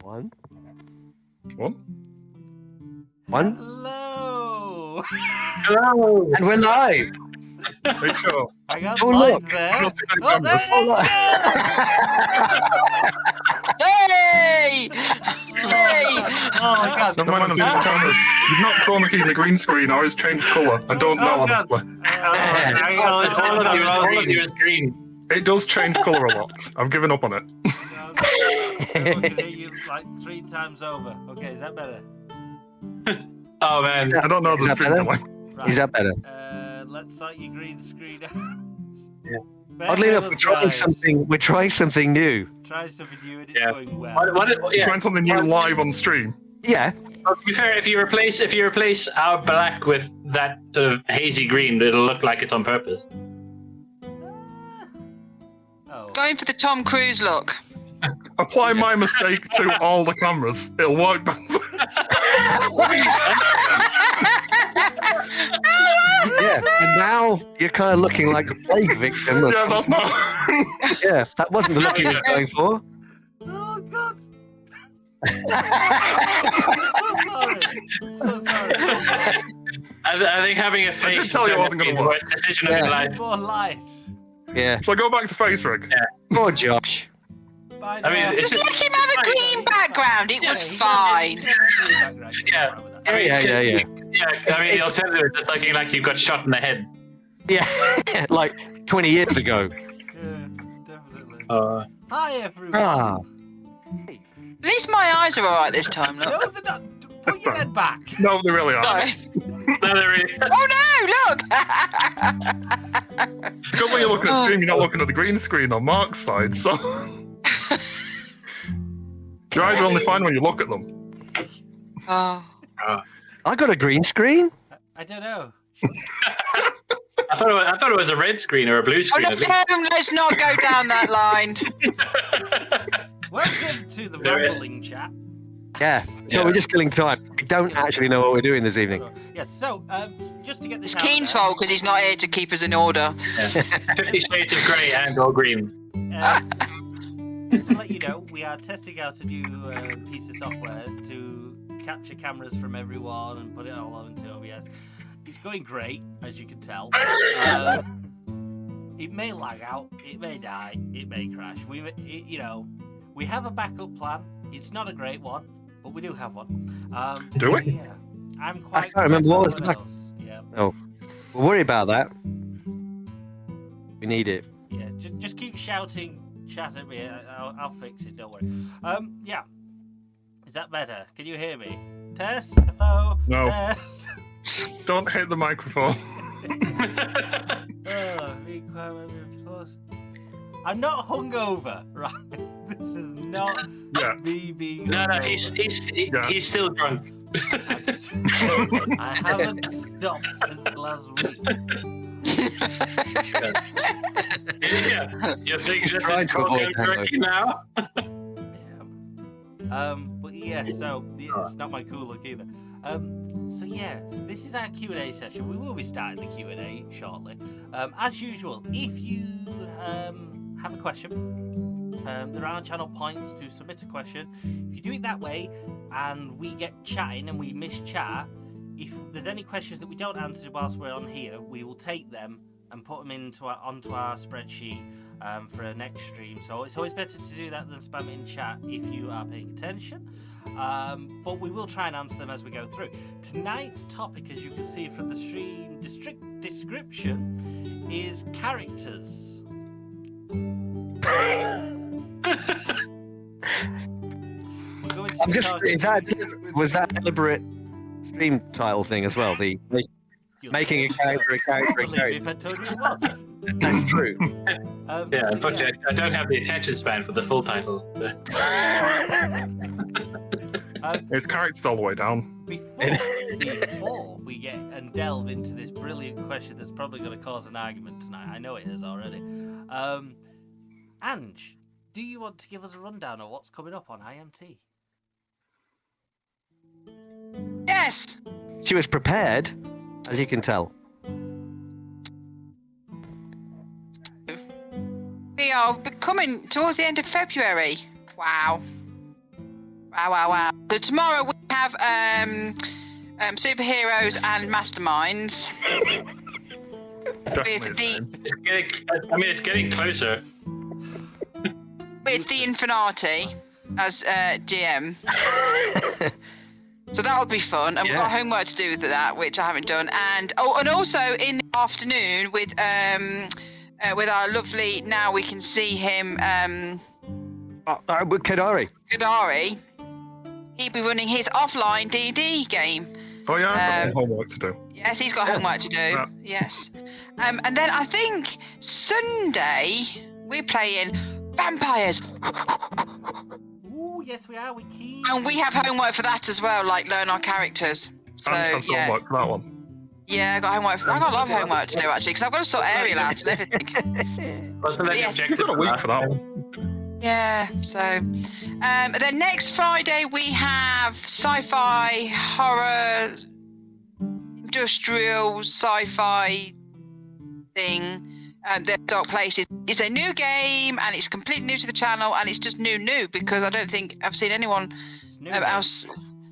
One. One. Hello. Hello. And we're live. Are you sure? I got Oh, live look. there. I don't see any Oh, there cameras. you go. Hey! Hey! Oh my god. Never mind, I've seen the cameras. You've not chroma keyed the green screen or it's changed colour. I don't know, Oh, God. honestly. All of you is green. It does change colour a lot. I've given up on it. Everyone can hear you like 3 times over. Okay, is that better? Oh man. I don't know Is the that stream better? going. Right. Is that better? Let's start your green screen. Yeah. Oddly enough, we're trying something. We're trying something new. Try something new and it's Yeah. going well. You're trying something new live on stream. Yeah. Well, to be fair, if you replace our black with that sort of hazy green, it'll look like it's on purpose. Oh. Going for the Tom Cruise look. Apply my mistake to all the cameras. It'll work better. Yeah. And now you're kind of looking like a plague victim. Yeah, that's not. Yeah, that wasn't the look you was going for. Oh god. I'm so sorry. I think having a face tell you it is wasn't gonna the work. worst decision of your life. More light. Yeah. Shall I go back to face rig? Poor Josh. Bye I mean, now. it's Just let him have a green background. It was fine. Yeah. Yeah. I mean, the alternative is just looking like you got shot in the head. Yeah. Like 20 years ago. Yeah, definitely. Uh, Hi everyone. Ah. At least my eyes are alright this time, look. No, they're not. Put your head back. No, they really are. Sorry. no, they're really. Oh no, look! Because when you're looking at stream, you're not looking at the green screen on Mark's side, so. Your eyes are only fine when you look at them. Oh. I got a green screen. I don't know. I thought it was a red screen or a blue Oh, screen. no, at least. let's not go down that line. Welcome to the There is. rumbling chat. Yeah. So Yeah.a just killing time. We don't actually know what we're doing this evening. Yes, so just to get this It's out Keen's there, fault because he's not here to keep us in order. 50 Shades of Grey and all green. Just to let you know, we are testing out a new piece of software to capture cameras from everyone and put it all onto OBS. It's going great, as you can tell. It may lag out, it may die, it may crash. We have a backup plan. It's not a great one, but we do have one. Do we? Yeah, I'm quite. can't remember what was the everyone back- else. Yeah, Oh. We'll worry about that. We need it. yeah. Just keep shouting, chat at me. I'll fix it. Don't worry. Yeah. Is that better? Can you hear me? Test. Hello. No. Test. Don't hit the microphone. Being quiet when we're close. I'm not hungover, right? This is not Yeah. me being No, hungover. he's still drunk. I haven't stopped since last week. Yeah, you think this trying is to avoid correctly now? Yeah. But yeah, so yeah, it's not my cool look either. So yeah, so this is our Q&A session. We will be starting the Q&A shortly. As usual, if you have a question, there are channel points to submit a question. If you do it that way, and we get chatting and we miss chat, if there's any questions that we don't answer whilst we're on here, we will take them and put them onto our spreadsheet for a next stream. So it's always better to do that than spam it in chat if you are paying attention. But we will try and answer them as we go through. Tonight's topic, as you can see from the stream description, is characters. I'm just. Was that a deliberate stream title thing as well? The making a character a character a Believe me character. if I told you it was. That's true. Yeah, unfortunately, I don't have the attention span for the full title. His character's all the way down. Before we get and delve into this brilliant question that's probably going to cause an argument tonight, I know it is already. Ange, do you want to give us a rundown of what's coming up on IMT? Yes. She was prepared, as you can tell. We are coming towards the end of February. Wow. Wow. So tomorrow we have superheroes and masterminds. Definitely. It's getting closer. With TheInfinaty as GM. So that'll be fun. And we've got homework to do with that, which I haven't done. And also in the afternoon with our lovely, now we can see him, Kadari. Kadari. He'll be running his offline D&D game. Oh yeah, I've got some homework to do. Yes, he's got homework to do. Yeah. Yes. And then I think Sunday we're playing vampires. Ooh, yes, we are. We keen. And we have homework for that as well, like learn our characters. So I've got homework for that one. Yeah, I got homework. I got a lot of homework to do actually, because I've got to sort Ariel out and everything. Wasn't that the Yes. You've objective? got a week for that one. Yeah. So, then next Friday we have sci-fi, horror, industrial sci-fi thing. The Dark Places is a new game, and it's completely new to the channel, and it's just new because I don't think I've seen anyone It's new. else.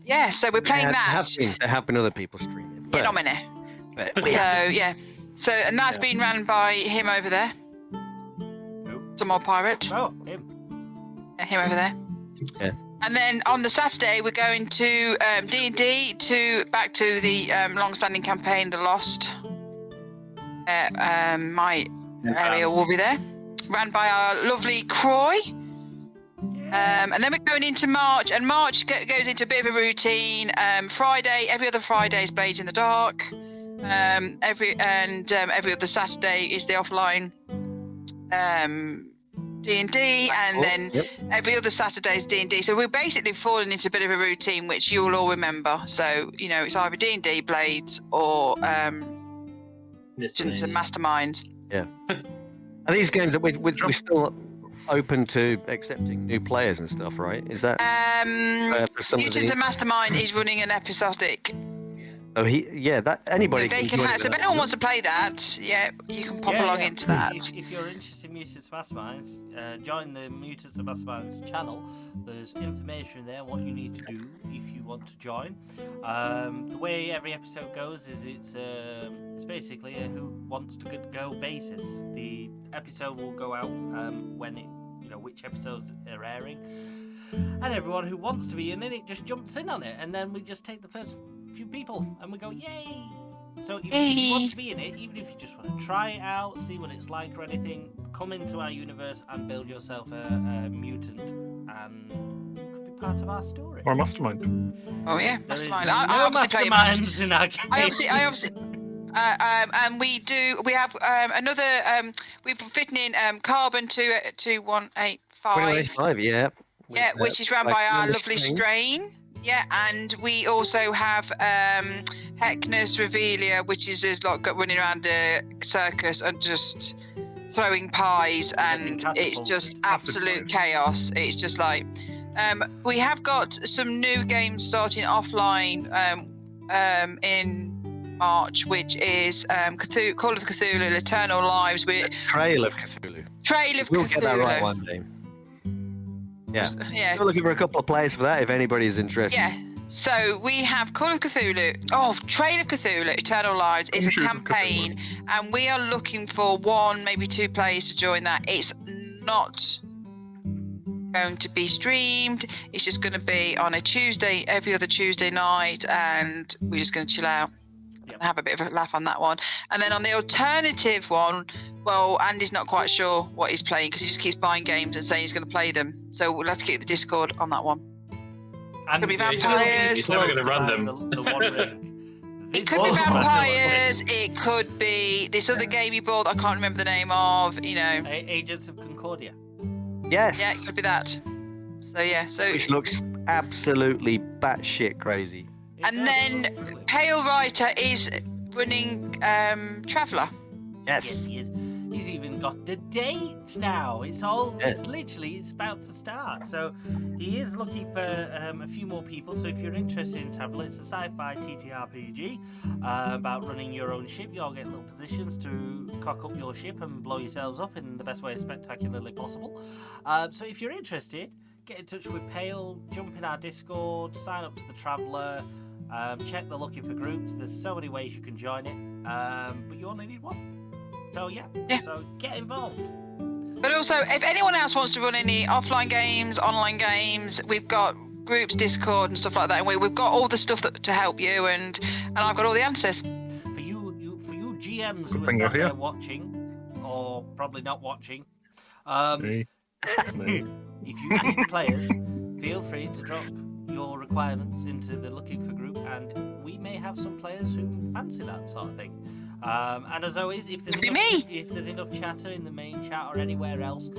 Yeah, so we're playing that. There have been other people streaming. But, Yeah, not many. but So yeah, and that's been run by him over there. Some more pirate. Oh, him. Him over there. Yeah. And then on the Saturday we're going to D&D back to the long-standing campaign, The Lost. My area will be there, ran by our lovely Croy. And then we're going into March, and March goes into a bit of a routine. Every other Friday is Blades in the Dark. Every other Saturday is the offline D&D, and then every other Saturday is D&D. So we're basically falling into a bit of a routine, which you'll all remember. So it's either D&D, Blades, or Legends and Masterminds. Yeah. Are these games that we're still open to accepting new players and stuff, right? Is that for some of Legends the... and Mastermind is running an episodic. Oh, that anybody They can join have, so if that. anyone wants to play that, you can pop along into that. If you're interested in Mutants and Masterminds, join the Mutants and Masterminds channel. There's information there what you need to do if you want to join. The way every episode goes is it's basically a who wants to go basis. The episode will go out when which episodes are airing, and everyone who wants to be in it just jumps in on it, and then we just take the first few people and we go yay. So if you want to be in it, even if you just want to try it out, see what it's like or anything, come into our universe and build yourself a mutant, and you could be part of our story. Or Mastermind. Oh yeah, There is Mastermind. no I obviously play masterminds in our game. I obviously. And we have another. We're fitting in Carbon 2185. 2085, yeah. Yeah, which is run by our lovely Strain. Yeah, and we also have Heckness Revelia, which is this lot running around a circus and just throwing pies, and it's just absolute chaos. It's just like we have got some new games starting offline in March, which is Call of Cthulhu, Eternal Lives. Trail of Cthulhu. We'll get that right one day. Yeah. Still looking for a couple of players for that if anybody's interested. Yeah. So we have Call of Cthulhu. Oh, Trail of Cthulhu, Eternal Lives is a campaign, and we are looking for one, maybe two players to join that. It's not going to be streamed. It's just going to be on a Tuesday, every other Tuesday night, and we're just going to chill out and have a bit of a laugh on that one. And then on the alternative one, well, Andy's not quite sure what he's playing because he just keeps buying games and saying he's going to play them. So we'll have to keep the Discord on that one. And could be vampires. He's never going to run them. The One Ring. It could be vampires. It could be this other game he bought that I can't remember the name of. Agents of Concordia. Yes. Yeah, it could be that. So yeah, which looks absolutely batshit crazy. And then Pale Writer is running Traveller. Yes. Yes, he is. He's even got the date now. It's about to start. So he is looking for a few more people. So if you're interested in Traveller, it's a sci-fi TTRPG about running your own ship. You all get little positions to cock up your ship and blow yourselves up in the best way spectacularly possible. So if you're interested, get in touch with Pale, jump in our Discord, sign up to the Traveller, check the looking for groups. There's so many ways you can join it, but you only need one. So yeah. So get involved. But also, if anyone else wants to run any offline games, online games, we've got groups, Discord, and stuff like that. And we've got all the stuff to help you, and I've got all the answers. For you GMs who are sat there watching, or probably not watching, if you need players, feel free to drop your requirements into the looking for group, and we may have some players who fancy that sort of thing. And as always, if there's enough chatter in the main chat or anywhere else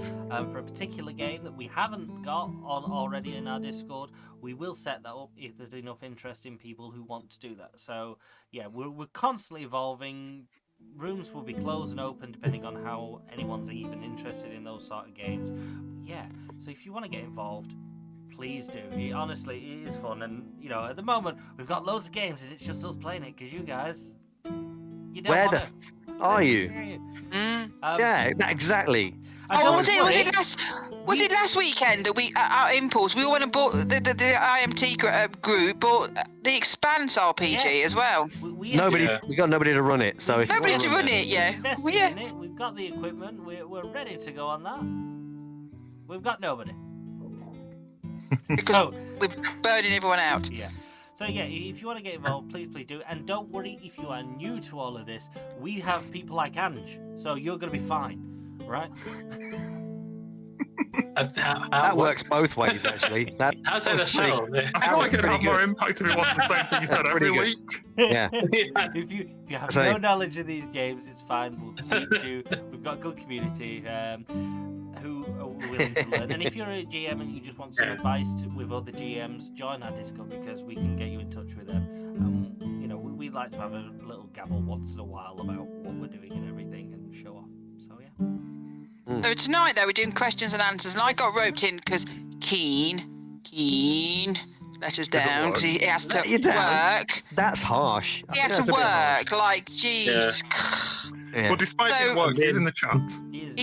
for a particular game that we haven't got on already in our Discord, we will set that up if there's enough interest in people who want to do that. So yeah, we're constantly evolving. Rooms will be closed and open depending on how anyone's even interested in those sort of games. But yeah, so if you want to get involved, please do. Honestly, it is fun, and you know, at the moment we've got loads of games and it's just us playing it because you guys. Where the are you? Yeah, exactly. Was it last weekend that we our Impulse? We all went and bought the IMT group, bought the Expanse RPG as well. We got nobody to run it, so if nobody to run it, yeah. In it, we've got the equipment. We're ready to go on that. We've got nobody. Because we're burning everyone out. Yeah. So yeah, if you want to get involved, please do. And don't worry if you are new to all of this. We have people like Ange, so you're going to be fine, right? That works both ways, actually. How's that smell? I feel like it'd have more impact if it wasn't the same thing you said every week. Yeah. If you have no knowledge of these games, it's fine. We'll teach you. We've got a good community who are willing to learn. And if you're a GM and you just want some advice with other GMs, join our Discord because we can get you in touch with them. You know, we like to have a little gabble once in a while about what we're doing and everything and show off. So yeah. So tonight, though, we're doing questions and answers, and I got roped in because Keen let us down because he has to work. That's harsh. He had to work, like, jeez. Yeah. Well, despite his work, he's in the chat. He is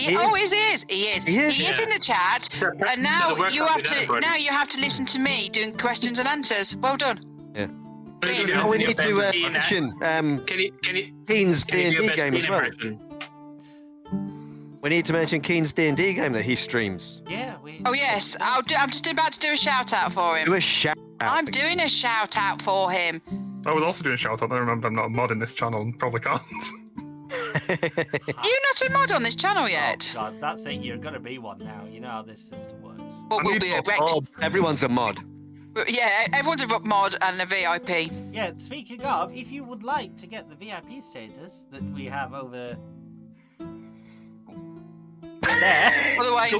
in the chat, and now you have to listen to me doing questions and answers. Well done. Yeah. We need to mention Keen's D&D game as well. We need to mention Keen's D&D game that he streams. Yeah. Oh yes, I'm just about to do a shout out for him. Do a shout out. I'm doing a shout out for him. I was also doing a shout out. I remember I'm not a mod in this channel and probably can't. You're not a mod on this channel yet. Oh God, that's it. You're gonna be one now. You know how this system works. Well, we'll be a everyone's a mod. Yeah, everyone's a mod and a VIP. Yeah. Speaking of, if you would like to get the VIP status that we have over there, other way,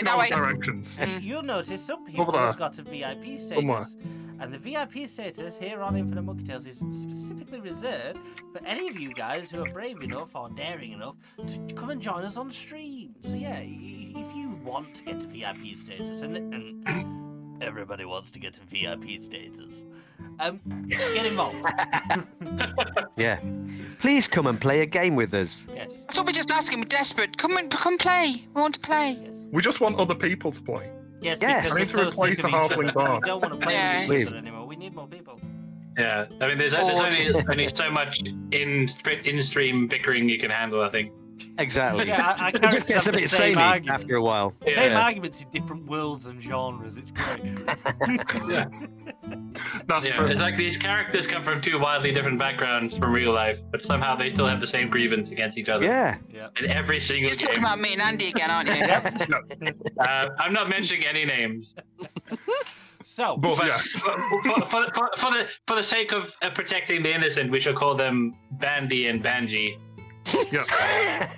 that way. Directions. You'll notice some people have got a VIP status. And the VIP status here on Infinite Monkey Tales is specifically reserved for any of you guys who are brave enough or daring enough to come and join us on stream. So yeah, if you want to get to VIP status, and everybody wants to get to VIP status, get involved. Yeah. Please come and play a game with us. Yes. That's what we're just asking. We're desperate. Come play. We want to play. Yes. We just want other people to play. Yes, yes. Because I need to replace the halfling bar. We don't want to play with each other anymore. We need more people. Yeah, I mean, there's only so much in-stream bickering you can handle, I think. Exactly. Yeah, I it just gets a bit samey after a while. Same arguments in different worlds and genres. It's great. Yeah. That's true. It's like these characters come from two wildly different backgrounds from real life, but somehow they still have the same grievance against each other. Yeah. In every single You're game. talking about me and Andy again, aren't you? I'm not mentioning any names. So, but yes. for the sake of protecting the innocent, we shall call them Bandy and Banji. Yeah.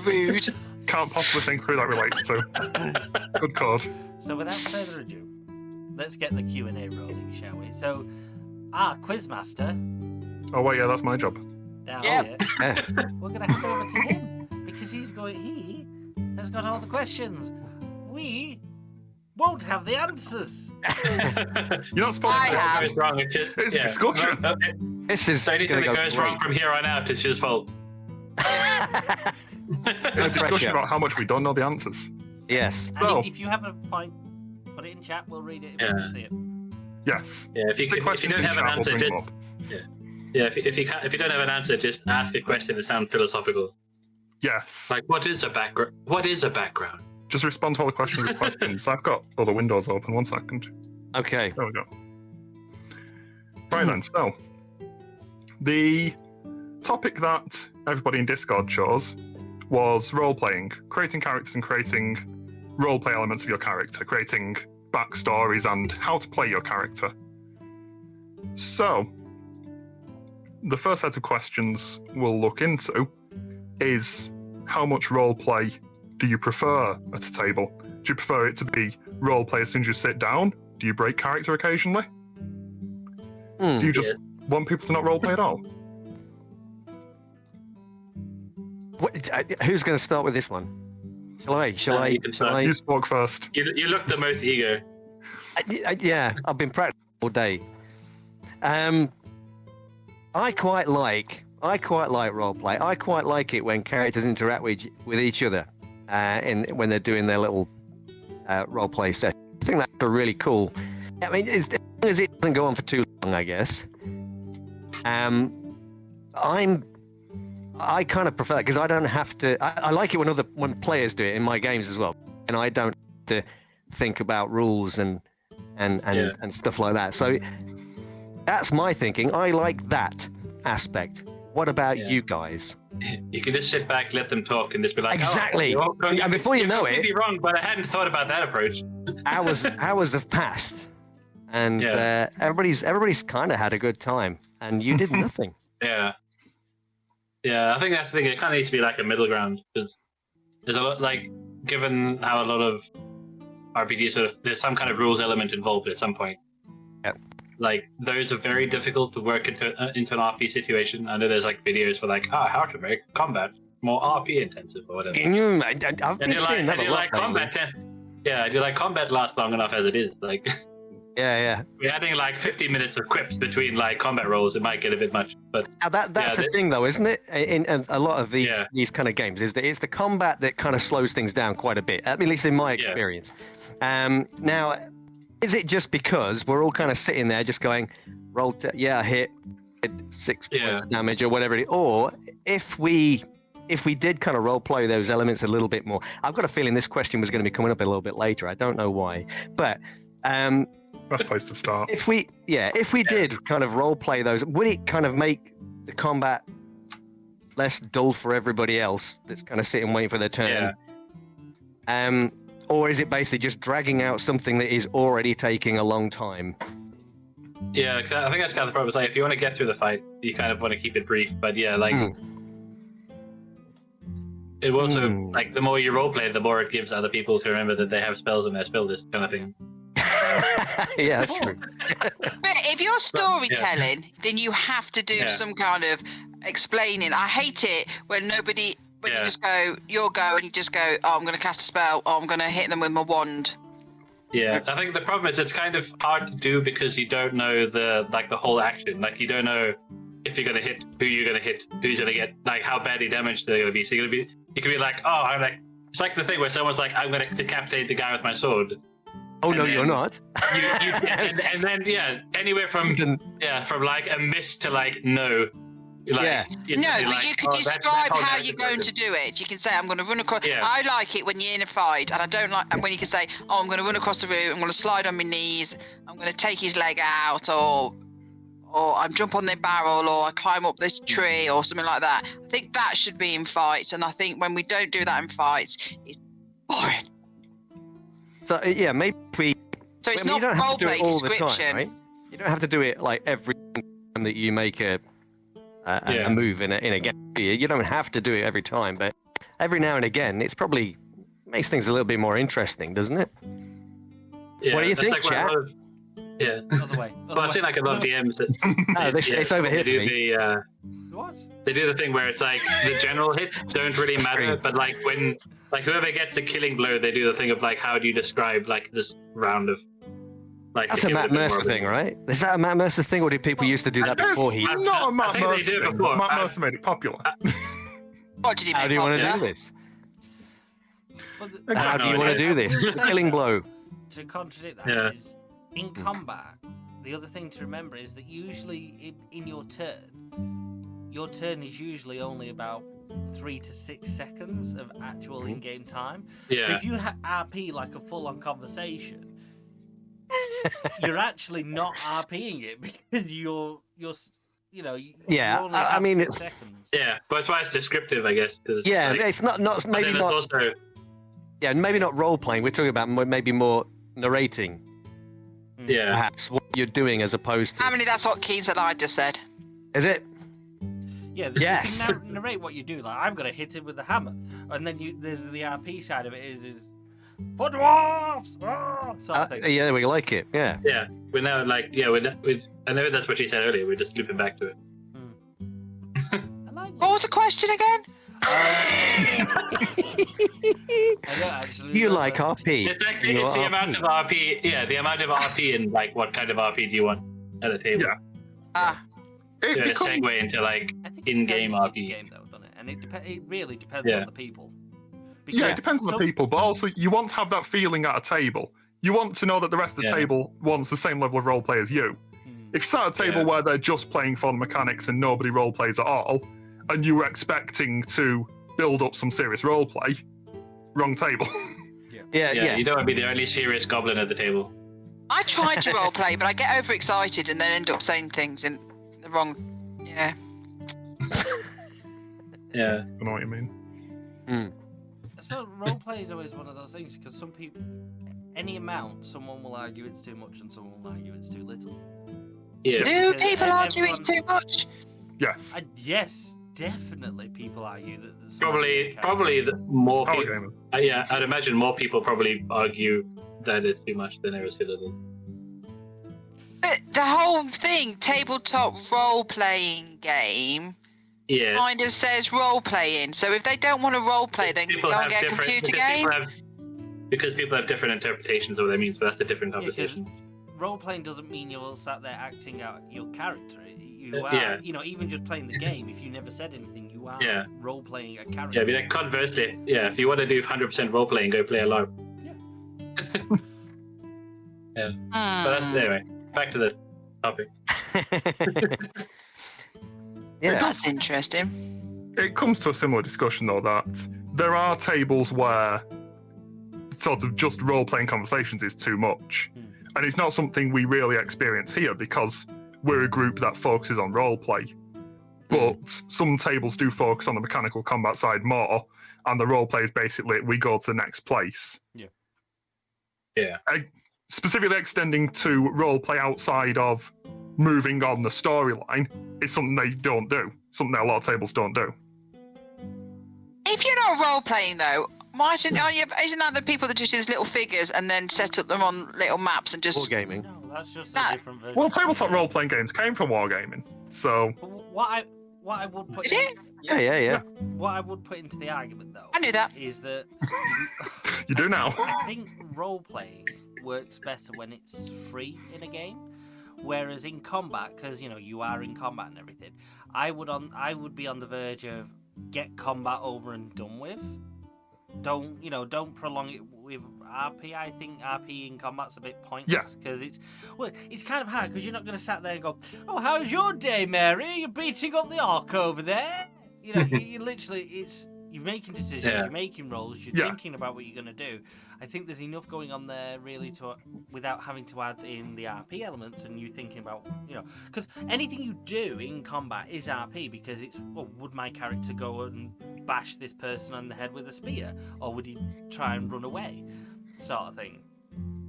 Rude. Can't possibly think through that relates to. Good call. So without further ado, let's get the Q&A rolling, shall we? So, our Quizmaster. Oh wait, yeah, that's my job. Down here. We're going to hand over to him because he has got all the questions. We won't have the answers. You're not supposed to. Goes wrong. It's discussion. This is so anything that goes wrong from here on out is his fault. It's discussion about how much we don't know the answers. Yes. And Well- if you have a point, put it in chat. We'll read it if we Yeah. can see it. Yes. Yeah, if you The don't questions in have an chat will answer, bring just them up. if you don't have an answer, just ask a question that sounds philosophical. Yes. Like, what is a background? What is a background? Just respond to all the questions with questions. I've got all the windows open. 1 second. Okay. There we go. Right then, so the topic that everybody in Discord chose was role playing, creating characters and creating role play elements of your character, creating backstories and how to play your character. So, the first set of questions we'll look into is how much role play do you prefer at a table? Do you prefer it to be role play as soon as you sit down? Do you break character occasionally? Do you just want people to not role play at all? Who's going to start with this one? Shall I? You can start. You spoke first. You look the most eager. Yeah, I've been practicing all day. I quite like roleplay. I quite like it when characters interact with each other, when they're doing their little roleplay session. I think that's really cool. I mean, as long as it doesn't go on for too long, I guess. I kind of prefer that because I don't have to. I like it when players do it in my games as well, and I don't have to think about rules and stuff like that. So that's my thinking. I like that aspect. What about you guys? You can just sit back, let them talk, and just be like, exactly. Oh, And before you know it, you'd be wrong, but I hadn't thought about that approach. hours have passed, and everybody's kind of had a good time, and you did nothing. Yeah. Yeah, I think that's the thing. It kind of needs to be like a middle ground because there's a lot, like, given how a lot of RPGs sort of, there's some kind of rules element involved at some point. Yep. Like, those are very difficult to work into an RP situation. I know there's like videos for like, how to make combat more RP intensive or whatever. I've been seeing that a lot. Do like combat lasts long enough as it is? Like, yeah. we're adding like 50 minutes of quips between like combat rolls. It might get a bit much, but that's the thing, though, isn't it? In a lot of these kind of games, is that it's the combat that kind of slows things down quite a bit. At least in my experience. Now, is it just because we're all kind of sitting there just going, I hit 6 points of damage or whatever it is, or if we did kind of role play those elements a little bit more? I've got a feeling this question was going to be coming up a little bit later. I don't know why, but Best place to start. If we did kind of role play those, would it kind of make the combat less dull for everybody else that's kind of sitting waiting for their turn? Yeah. Or is it basically just dragging out something that is already taking a long time? Yeah, I think that's kind of the problem. It's like, if you want to get through the fight, you kind of want to keep it brief. But yeah, like it also like the more you roleplay, the more it gives other people to remember that they have spells in their spell list, kind of thing. Yeah, that's true. But if you're storytelling, then you have to do some kind of explaining. I hate it when you just go, you'll go and you just go, oh, I'm going to cast a spell, or I'm going to hit them with my wand. Yeah, I think the problem is it's kind of hard to do because you don't know the whole action. Like, you don't know if you're going to hit, who you're going to hit, who's going to get, like, how badly damaged they're going to be. So you could be like, it's like the thing where someone's like, I'm going to decapitate the guy with my sword. Oh, no, you're not. And then anywhere from like a miss to like no. Like, but you could describe how you're going to do it. You can say, I'm going to run across. Yeah. I like it when you're in a fight, and I don't like when you can say, oh, I'm going to run across the room, I'm going to slide on my knees, I'm going to take his leg out, or I jump on their barrel, or I climb up this tree, or something like that. I think that should be in fights, and I think when we don't do that in fights, it's boring. So maybe we. So it's not role-play description. Time, right? You don't have to do it like every time that you make a move in a game. You don't have to do it every time, but every now and again, it's probably makes things a little bit more interesting, doesn't it? Yeah, what do you think, like chat? Other way. Well, I've seen like a lot of DMs that it's over here. They do the thing where it's like the general hits don't really matter, but like when whoever gets the killing blow, they do the thing of like, how do you describe like this round of like? That's a Matt Mercer thing, right? Is that a Matt Mercer thing, or did people used to do that before he? Not a Matt Mercer thing. Matt Mercer made it popular. What did he make How do you want to popular? do this? How do you want to do this? The killing blow. To contradict that is, in combat, the other thing to remember is that usually in your turn is usually only about 3 to 6 seconds of actual in-game time. Yeah. So if you RP like a full-on conversation, you're actually not RPing it because you're you only have 6 seconds. Yeah, but that's why it's descriptive, I guess. Yeah, it's not maybe not. Also... Yeah, maybe not role playing. We're talking about maybe more narrating. Yeah. Perhaps what you're doing as opposed to. How many? That's what Keen said. I just said. Is it? Yeah. Yes. You can narrate what you do. Like I'm gonna hit him with the hammer, and then there's the RP side of it is for dwarves. Yeah, we like it. Yeah. Yeah, we're now like I know that's what you said earlier. We're just looping back to it. What was the question again? I don't actually. You like RP? It's the amount of RP. Yeah, the amount of RP and like what kind of RP do you want at the table? Yeah. It segue into like in-game RP. Game though, doesn't it? And it really depends on the people. Because it depends on the people, but also you want to have that feeling at a table. You want to know that the rest of the table wants the same level of roleplay as you. If you sat at a table where they're just playing for the mechanics and nobody roleplays at all, and you were expecting to build up some serious roleplay, wrong table. Yeah. You don't want to be the only serious goblin at the table. I tried to roleplay, but I get overexcited and then end up saying things in the wrong. Yeah. Yeah. I know what you mean. I suppose roleplay is always one of those things because some people, any amount, someone will argue it's too much and someone will argue it's too little. Yeah. Do people argue it's too much? Yes. Yes, definitely. People argue that. Probably more Power people. gamers. I'd imagine more people probably argue that it's too much than it's too little. But the whole thing, tabletop role-playing game, kind of says role-playing. So if they don't want to role-play, then go and get a computer game. Because people have different interpretations of what that means, but that's a different conversation. Role-playing doesn't mean you're all sat there acting out your character. You are, even just playing the game, if you never said anything, you are role-playing a character. Yeah, but like conversely, if you want to do 100% role-playing, go play a LARP. Yeah. But anyway, back to the topic. That's interesting. It comes to a similar discussion, though, that there are tables where sort of just role-playing conversations is too much. And it's not something we really experience here because we're a group that focuses on roleplay. But some tables do focus on the mechanical combat side more, and the roleplay is basically we go to the next place. Yeah. Specifically extending to roleplay outside of moving on the storyline is something they don't do. Something that a lot of tables don't do. If you're not role-playing, though, isn't that the people that just use little figures and then set up them on little maps and just... Wargaming. No, that's just a different version. Well, tabletop role-playing games came from wargaming, so... What I would put... Yeah. What I would put into the argument, though... I knew that. ...is that... You do now. I think role-playing works better when it's free in a game. Whereas in combat, because, you are in combat and everything, I would be on the verge of get combat over and done with. Don't prolong it with RP. I think RP in combat's a bit pointless because it's kind of hard because you're not going to sat there and go, oh, how's your day, Mary? You're beating up the orc over there. You literally you're making decisions, you're making rolls, you're thinking about what you're going to do. I think there's enough going on there really without having to add in the RP elements and you thinking about, because anything you do in combat is RP because it's, would my character go and bash this person on the head with a spear or would he try and run away, sort of thing.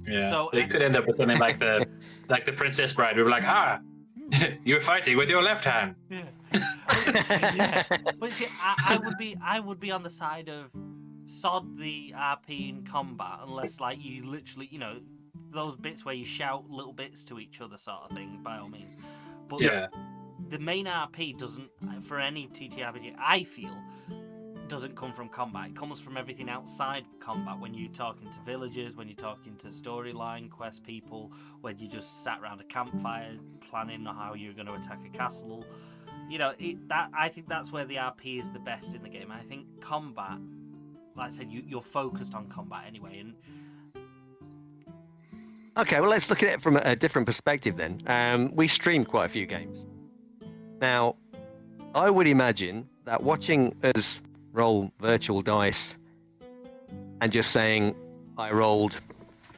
Yeah. So you could end up with something like the Princess Bride. We were like, you're fighting with your left hand. Yeah. But see, I would be on the side of sod the RP in combat unless you literally, those bits where you shout little bits to each other sort of thing, by all means. But the main RP doesn't, for any TTRPG, I feel, doesn't come from combat. It comes from everything outside combat. When you're talking to villagers, when you're talking to storyline quest people, when you just sat around a campfire planning on how you're going to attack a castle. I think that's where the RP is the best in the game. I think combat like I said, you're focused on combat anyway. And okay, well, let's look at it from a different perspective then. We streamed quite a few games. Now, I would imagine that watching us roll virtual dice and just saying, I rolled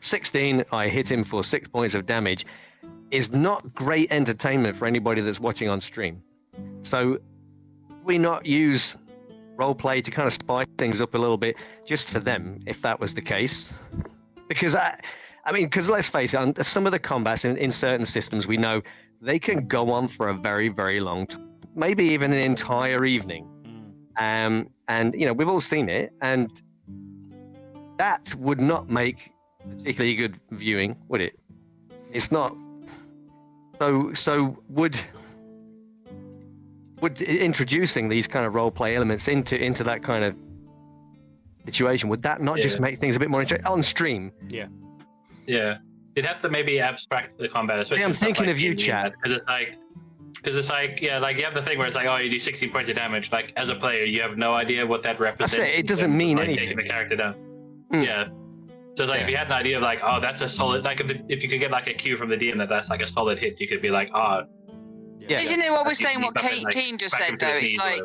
16, I hit him for 6 points of damage, is not great entertainment for anybody that's watching on stream. So, we not use roleplay to kind of spice things up a little bit just for them, if that was the case? Because because let's face it, some of the combats in certain systems, we know they can go on for a very, very long time, maybe even an entire evening. And we've all seen it, and that would not make particularly good viewing, would it? It's not. So would introducing these kind of role play elements into that kind of situation, would that not just make things a bit more interesting on stream? Yeah. You'd have to maybe abstract the combat, especially. I'm thinking of you, chat. Because it's like you have the thing where it's like, oh, you do 16 points of damage. Like, as a player, you have no idea what that represents. That's it. It doesn't mean anything. Taking the character down. Yeah. So it's like, if you had an idea of like, oh, that's a solid, like if you could get like a cue from the DM that's like a solid hit, you could be like, oh. Yeah. Isn't it what we're saying, what Keen just said, though? It's like,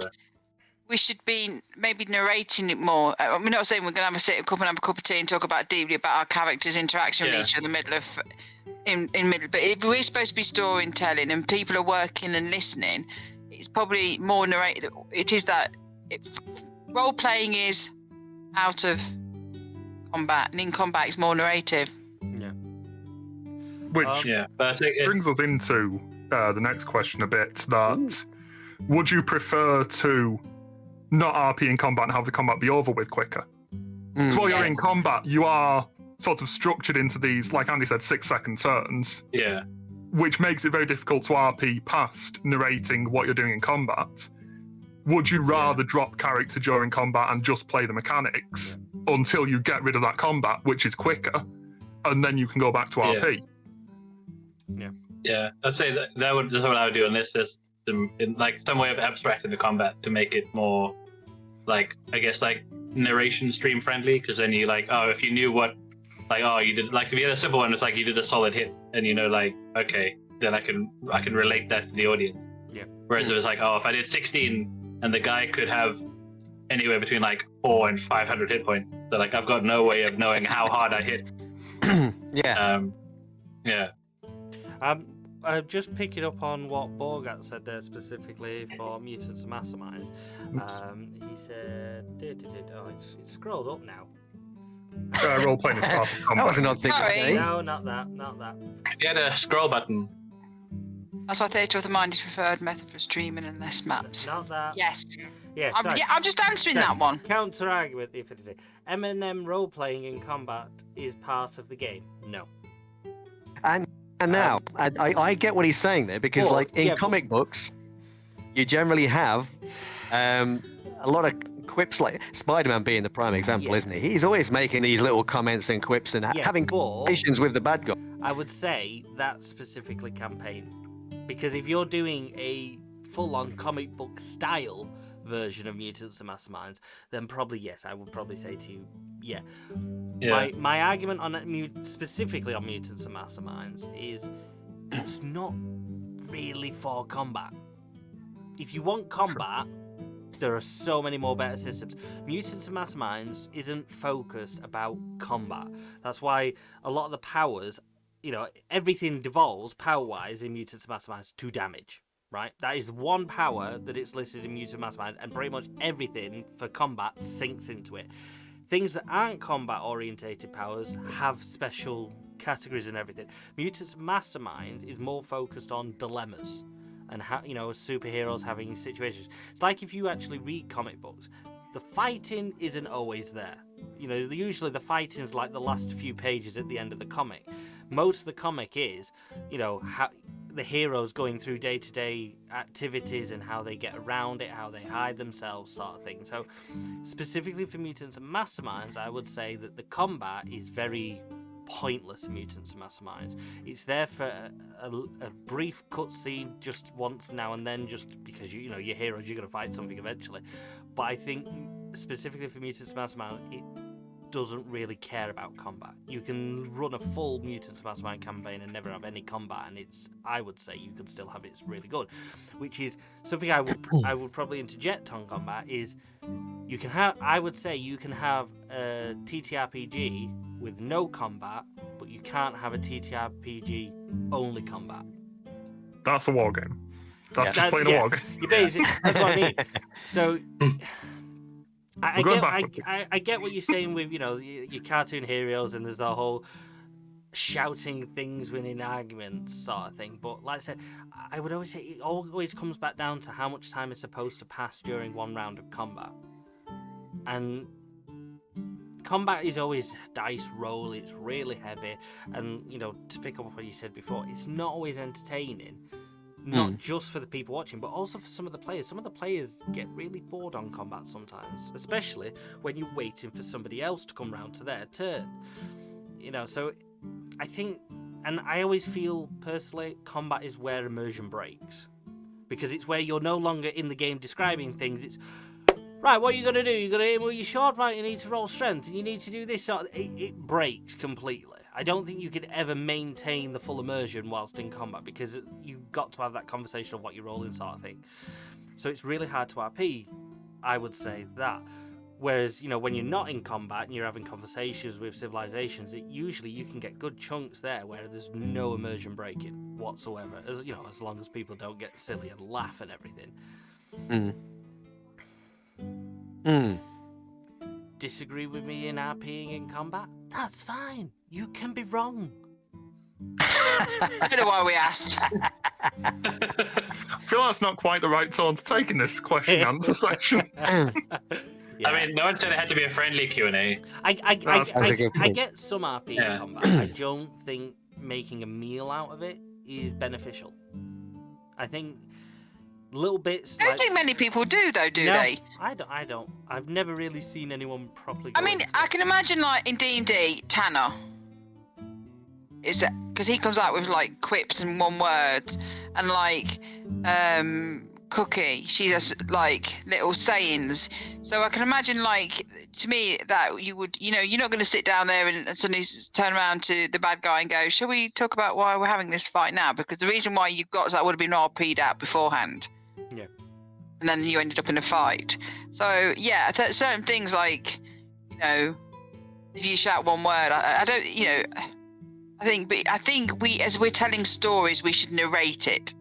we should be maybe narrating it more. We're not saying we're going to have a sit up and have a cup of tea and talk deeply about our characters' interaction with each other in middle. But if we're supposed to be storytelling and people are working and listening, it's probably more narrated. It is that role playing is out of combat, and in combat it's more narrative. Yeah. Which but I think brings us into the next question a bit. That would you prefer to not RP in combat and have the combat be over with quicker? Because while you're in combat, you are sort of structured into these, like Andy said, 6-second turns. Yeah. Which makes it very difficult to RP past narrating what you're doing in combat. Would you rather drop character during combat and just play the mechanics until you get rid of that combat, which is quicker, and then you can go back to RP? Yeah. I'd say that's what I would do on this system, in like some way of abstracting the combat to make it more, like, I guess, like narration stream friendly, because then you like, oh, if you knew what, like, oh, you did, like, if you had a simple one, it's like you did a solid hit, and you know, like, okay, then I can relate that to the audience. Yeah. Whereas if it's like, oh, if I did 16 and the guy could have anywhere between like 400 and 500 hit points, so like I've got no way of knowing how hard I hit. Just picking up on what Borgat said there specifically for Mutants and Masterminds. He said, it's scrolled up now. Role playing is part of combat. That was an odd thing to say. No, not that. Get a scroll button. That's why Theatre of the Mind is preferred method for streaming and less maps. Not that. Yes. Yeah, I'm just answering that one. Counter argument, if it is. M&M role playing in combat is part of the game. No. And now I get what he's saying there, because in comic books, you generally have a lot of quips, like Spider-Man being the prime example, isn't he? He's always making these little comments and quips and having conversations with the bad guy. I would say that's specifically campaign. Because if you're doing a full-on comic book style version of Mutants and Masterminds, then probably yes, I would probably say to you, My argument on specifically on Mutants and Masterminds is it's not really for combat. If you want combat, there are so many more better systems. Mutants and Masterminds isn't focused about combat. That's why a lot of the powers, everything devolves power-wise in Mutants and Masterminds to damage, right? That is one power that it's listed in Mutants and Masterminds, and pretty much everything for combat sinks into it. Things that aren't combat-orientated powers have special categories and everything. Mutants Mastermind is more focused on dilemmas and how, superheroes having situations. It's like if you actually read comic books, the fighting isn't always there. Usually the fighting's like the last few pages at the end of the comic. Most of the comic is, how the heroes going through day-to-day activities and how they get around it, how they hide themselves, sort of thing. So, specifically for Mutants and Masterminds, I would say that the combat is very pointless in Mutants and Masterminds. It's there for a brief cutscene just once now and then, just because your heroes, you're going to fight something eventually. But I think specifically for Mutants Mastermind, it doesn't really care about combat. You can run a full Mutants Mastermind campaign and never have any combat, and I would say you can still have it. It's really good, which is something I would probably interject on combat is I would say you can have a TTRPG with no combat, but you can't have a TTRPG only combat. That's a war game. That's just playing a war game. You basically, that's what I mean. So I get what you're saying with, your cartoon heroes, and there's the whole shouting things winning arguments sort of thing. But like I said, I would always say it always comes back down to how much time is supposed to pass during one round of combat. And combat is always dice roll, it's really heavy, and to pick up what you said before, it's not always entertaining. Not just for the people watching, but also for some of the players. Some of the players get really bored on combat sometimes, especially when you're waiting for somebody else to come round to their turn. So I think, and I always feel personally, combat is where immersion breaks. Because it's where you're no longer in the game describing things. It's, right, what are you going to do? You're going to aim with your sword, right? You need to roll strength, and you need to do this. It breaks completely. I don't think you could ever maintain the full immersion whilst in combat, because you've got to have that conversation of what you're rolling sort of thing. So it's really hard to RP, I would say that. Whereas, when you're not in combat and you're having conversations with civilizations, usually you can get good chunks there where there's no immersion breaking whatsoever. As long as people don't get silly and laugh and everything. Disagree with me in RPing in combat? That's fine. You can be wrong. I don't know why we asked. I feel that's not quite the right tone to take in this question and answer section. I mean, no one said it had to be a friendly Q&A. I get some RP in combat. I don't think making a meal out of it is beneficial. I think little bits. I don't think many people do, though, do they? I don't. I've never really seen anyone properly. I mean, I can imagine, like, in D&D, Tanner. Is that because he comes out with, like, quips and one words, and, like, Cookie, she has, like, little sayings. So I can imagine, like, to me, that you would, you're not going to sit down there and suddenly turn around to the bad guy and go, shall we talk about why we're having this fight now? Because the reason why you got that would have been RP'd out beforehand. Yeah. And then you ended up in a fight. So, yeah, certain things like, if you shout one word, I don't, I think we, as we're telling stories, we should narrate it.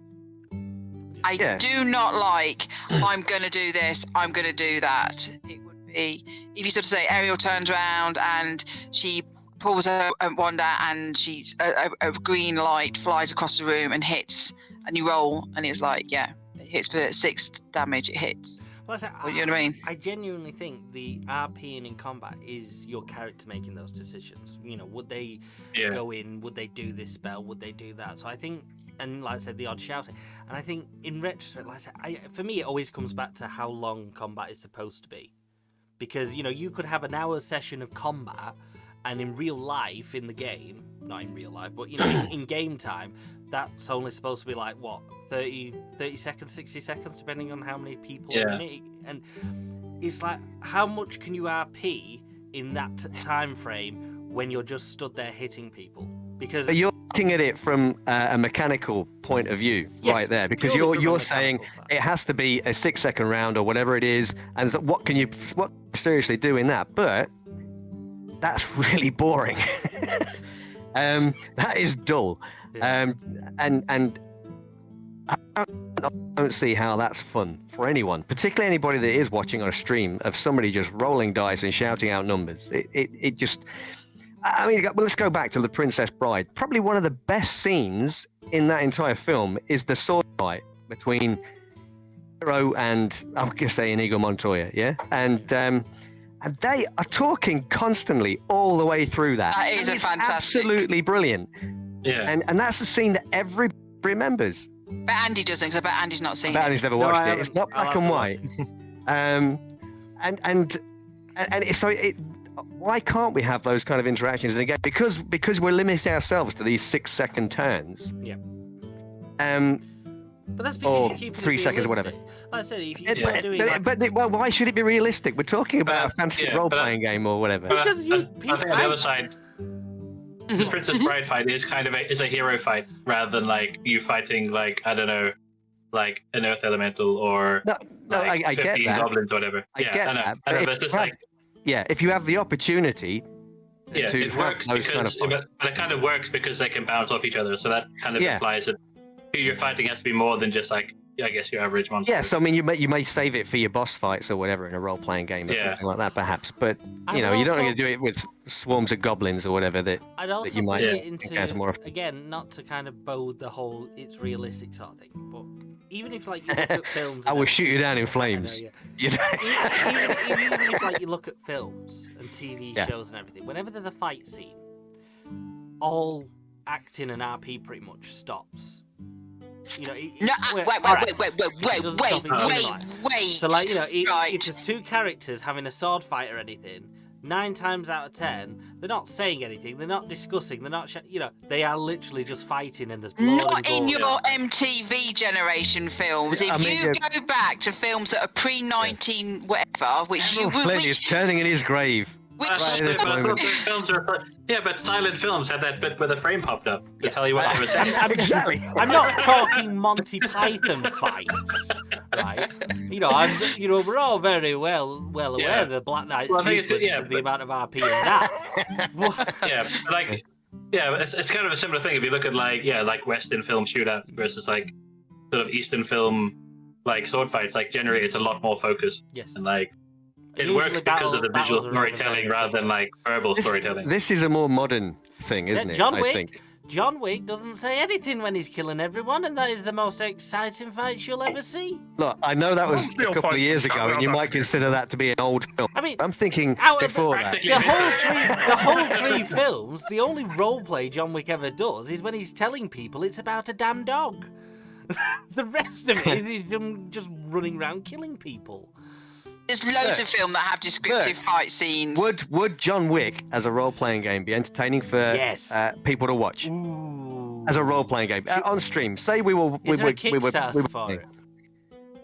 I do not like, I'm going to do this, I'm going to do that. It would be, if you sort of say Ariel turns around and she pulls her wand out and she's a green light flies across the room and hits, and you roll, and it's like, it hits for 6 damage, it hits. Well, you know what I mean? I genuinely think the RPing in combat is your character making those decisions. Would they go in? Would they do this spell? Would they do that? So I think, and like I said, the odd shouting. And I think in retrospect, like I said, for me, it always comes back to how long combat is supposed to be. Because, you could have an hour session of combat, and in real life, in the game, not in real life, but, in game time, that's only supposed to be like, what, 30 seconds, 60 seconds, depending on how many people are in it. And it's like, how much can you RP in that time frame when you're just stood there hitting people? Because you're looking at it from a mechanical point of view, right there, because you're saying it has to be a 6-second round or whatever it is, and what can you seriously do in that? But that's really boring. That is dull. And I don't see how that's fun for anyone, particularly anybody that is watching on a stream of somebody just rolling dice and shouting out numbers. It just, I mean, let's go back to The Princess Bride. Probably one of the best scenes in that entire film is the sword fight between Hero and, I'm going to say, Inigo Montoya, and they are talking constantly all the way through that. That is fantastic. Absolutely brilliant. Yeah. And that's the scene that everybody remembers. But Andy doesn't, because I bet Andy's not seen it. Andy's never watched it. It's not black and white. Why can't we have those kind of interactions in the game? Because we're limiting ourselves to these 6-second turns. Yeah. But that's because or you're keeping 3 it seconds or whatever. realistic. Like I said, if you're doing like... But why should it be realistic? We're talking about a fantasy role-playing game or whatever. Because I think on the other side, the Princess Bride fight is kind of a hero fight rather than like you fighting like, I don't know, like an Earth Elemental or like I get 15 that. goblins or whatever. I get that. I know, But but it's just like... Yeah, if you have the opportunity Yeah, to it have works those because kind of but it kind of works because they can bounce off each other. So that kind of implies that who you're fighting has to be more than just like, I guess, your average monster. Yeah, so I mean, you may save it for your boss fights or whatever in a role-playing game or something like that, perhaps. But you know, you don't need to do it with swarms of goblins or whatever that you might encounter more often. Again, not to kind of bow the whole it's realistic sort of thing, but even if like you look at films, I will shoot you down in flames. Even if like you look at films and TV shows and everything, whenever there's a fight scene, all acting and RP pretty much stops. You know, wait. So, like, you know, if there's two characters having a sword fight or anything, 9 times out of 10, they're not saying anything, they're not discussing, they're not, you know, they are literally just fighting and there's blood. Not in your MTV generation films. If you go back to films that are pre-19 whatever, which you Flynn is turning in his grave. Films are, but silent films had that bit where the frame popped up to tell you what they were saying. Exactly. I'm not talking Monty Python fights, right? You know, we're all very well aware of the Black Knight sequence and the amount of RP in that. It's kind of a similar thing if you look at like Western film shootouts versus like sort of Eastern film like sword fights. Like generally, it's a lot more focused. Yes. And like. It works because of the visual storytelling rather than like verbal storytelling. This is a more modern thing, isn't it? I think. John Wick doesn't say anything when he's killing everyone, and that is the most exciting fight you'll ever see. Look, I know that was a couple of years ago, and you might consider that to be an old film. I mean, I'm thinking before that. The whole three films, the only roleplay John Wick ever does is when he's telling people it's about a damn dog. The rest of it is him just running around killing people. There's loads of films that have descriptive fight scenes. Would John Wick as a role-playing game be entertaining for people to watch? Ooh. As a role-playing game on stream? Say we were Is there a Kickstarter for it?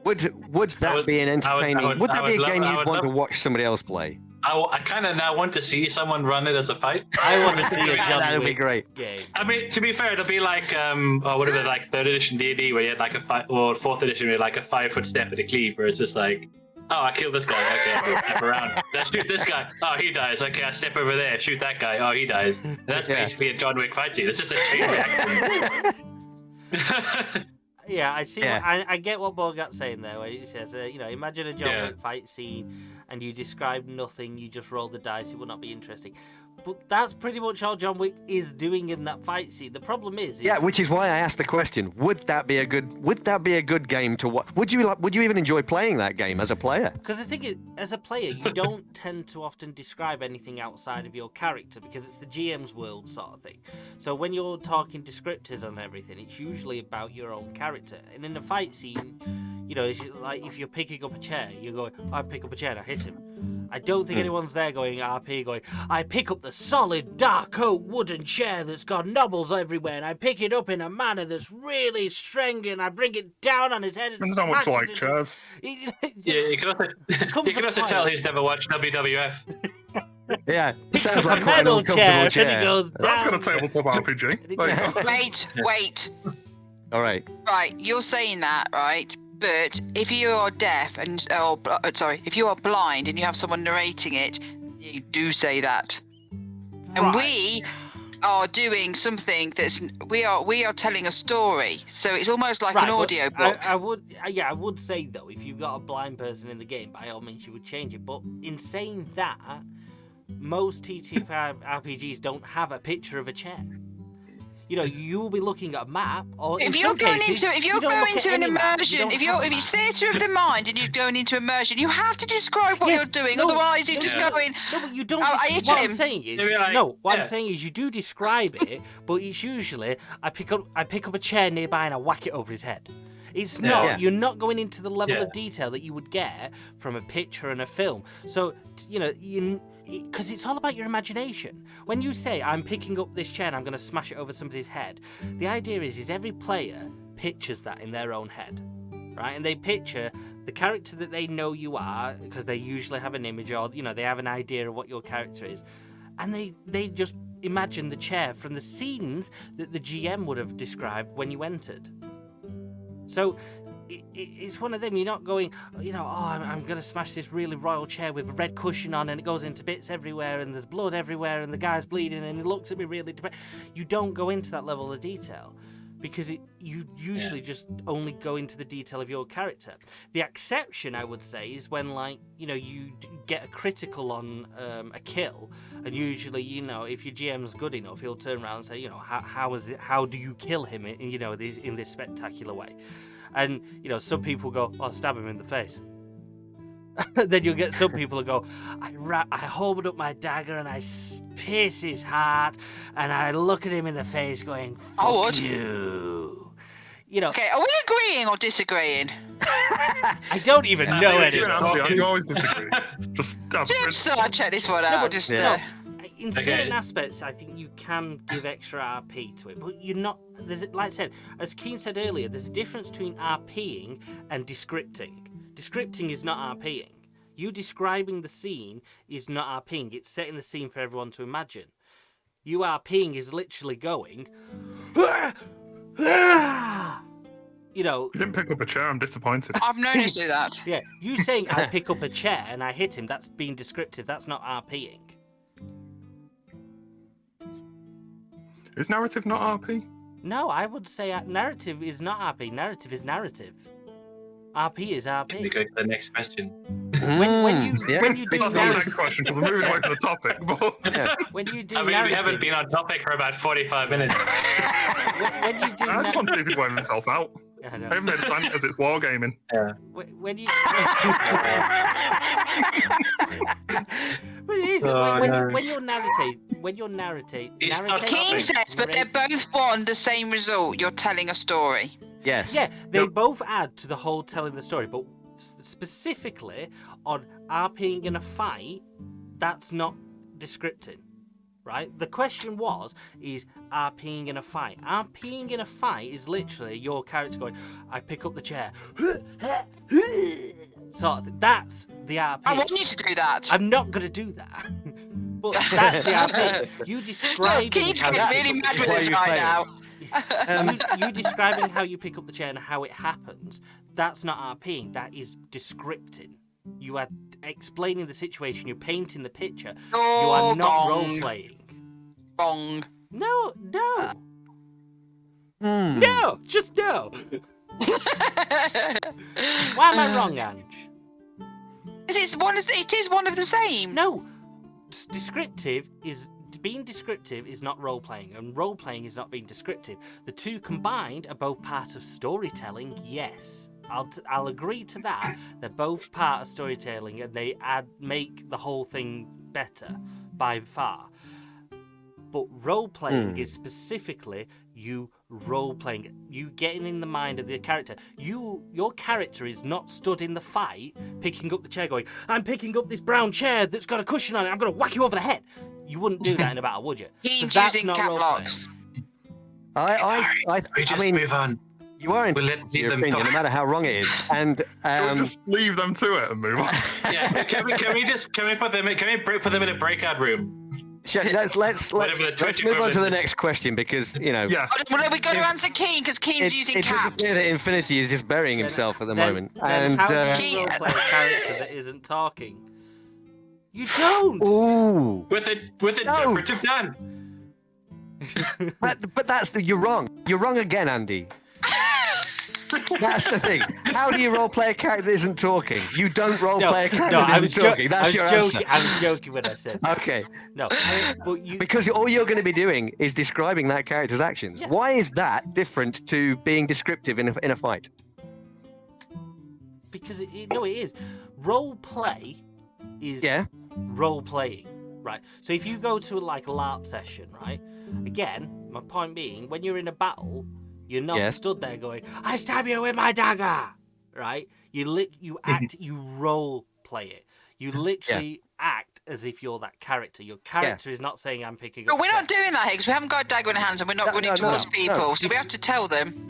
Would that be an entertaining? Would that be a game you'd want to watch somebody else play? I kind of now want to see someone run it as a fight. I want to see a John That'd Wick be great. game. I mean, to be fair, it'll be like whatever, like 3rd edition D&D where you had like or 4th edition where you had like a 5-foot step and a cleave, where it's just like, oh, I killed this guy. Okay, I'll step around. Let's shoot this guy. Oh, he dies. Okay, I step over there. Shoot that guy. Oh, he dies. And that's basically a John Wick fight scene. It's just a chain reaction. Yeah, I see. Yeah. I get what Bogart's saying there, where he says, imagine a John Wick fight scene, and you describe nothing. You just roll the dice. It would not be interesting. But that's pretty much all John Wick is doing in that fight scene. The problem is, which is why I asked the question: Would that be a good game to watch? Would you even enjoy playing that game as a player? Because the thing is, as a player, you don't tend to often describe anything outside of your character because it's the GM's world sort of thing. So when you're talking descriptors and everything, it's usually about your own character. And in a fight scene, it's like if you're picking up a chair, you're going, I pick up a chair and I hit him. I don't think anyone's there going RP going, I pick up the solid dark oak wooden chair that's got knobbles everywhere and I pick it up in a manner that's really strong and I bring it down on his head and Depends on which like chairs. You can also tell he's never watched WWF. Yeah, picks up a metal chair and he goes down. That's got a tabletop RPG. Wait. All right. Right, you're saying that, right? But if you are deaf if you are blind and you have someone narrating it, you do say that. Right. And we are doing something we are telling a story, so it's almost like an audio book. I would say though, if you've got a blind person in the game, by all means you would change it. But in saying that, most TTRPGs don't have a picture of a chair. You will be looking at a map, or if you're going into an immersion, if it's theatre of the mind and you're going into immersion, you have to describe what you're doing. Otherwise, you're just going. No, but you don't. What I'm saying is, you do describe it, but it's usually I pick up a chair nearby and I whack it over his head. It's not. Yeah. You're not going into the level of detail that you would get from a picture and a film. So because it's all about your imagination. When you say I'm picking up this chair and I'm going to smash it over somebody's head, the idea is every player pictures that in their own head, right? And they picture the character that they know you are, because they usually have an image, or they have an idea of what your character is, and they just imagine the chair from the scenes that the GM would have described when you entered. So it's one of them. You're not going, I'm going to smash this really royal chair with a red cushion on and it goes into bits everywhere and there's blood everywhere and the guy's bleeding and he looks at me really depressed. You don't go into that level of detail because you usually just only go into the detail of your character. The exception, I would say, is when, you get a critical on a kill, and usually, if your GM's good enough, he'll turn around and say, how do you kill him in this spectacular way? And, some people go, stab him in the face. Then you'll get some people who go, I hold up my dagger and I pierce his heart and I look at him in the face going, fuck you. Okay, are we agreeing or disagreeing? I don't even know anymore. You always disagree. Just thought I'd check this one out. In certain aspects, I think you can give extra RP to it, but you're not. Like I said, as Keen said earlier, there's a difference between RPing and descripting. Descripting is not RPing. You describing the scene is not RPing. It's setting the scene for everyone to imagine. You RPing is literally going. You didn't pick up a chair. I'm disappointed. I've known you do that. Yeah, you saying I pick up a chair and I hit him. That's being descriptive. That's not RPing. Is narrative not RP? No, I would say narrative is not RP. Narrative is narrative. RP is RP. Can we go to the next question? When you do That's the next question because we're moving away from the topic. But when you do I mean, narrative, we haven't been on topic for about 45 minutes. when you do I just want to see if he's wearing himself out. I I haven't made a sign that says it's wargaming. Yeah. When you But it is. When you're narrating, King says, but they both want the same result. You're telling a story. Yes. Yeah, they both add to the whole telling the story, but specifically on RPing in a fight, that's not descripting, right? The question is RPing in a fight. RPing in a fight is literally your character going, I pick up the chair. Sort of thing. That's the RP. I want you to do that. I'm not going to do that. But that's the RP. You describing Keith's getting really mad with us right now. You describing how you pick up the chair and how it happens, that's not RPing, that is descripting. You are explaining the situation, you're painting the picture. You are not role-playing. Wrong. No. No, just no. Why am I wrong, Ange? It is one of the same. No, being descriptive is not role-playing, and role-playing is not being descriptive. The two combined are both part of storytelling, yes. I'll agree to that. They're both part of storytelling, and they make the whole thing better by far. But role-playing is specifically you role-playing, you getting in the mind of the character. Your character is not stood in the fight, picking up the chair going, I'm picking up this brown chair that's got a cushion on it, I'm going to whack you over the head. You wouldn't do that in a battle, would you? He's using cap locks. We just move on. You are We'll let your them opinion, talk. no matter how wrong it is. And Can we just leave them to it and move on? Yeah. Can we put them in a breakout room? let's move on to the next question because Yeah. Well, we got to answer Keen because Keen's using it caps. appear that IMThnity is just burying himself at the moment. Then And how do you role-play a character that isn't talking? You don't. ooh, With interpretive done. but you're wrong. You're wrong again, Andy. That's the thing. How do you role-play a character that isn't talking? You don't role-play a character that isn't talking. That's your answer. I was joking when I said that. Okay. No, but Because all you're going to be doing is describing that character's actions. Yeah. Why is that different to being descriptive in a fight? Because it is. Role play is role playing, right? So if you go to a LARP session, right? Again, my point being, when you're in a battle, you're not stood there going, "I stab you with my dagger," right? You act, you role play it. You literally act as if you're that character. Your character is not saying, "I'm picking up." But we're not doing that, Higgs. We haven't got a dagger in our hands and we're not running towards people, so we have to tell them.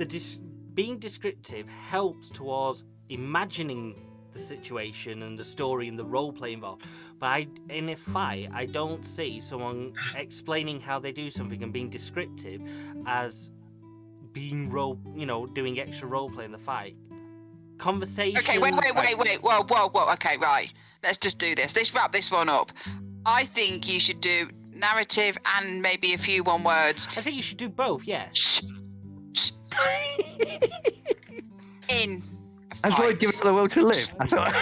being descriptive helps towards imagining the situation and the story and the role play involved. But in a fight, I don't see someone explaining how they do something and being descriptive as being doing extra role play in the fight. Conversation. Okay, wait. Whoa. Okay, right. Let's just do this. Let's wrap this one up. I think you should do narrative and maybe a few one words. I think you should do both, yeah. In. Has Lloyd given her the will to live? I thought.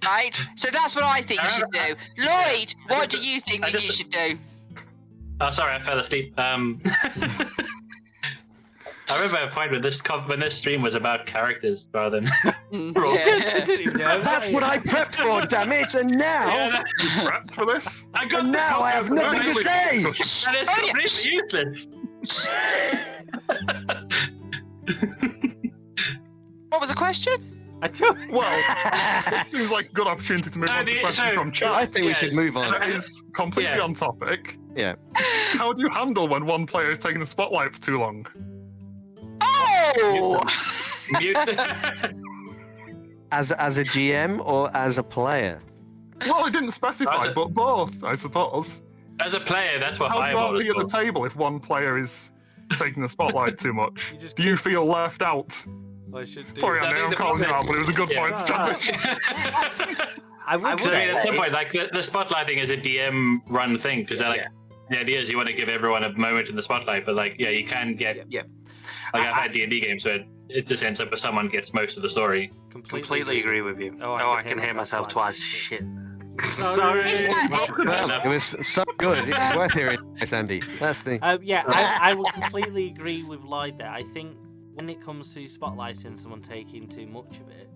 Right? So that's what I think you should do. Lloyd, what do you think that you should do? Oh, sorry, I fell asleep. I remember a point when this stream was about characters rather than roles. I didn't even know. That's what I prepped for, damn it! And now, You prepped for this? I got and now I have nothing to say. That is completely useless. What was the question? I don't. Well, it seems like a good opportunity to move on to the question from chat. I think we should move on. That is completely on topic. Yeah. How do you handle when one player is taking the spotlight for too long? Oh! Mute. As a GM or as a player? Well, it didn't specify, As a- but both, I suppose. As a player, that's what How do you Fireball is be at the called. table if one player is taking the spotlight too much? You just Do you feel left out? I should do. Sorry, I Andy, think I'm the calling you problem out, but it was a good Yeah. point, strategy. I would I mean, say. at some point, like the spotlighting is a DM-run thing because the idea is you want to give everyone a moment in the spotlight, but you can get I've had D&D games where it just ends up with someone gets most of the story. Completely agree with you. Oh, I can hear myself twice. Shit. Sorry. Is that It was so good. It's worth hearing, yes, Andy. That's the. I would completely agree with Lloyd there. I think when it comes to spotlighting someone taking too much of it,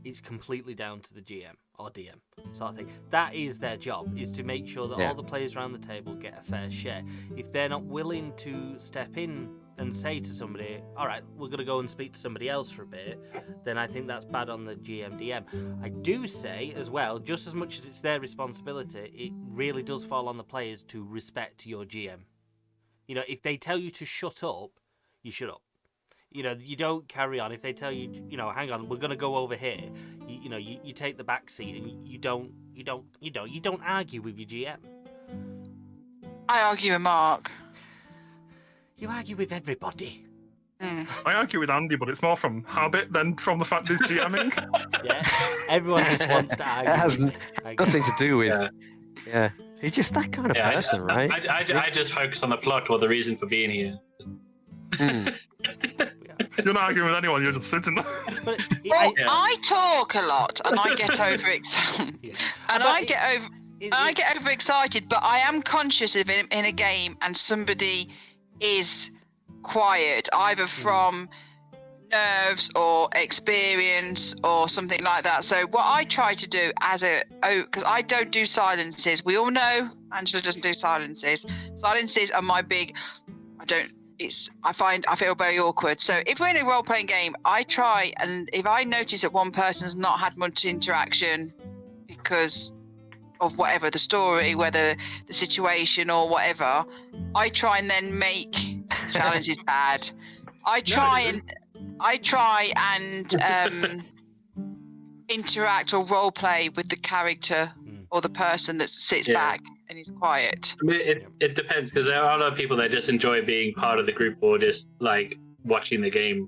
it's completely down to the GM or DM sort of thing. That is their job, is to make sure that all the players around the table get a fair share. If they're not willing to step in and say to somebody, all right, we're going to go and speak to somebody else for a bit, then I think that's bad on the GM, DM. I do say as well, just as much as it's their responsibility, it really does fall on the players to respect your GM. You know, if they tell you to shut up, you shut up. You know, you don't carry on. If they tell you, hang on, we're going to go over here, you take the back seat and you don't argue with your GM. I argue with Mark. You argue with everybody. Mm. I argue with Andy, but it's more from habit than from the fact he's GMing. Yeah, everyone just wants to argue. It has nothing to do with. Yeah. Yeah. He's just that kind of person, right? I just focus on the plot or the reason for being here. You're not arguing with anyone, you're just sitting there. But Well, I talk a lot and I get overexcited. And I get overexcited, but I am conscious of in a game and somebody is quiet, either from nerves or experience or something like that. So what I try to do because I don't do silences. We all know Angela doesn't do silences. Silences are my big. I feel very awkward. So if we're in a role-playing game, I try, and if I notice that one person's not had much interaction because of whatever the story, whether the situation or whatever, I try and then make challenge is bad. I try and interact or role play with the character or the person that sits back and is quiet. I mean, it depends because there are a lot of people that just enjoy being part of the group or just like watching the game.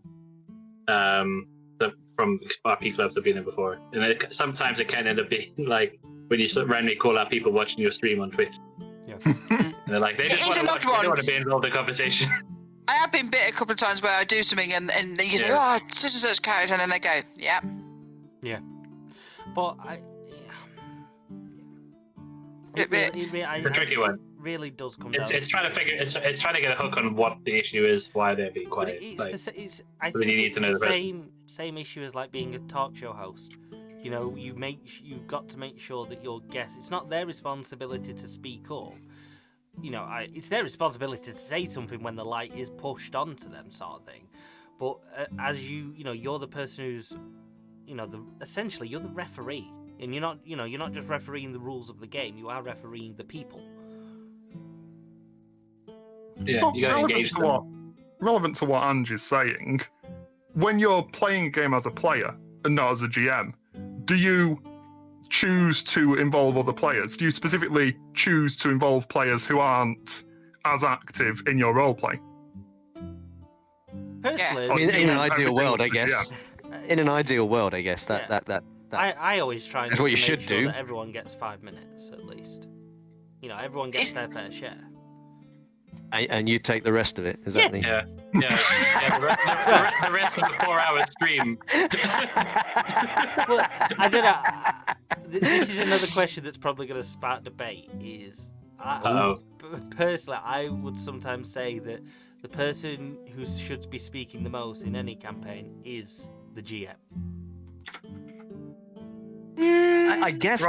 From RP clubs I've been in before, and sometimes it can end up being like when you randomly call out people watching your stream on Twitch. Yeah. And they're like, they just want to be involved in the conversation. I have been bit a couple of times where I do something and you say, oh, such and such character, and then they go, yeah. Yeah. But it's a tricky one. Really does come down. It's trying to get a hook on what the issue is, why they're being quiet. I think it's the same issue as like being a talk show host. You know, you've got to make sure that your guests. It's not their responsibility to speak up. You know, it's their responsibility to say something when the light is pushed onto them, sort of thing. But as you're the person who's, essentially you're the referee, and you're not just refereeing the rules of the game. You are refereeing the people. Yeah, you got to engage them. relevant to what Ange is saying, when you're playing a game as a player and not as a GM, do you choose to involve other players? Do you specifically choose to involve players who aren't as active in your roleplay? Personally, in an ideal world, I everything guess. In an ideal world, I guess that I always try and That's what you make should sure do. that everyone gets 5 minutes at least. You know, everyone gets their fair share. and you take the rest of it. Is that Yes. The rest of the 4-hour stream. Well, I don't know. This is another question that's probably going to spark debate. Personally, I would sometimes say that the person who should be speaking the most in any campaign is the GM. I guess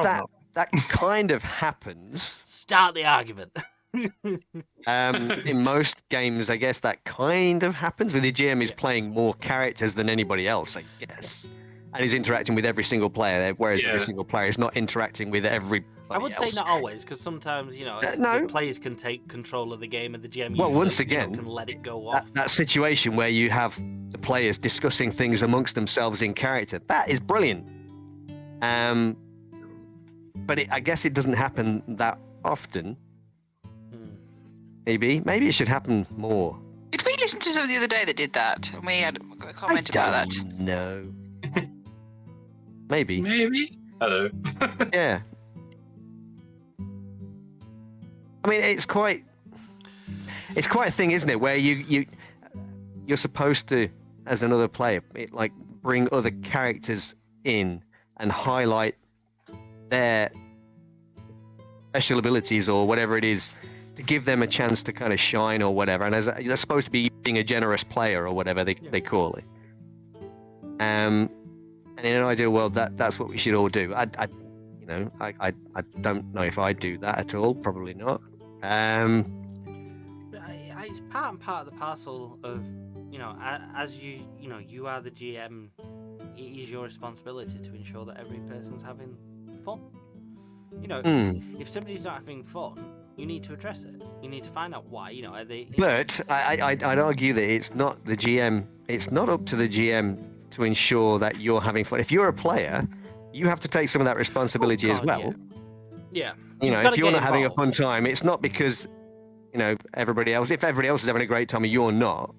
that kind of happens. Start the argument. In most games, I guess that kind of happens. When the GM is playing more characters than anybody else, I guess, and he's interacting with every single player, whereas every single player is not interacting with everybody I would say else. not always, because sometimes the players can take control of the game, and the GM usually, once again, can let it go off. That situation where you have the players discussing things amongst themselves in character, that is brilliant. But I guess it doesn't happen that often. Maybe it should happen more. Did we listen to somebody the other day that did that? And we had a comment about that. No. Maybe. I don't know. Yeah. I mean, it's quite a thing, isn't it? Where you're supposed to, as another player, bring other characters in and highlight their special abilities or whatever it is, to give them a chance to kind of shine or whatever. And they're supposed to be being a generous player or whatever they call it. And in an ideal world, that's what we should all do. I don't know if I do that at all. Probably not. It's part and part of the parcel of, as you are the GM, it is your responsibility to ensure that every person's having fun. If somebody's not having fun, you need to address it. You need to find out why. Are they? But I'd argue that it's not the GM. It's not up to the GM to ensure that you're having fun. If you're a player, you have to take some of that responsibility as well. Yeah. If you're not having a fun time, it's not because everybody else. If everybody else is having a great time and you're not,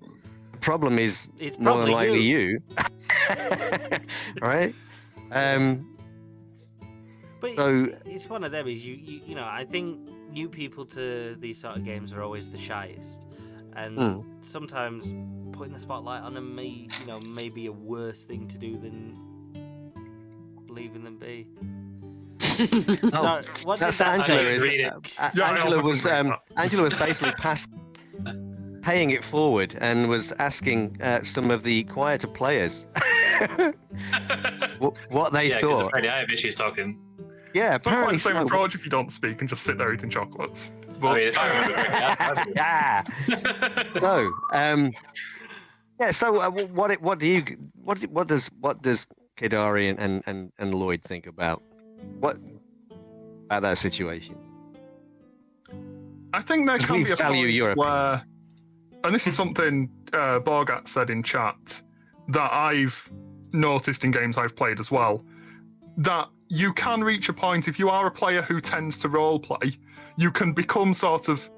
the problem is it's more than probably likely you. Right? But so it's one of them. Is I think new people to these sort of games are always the shyest, and sometimes putting the spotlight on them may be a worse thing to do than leaving them be. So what that's did that Angela say? Angela was basically paying it forward and was asking some of the quieter players what they thought. I have issues talking. Yeah, apparently. It's not quite the same approach if you don't speak and just sit there eating chocolates. But... if I remember correctly, So what does Kedari and Lloyd think about that situation? I think there can be a point where, and this is something Borgat said in chat that I've noticed in games I've played as well, that you can reach a point, if you are a player who tends to roleplay, you can become sort of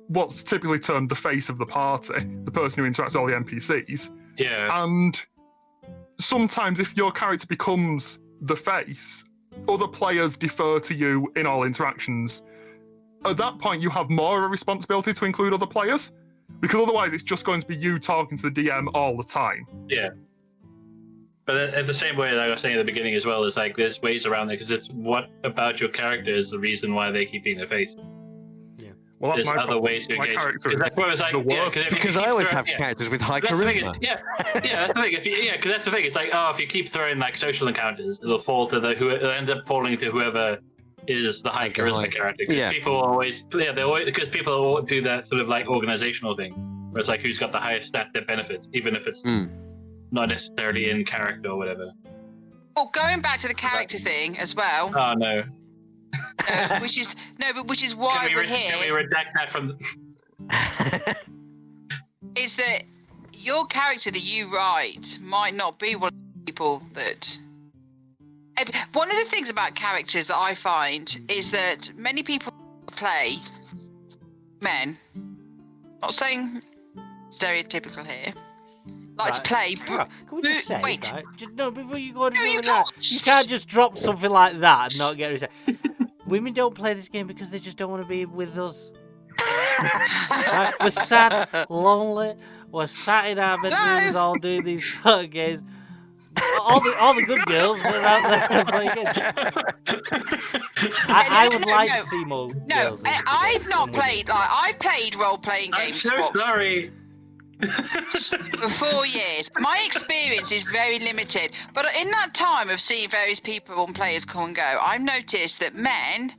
what's typically termed the face of the party, the person who interacts with all the NPCs. Yeah. And sometimes if your character becomes the face, other players defer to you in all interactions. At that point, you have more of a responsibility to include other players, because otherwise it's just going to be you talking to the DM all the time. Yeah. But at the same way, like I was saying at the beginning as well, is there's ways around it, because it's what about your character is the reason why they keep being the face. Yeah. Well, that's there's other ways to my engage. character is The worst. Because I always have characters with high charisma. That's the thing. Because that's the thing. It's if you keep throwing social encounters, it'll fall to it'll end up falling to whoever is the high charisma character. Because people always do that sort of organizational thing, where it's who's got the highest stat that benefits, even if it's not necessarily in character or whatever. Well, going back to the character thing as well. Oh no. Which is why we're here. Can we redact that from? is that your character that you write might not be one of the people that. One of the things about characters that I find is that many people play men. Not saying stereotypical here. Like to play. Can we just say, wait. right? No, before you go on, No, you you can't just drop something like that and not get it. Women don't play this game because they just don't want to be with us. Right? We're sad, lonely. We're sat in our bedrooms all doing these sort of games. All the good girls are out there playing games. I would like to see more girls. No, I've not played. Like I've played role-playing games. I'm so sorry. For 4 years. My experience is very limited. But in that time of seeing various people and players come and go, I've noticed that men,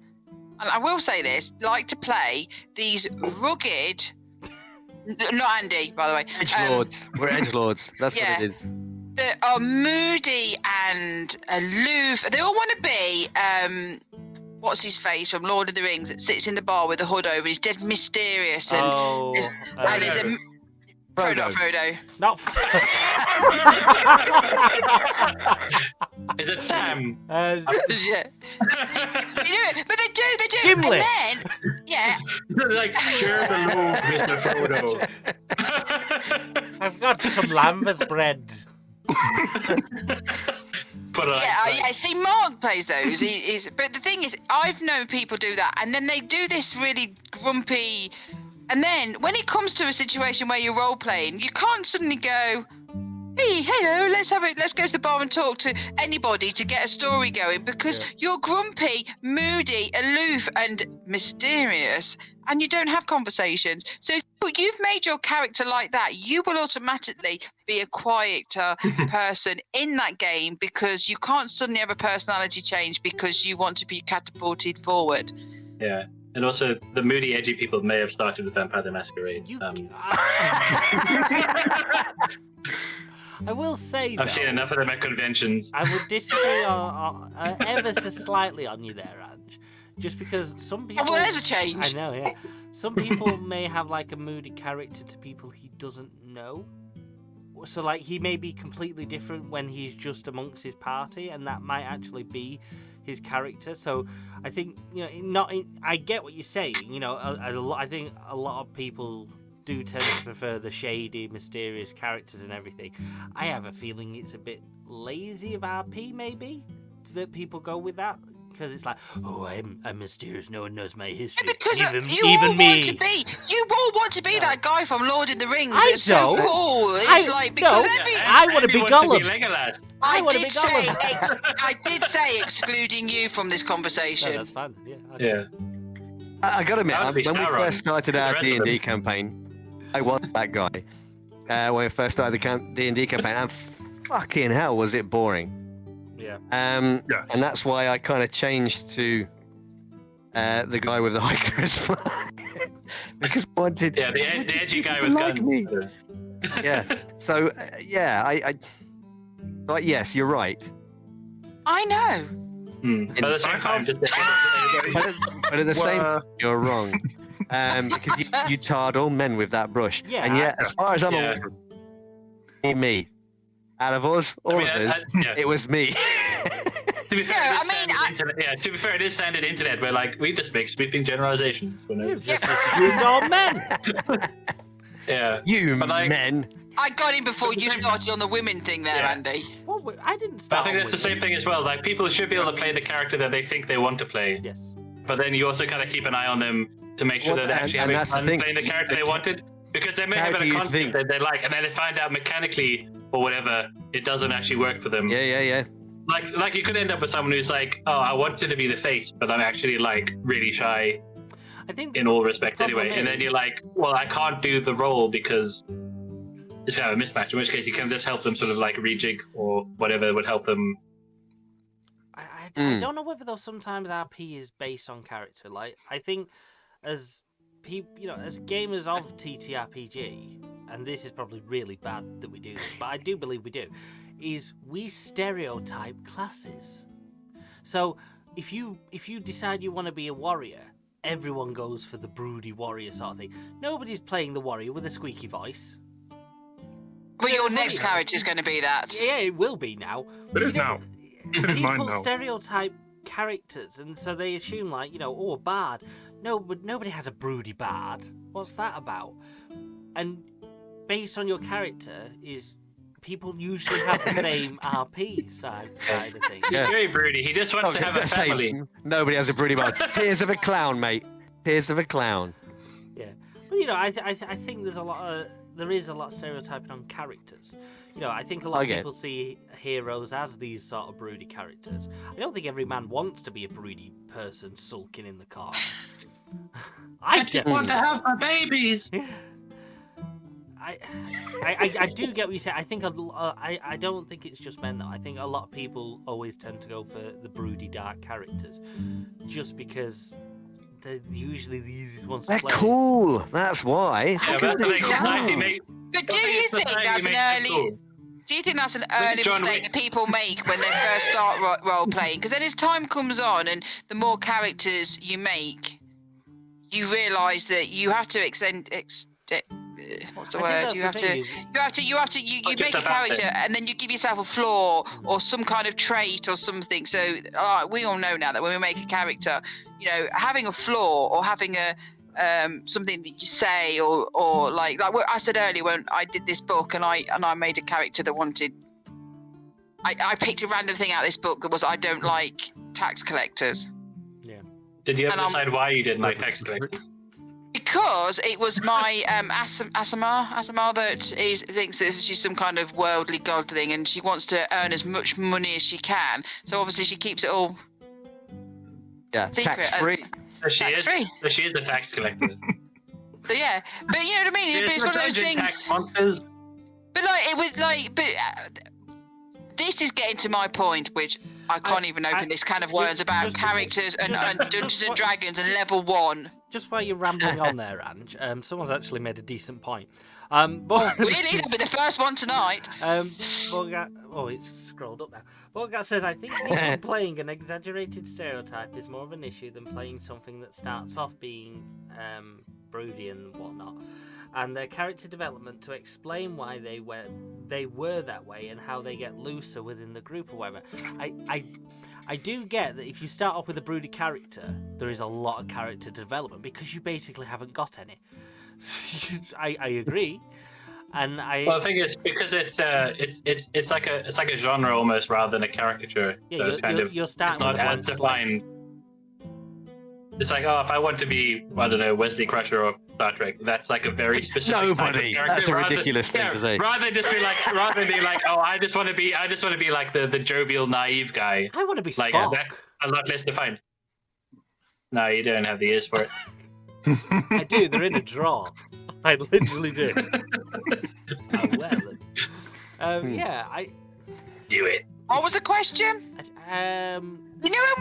and I will say this, like to play these rugged. Not Andy, by the way. Edgelords. We're edgelords. That's what it is. That are moody and aloof. They all want to be what's his face from Lord of the Rings that sits in the bar with a hood over. He's dead mysterious and is a Frodo. Not Is it Sam? Yeah. But they do. Gimli. And then, yeah. Like, share the loaf, Mr. Frodo. I've got some lamb's bread. Yeah. See, Mark plays those. But the thing is, I've known people do that, and then they do this really grumpy. And then when it comes to a situation where you're role playing, you can't suddenly go, "Hey, hello, let's go to the bar and talk to anybody to get a story going," because you're grumpy, moody, aloof, and mysterious, and you don't have conversations. So if you've made your character like that, you will automatically be a quieter person in that game because you can't suddenly have a personality change because you want to be catapulted forward. Yeah. And also, the moody, edgy people may have started with Vampire the Masquerade. I will say, I've seen enough of them at conventions. I would disagree ever so slightly on you there, Ange. Just because some people... Oh, well, there's a change. I know, yeah. Some people may have, like, a moody character to people he doesn't know. So, like, he may be completely different when he's just amongst his party, and that might actually be his character. So I think, I get what you're saying. I think a lot of people do tend to prefer the shady, mysterious characters and everything. I have a feeling it's a bit lazy of RP, maybe, that people go with that. Because it's like, oh, I'm mysterious. No one knows my history. Yeah, because even you me. You all want to be that guy from Lord of the Rings. I It's so don't. cool. It's I want to be Gollum. I did say excluding you from this conversation. No, that's fine. Yeah. Okay. I gotta admit, when we Sauron. first started our The rest of D&D them. campaign, I was that guy. When we first started the D&D campaign, and fucking hell was it boring. Yeah. Yes. And that's why I kind of changed to the guy with the high charisma. Because I wanted... Yeah, the edgy guy to with like guns. me. Yeah. So, but yes, you're right. I know. But at the same time, just... But at the same time, you're wrong. Because you tarred all men with that brush. Yeah. And yet, as far as I'm aware, me. Out of us, all of us, it was me. To be fair, to be fair, it is standard internet where we just make sweeping generalizations. You've just assumed all men. Yeah. You But, men. I got in before you started on the women thing there, Andy. Well, I didn't But start. I think that's the same thing as well. People should be able to play the character that they think they want to play. Yes. But then you also kind of keep an eye on them to make sure that they're actually having fun playing the character they wanted. Because they may have a concept that they like, and then they find out mechanically or whatever, it doesn't actually work for them. Yeah. Like you could end up with someone who's like, oh, I wanted to be the face, but I'm actually really shy. I think in all respects anyway. And then you're like, well, I can't do the role because it's kind of a mismatch. In which case, you can just help them sort of rejig or whatever would help them. I don't know whether though sometimes RP is based on character. I think as people, as gamers of TTRPG, and this is probably really bad that we do this, but I do believe we do, is we stereotype classes. So if you decide you want to be a warrior, everyone goes for the broody warrior sort of thing. Nobody's playing the warrior with a squeaky voice. But your next character is going to be that. Yeah, it will be now. It is now. It is mine People now. stereotype characters, and so they assume, like, a bard. No, but nobody has a broody bard. What's that about? And based on your character is people usually have the same RP side of things. He's very broody. He just wants to have a family. Nobody has a broody bard. Tears of a clown, mate. Tears of a clown. Yeah, but I think there is a lot of stereotyping on characters. I think a lot of people see heroes as these sort of broody characters. I don't think every man wants to be a broody person sulking in the corner. I just want to have my babies. I do get what you say. I think I don't think it's just men though. I think a lot of people always tend to go for the broody dark characters, just because they're usually the easiest ones to play. They're cool. That's why. Yeah, but do you think that's an early? Do you think that's an early mistake that people make when they first start role playing? Because then as time comes on and the more characters you make, you realise that you have to what's the word? You make a character and then you give yourself a flaw or some kind of trait or something. So we all know now that when we make a character, having a flaw or having a something that you say or like what I said earlier when I did this book and I made a character that wanted. I picked a random thing out of this book that was I don't like tax collectors. Yeah. Did you ever decide why you didn't like tax collectors? Because it was my Asamar that thinks that she's some kind of worldly god thing and she wants to earn as much money as she can. So obviously she keeps it all secret. Tax-free. So she is a tax collector. So yeah, but you know what I mean. It's one of those things. But this is getting to my point, which I can't even open this can of worms about characters and Dungeons and Dragons and level 1. Just while you're rambling on there, Ange, someone's actually made a decent point. Really? That'll be the first one tonight. It's scrolled up now. Borgat says, I think people playing an exaggerated stereotype is more of an issue than playing something that starts off being broody and whatnot. And their character development to explain why they were that way and how they get looser within the group or whatever. I do get that if you start off with a broody character, there is a lot of character development because you basically haven't got any. I agree, and Well, the thing is, because it's like a genre almost rather than a caricature. Yeah, so you're starting it's not as defined. It's like, if I want to be, I don't know, Wesley Crusher or Star Trek, that's like a very specific type of character. That's a ridiculous thing to say. Rather than be like, I just want to be like the jovial, naive guy. I want to be like Spock. That's a lot less defined. No, you don't have the ears for it. I do. They're in a drawer. I literally do. I wear them. I do it. What was the question? When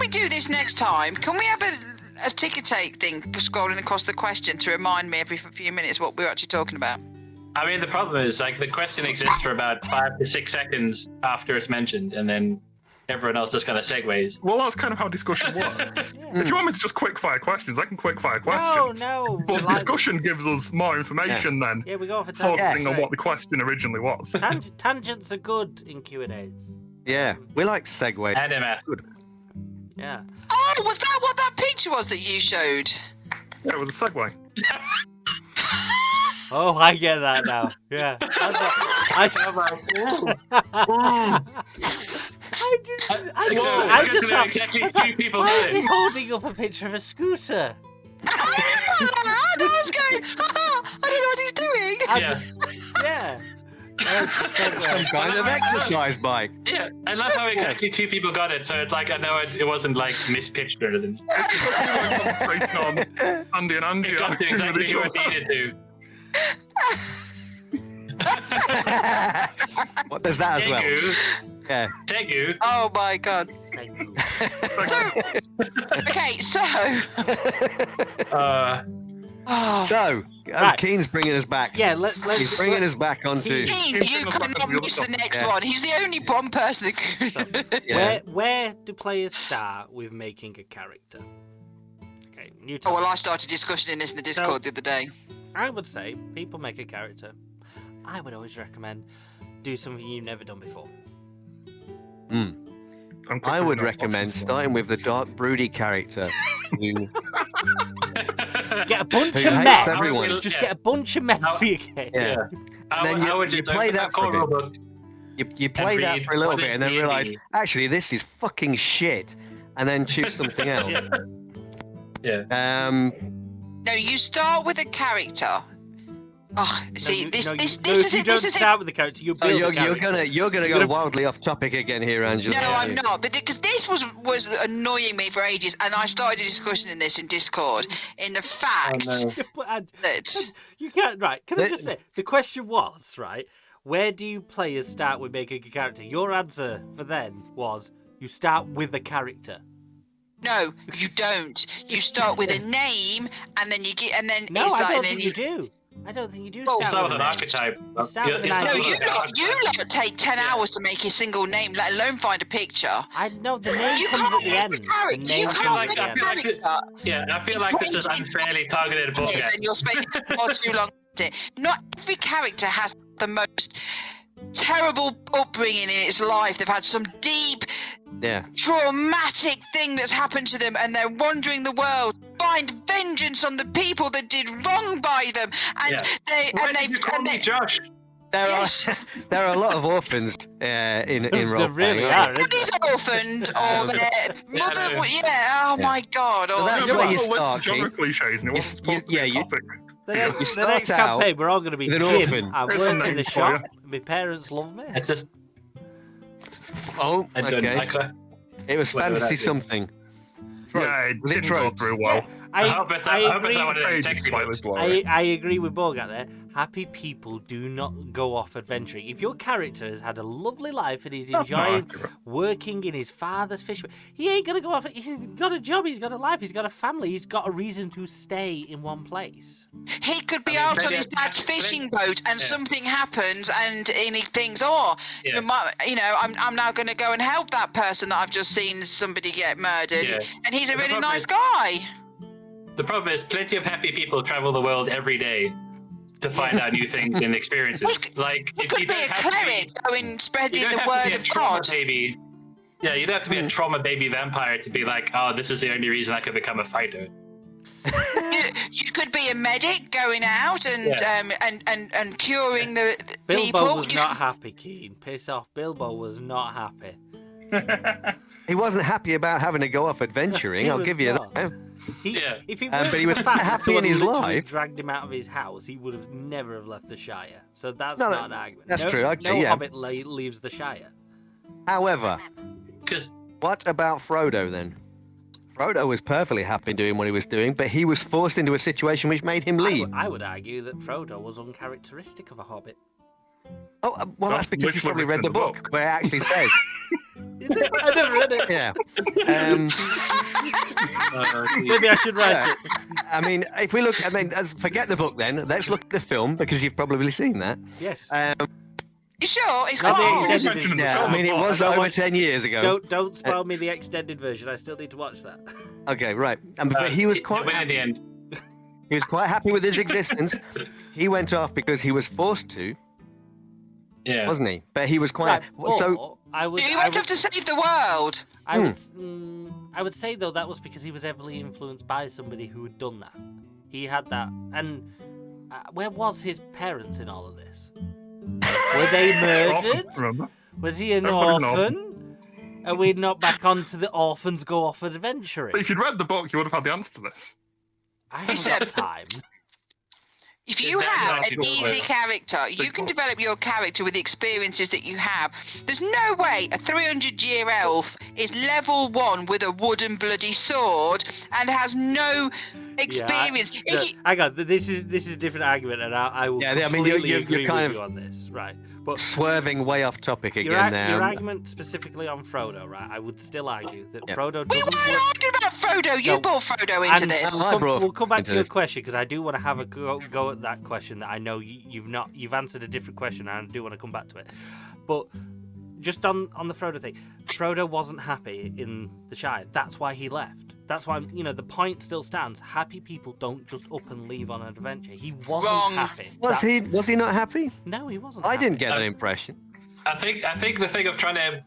we do this next time, can we have a ticker tape thing scrolling across the question to remind me every few minutes what we're actually talking about? I mean, the problem is, the question exists for about 5 to 6 seconds after it's mentioned, and then everyone else just kind of segues. Well, that's kind of how discussion works. If you want me to just quick-fire questions, I can quick-fire questions. No. But discussion gives us more information then. Yeah, we go for focusing on what the question originally was. Tangents are good in Q&As. Yeah, we like segue. And Good. Yeah. Oh, was that what that picture was that you showed? Yeah, it was a segue. Oh, I get that now. Yeah. I just saw exactly 2 people. Why is he holding up a picture of a scooter? I was going, I don't know what he's doing. Yeah. It's some kind of exercise bike. Yeah, I love how exactly 2 people got it, so it's like I know it wasn't like mispitched or anything. Based on Andy and Andy. It got to exactly who it needed to. What does that as well? Yeah. Tegu. Oh my god. So, Keen's bringing us back. Yeah, let's. He's bringing us back onto. Keen, you cannot miss the next one. He's the only one person that could. Yeah. Where do players start with making a character? Okay, you tell I me. started discussing this in the Discord the other day. I would say people make a character. I would always recommend do something you've never done before. I would recommend starting with the dark, broody character who Get a bunch Who of hates men. everyone. Just get a bunch of men for your game. yeah. And then you play that for a bit. You play that for a little bit and then realise, actually, this is fucking shit, and then choose something else. Yeah. No, you start with a character. Oh, see, this you is don't this is start with the character. You build the character. You're gonna go wildly off topic again here, Angela. No, I'm not. But because this was annoying me for ages, and I started a discussion in this in Discord. In the fact that You can't. Right? Can I just say the question was right? Where do you players start with making a character? Your answer for then was you start with a character. no, you don't. You start with a name, and then you get, and then No, it's I like, don't and then think you do. I don't think you do. Well, Start with an a name. archetype. Start with an No, archetype. you lot take 10 hours to make a single name, let alone find a picture. I know the name You comes can't at the make end. a The character. name You comes can't at make the a end. character. I feel like this is unfairly targeted bullshit. And you're spending far too long on it. Not every character has the most terrible upbringing in its life. They've had some deep, traumatic thing that's happened to them, and they're wandering the world, find vengeance on the people that did wrong by them, and Josh. There are a lot of orphans in role There really playing. are. Nobody's orphaned, or their mother. Oh my God! So Or that's Yeah, where but you a whole start, list of genre Keith. cliches, and it wasn't supposed to be a topic. The start next out campaign, we're all going to be with an Jim. orphan. I There's some worked in the names for you. shop. My parents love me. It's just Oh, I don't okay. like It was What would fantasy that be? something. Yeah, it Was it didn't go tropes? through well. I hope it's one of the Pages sexy slightly ones. blurry. I agree with Borgat there. Happy people do not go off adventuring. If your character has had a lovely life and he's That's not enjoying accurate. working in his father's fish, he ain't gonna go off. He's got a job, he's got a life, he's got a family, he's got a reason to stay in one place. he could be I mean, out on maybe his dad's fishing boat, and Yeah. something happens, and he thinks, "Oh, Yeah. I'm now going to go and help that person that I've just seen somebody get murdered," Yeah. and he's a The really problem nice is- guy. The problem is, plenty of happy people travel the world every day to find out new things and experiences. Like, He if could you be don't a have to cleric going you spreading don't the have to word be a of trauma God. baby. Yeah, you don't have to be a trauma baby vampire to be like, oh, this is the only reason I could become a fighter. You could be a medic going out and and curing the Bilbo people. was not happy, Keen. Piss off. Bilbo was not happy. He wasn't happy about having to go off adventuring. He I'll was give you not. that. If it but weren't he for was the fact that happy in someone his literally life. dragged him out of his house, he would have never have left the Shire. So that's No, not an argument. that's no, true, okay, no yeah. Hobbit leaves the Shire. However, Because what about Frodo then? Frodo was perfectly happy doing what he was doing, but he was forced into a situation which made him leave. I would argue that Frodo was uncharacteristic of a Hobbit. Oh, well, that's That's because you probably literally read the written in the book book. where it actually says. Is it? I never read it. Yeah. Maybe I should write it. I mean, if we look, forget the book then. Let's look at the film because you've probably seen that. Yes. You sure? It's Not quite the old. extended mentioned version. the Yeah, film I mean, it before. was I don't over watch- 10 years ago. Don't spoil me the extended version. I still need to watch that. Okay, right. But he was quite in the end. he was quite happy with his existence. He went off because he was forced to, Yeah. wasn't he? But he was quite Right, so. or I would. You I went would, off to save the world. I would say though that was because he was heavily influeed by somebody who had done that. He had that, and where was his parents in all of this? Were they murdered? Remember? Was he an Everybody's an orphan? Are we not back onto the orphans go off adventuring? But if you'd read the book, you would have had the answer to this. I haven't Except- got time. If you It's have definitely an not easy people. character, you can develop your character with the experiences that you have. There's no way a 300-year elf is level 1 with a wooden bloody sword and has no experience. Yeah, hang on, this is a different argument, and I will Yeah, I mean, completely you're agree kind with of- you on this, right? But Swerving way off topic your again now. argument specifically on Frodo, right? I would still argue that Yeah. Frodo We doesn't weren't work. arguing about Frodo. You No. brought Frodo into And this. I brought we'll come back into to your this. question because I do want to have a go at that question that I know you've answered a different question and I do want to come back to it. But just on the Frodo thing, Frodo wasn't happy in the Shire. That's why he left. That's why, the point still stands. Happy people don't just up and leave on an adventure. He wasn't Wrong. happy. Was he not happy? No, he wasn't. I happy. didn't get that impression. I think the thing of trying to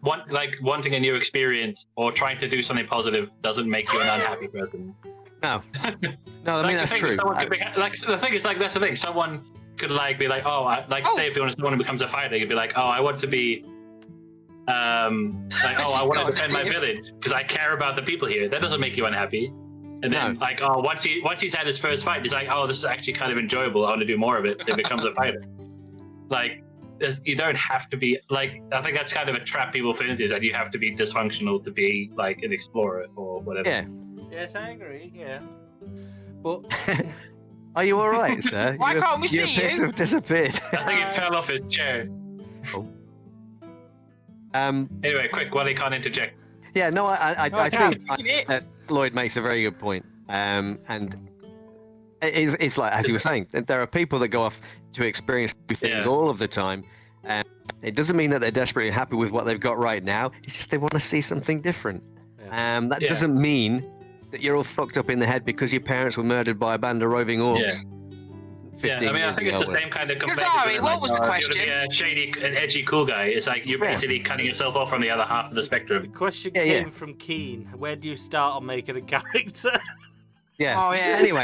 wanting a new experience or trying to do something positive doesn't make you an unhappy person. No, no, I mean that's true. The thing is, that's the thing. Someone could be like, say if you want someone who becomes a fighter, you'd be like, I want to be, I want to defend my village because I care about the people here. That doesn't make you unhappy. And then once he's had his first fight, he's like, this is actually kind of enjoyable. I want to do more of it. So he becomes a fighter. You don't have to be I think that's kind of a trap people fall into, that you have to be dysfunctional to be an explorer or whatever. Yeah. Yes, I agree. Yeah. But are you all right, sir? Why can't we see you? You have disappeared. I think he fell off his chair. Oh. Anyway, quick, while he can't interject. Yeah, no, I think Lloyd makes a very good point. And it's like, as you were saying, there are people that go off to experience new things all of the time. It doesn't mean that they're desperately happy with what they've got right now. It's just they want to see something different. Yeah. That doesn't mean that you're all fucked up in the head because your parents were murdered by a band of roving orcs. Yeah, I mean, I think it's the same kind of complaint. Sorry, what was the question? If you're going to be a shady and edgy cool guy, it's like you're basically cutting yourself off from the other half of the spectrum. The question came from Keen. Where do you start on making a character? Yeah. Oh, yeah. Anyway.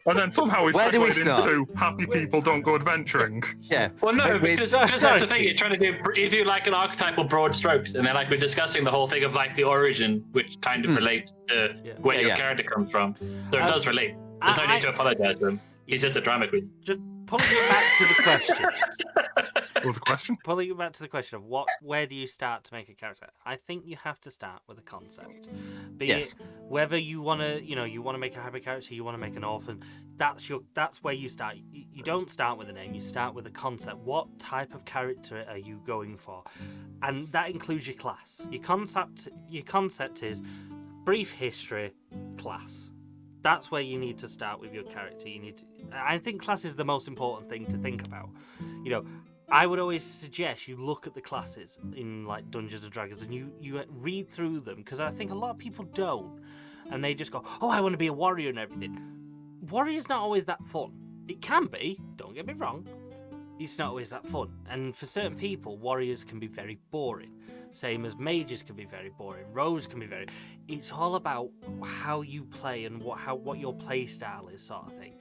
And then somehow it's segued into happy people don't go adventuring. Yeah. Well, no, because that's the thing. You're trying to do an archetypal broad strokes, and then we're discussing the whole thing of the origin, which kind of relates to where your character comes from. So it does relate. There's no need to apologize to him. He's just a drama queen. Just pulling it back to the question. What was the question? Pulling it back to the question of where do you start to make a character? I think you have to start with a concept. Be it whether you want to make a happy character, you want to make an orphan. That's where you start. You don't start with a name. You start with a concept. What type of character are you going for? And that includes your class. Your concept is brief history, class. That's where you need to start with your character. I think class is the most important thing to think about. I would always suggest you look at the classes in Dungeons and Dragons and you read through them, because I think a lot of people don't, and they just go, I want to be a warrior and everything. Warrior's not always that fun. It can be, don't get me wrong. It's not always that fun, and for certain people, warriors can be very boring. Same as mages can be very boring. Rogues can be very. It's all about how you play and what your play style is, sort of thing.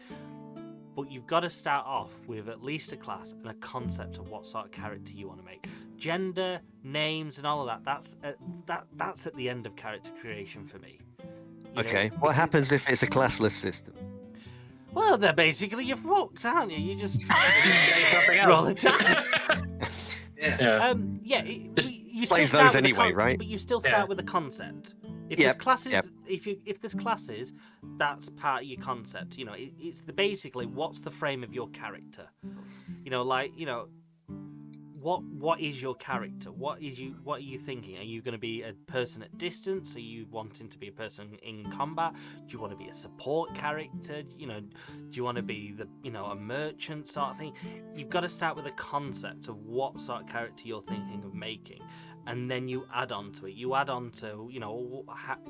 But you've got to start off with at least a class and a concept of what sort of character you want to make. Gender, names, and all of that. That's at the end of character creation for me. Okay. What happens if it's a classless system? Well, they're basically your fucks, aren't you? You just roll a dice. You plays those anyway, right? But you still start with a concept. If there's classes, that's part of your concept. It's basically what's the frame of your character. What is your character? What are you thinking? Are you going to be a person at distance? Are you wanting to be a person in combat? Do you want to be a support character? Do you want to be a merchant sort of thing? You've got to start with a concept of what sort of character you're thinking of making, and then you add on to it. You add on to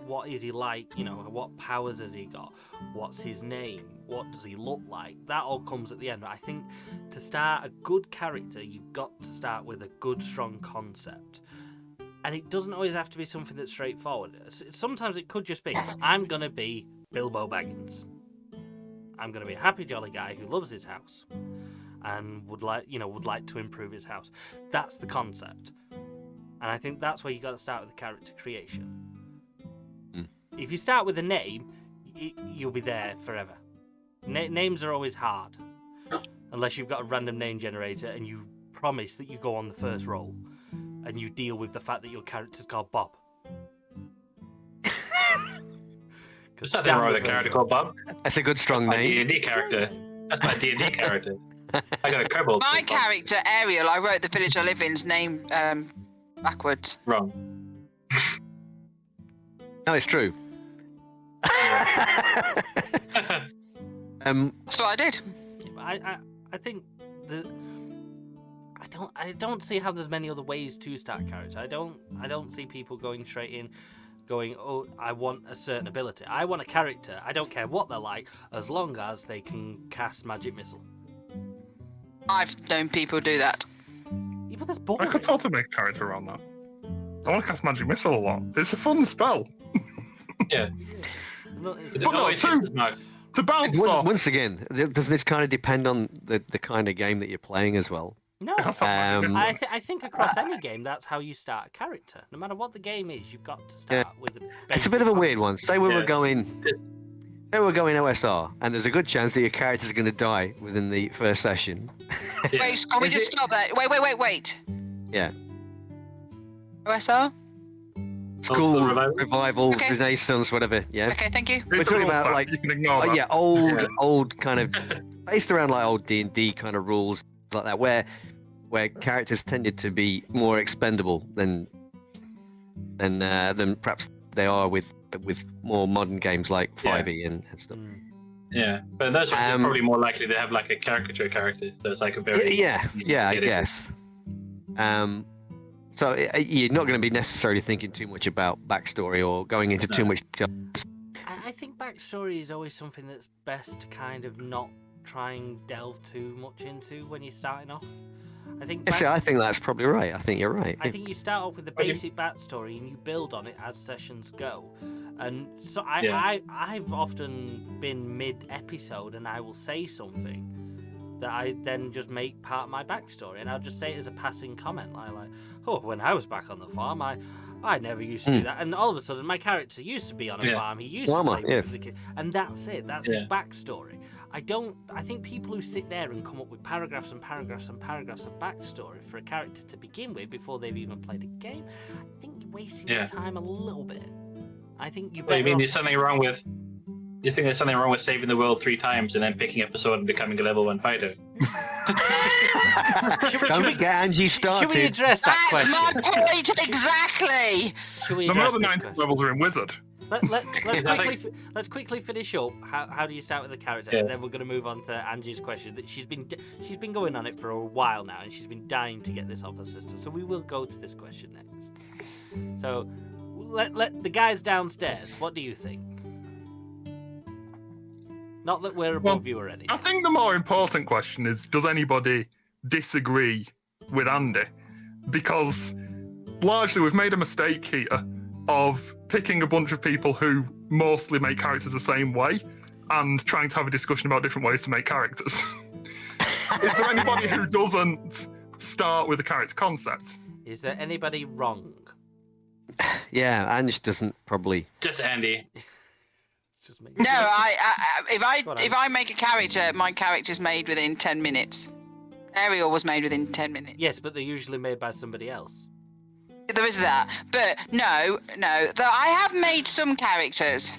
what is he like? What powers has he got? What's his name? What does he look like? That all comes at the end. I think to start a good character, you've got to start with a good, strong concept. And it doesn't always have to be something that's straightforward. Sometimes it could just be, I'm going to be Bilbo Baggins. I'm going to be a happy, jolly guy who loves his house and would like to improve his house. That's the concept. And I think that's where you got to start with the character creation. If you start with a name, you'll be there forever. Names are always hard, unless you've got a random name generator and you promise that you go on the first roll and you deal with the fact that your character's called Bob. There's nothing wrong with a character called Bob. That's a good strong My name. D&D character. That's my D&D character. I got a kobold. My character, Ariel, I wrote the village I live in's name backwards. Wrong. No, it's true. That's what I did. I think I don't see how there's many other ways to start a character. I don't see people going straight in. going, oh, I want a certain ability. I want a character. I don't care what they're like, as long as they can cast magic missile. I've known people do that. Yeah, but that's boring. I could totally make a character around that. I want to cast Magic Missile a lot. It's a fun spell. Yeah. It's But no, to bounce off. Once again, doesn't this kind of depend on the kind of game that you're playing as well? No, I think across any game, that's how you start a character. No matter what the game is, you've got to start with a basic It's a bit of a weird concept. one. Say we were going OSR, and there's a good chance that your character's going to die within the first session. Wait, can we just stop there? Wait. Yeah. OSR? School revival, Renaissance, whatever. Yeah. Okay, thank you. We're talking about like, you can ignore that. old kind of based around like old D&D kind of rules like that, where characters tended to be more expendable than perhaps they are with more modern games like 5e and stuff. Yeah, but those are probably more likely to have like a caricature character. So it's like a very I guess. So you're not going to be necessarily thinking too much about backstory or going into too much detail. I think backstory is always something that's best to kind of not try and delve too much into when you're starting off. I think that's probably right. I think you're right. I think you start off with the basic backstory and you build on it as sessions go. And so I've often been mid-episode and I will say something that I then just make part of my backstory, and I'll just say it as a passing comment, like, oh, when I was back on the farm, I never used to do that, and all of a sudden my character used to be on a farm, he used to play with the kid, and that's it, that's his backstory. I think people who sit there and come up with paragraphs and paragraphs and paragraphs of backstory for a character to begin with before they've even played a game, I think you're wasting your time a little bit. I think you better. You mean there's something wrong with? You think there's something wrong with saving the world 3 times and then picking up a sword and becoming a level 1 fighter? Should get Angie started. Should we address that question? That's my point, exactly. Should we The address more than 90 levels are in Wizard. Let's quickly finish up. How do you start with the character, and then we're going to move on to Angie's question. That she's been going on it for a while now, and she's been dying to get this off her system. So we will go to this question next. So let the guys downstairs. What do you think? Not that we're above you already. I think the more important question is, does anybody disagree with Andy? Because largely we've made a mistake here of picking a bunch of people who mostly make characters the same way and trying to have a discussion about different ways to make characters. Is there anybody who doesn't start with a character concept? Is there anybody wrong? Yeah, Ange doesn't probably. Just Andy. Just me. No, if I make a character, my character's made within 10 minutes. Ariel was made within 10 minutes. Yes, but they're usually made by somebody else. There is that, but no. I have made some characters.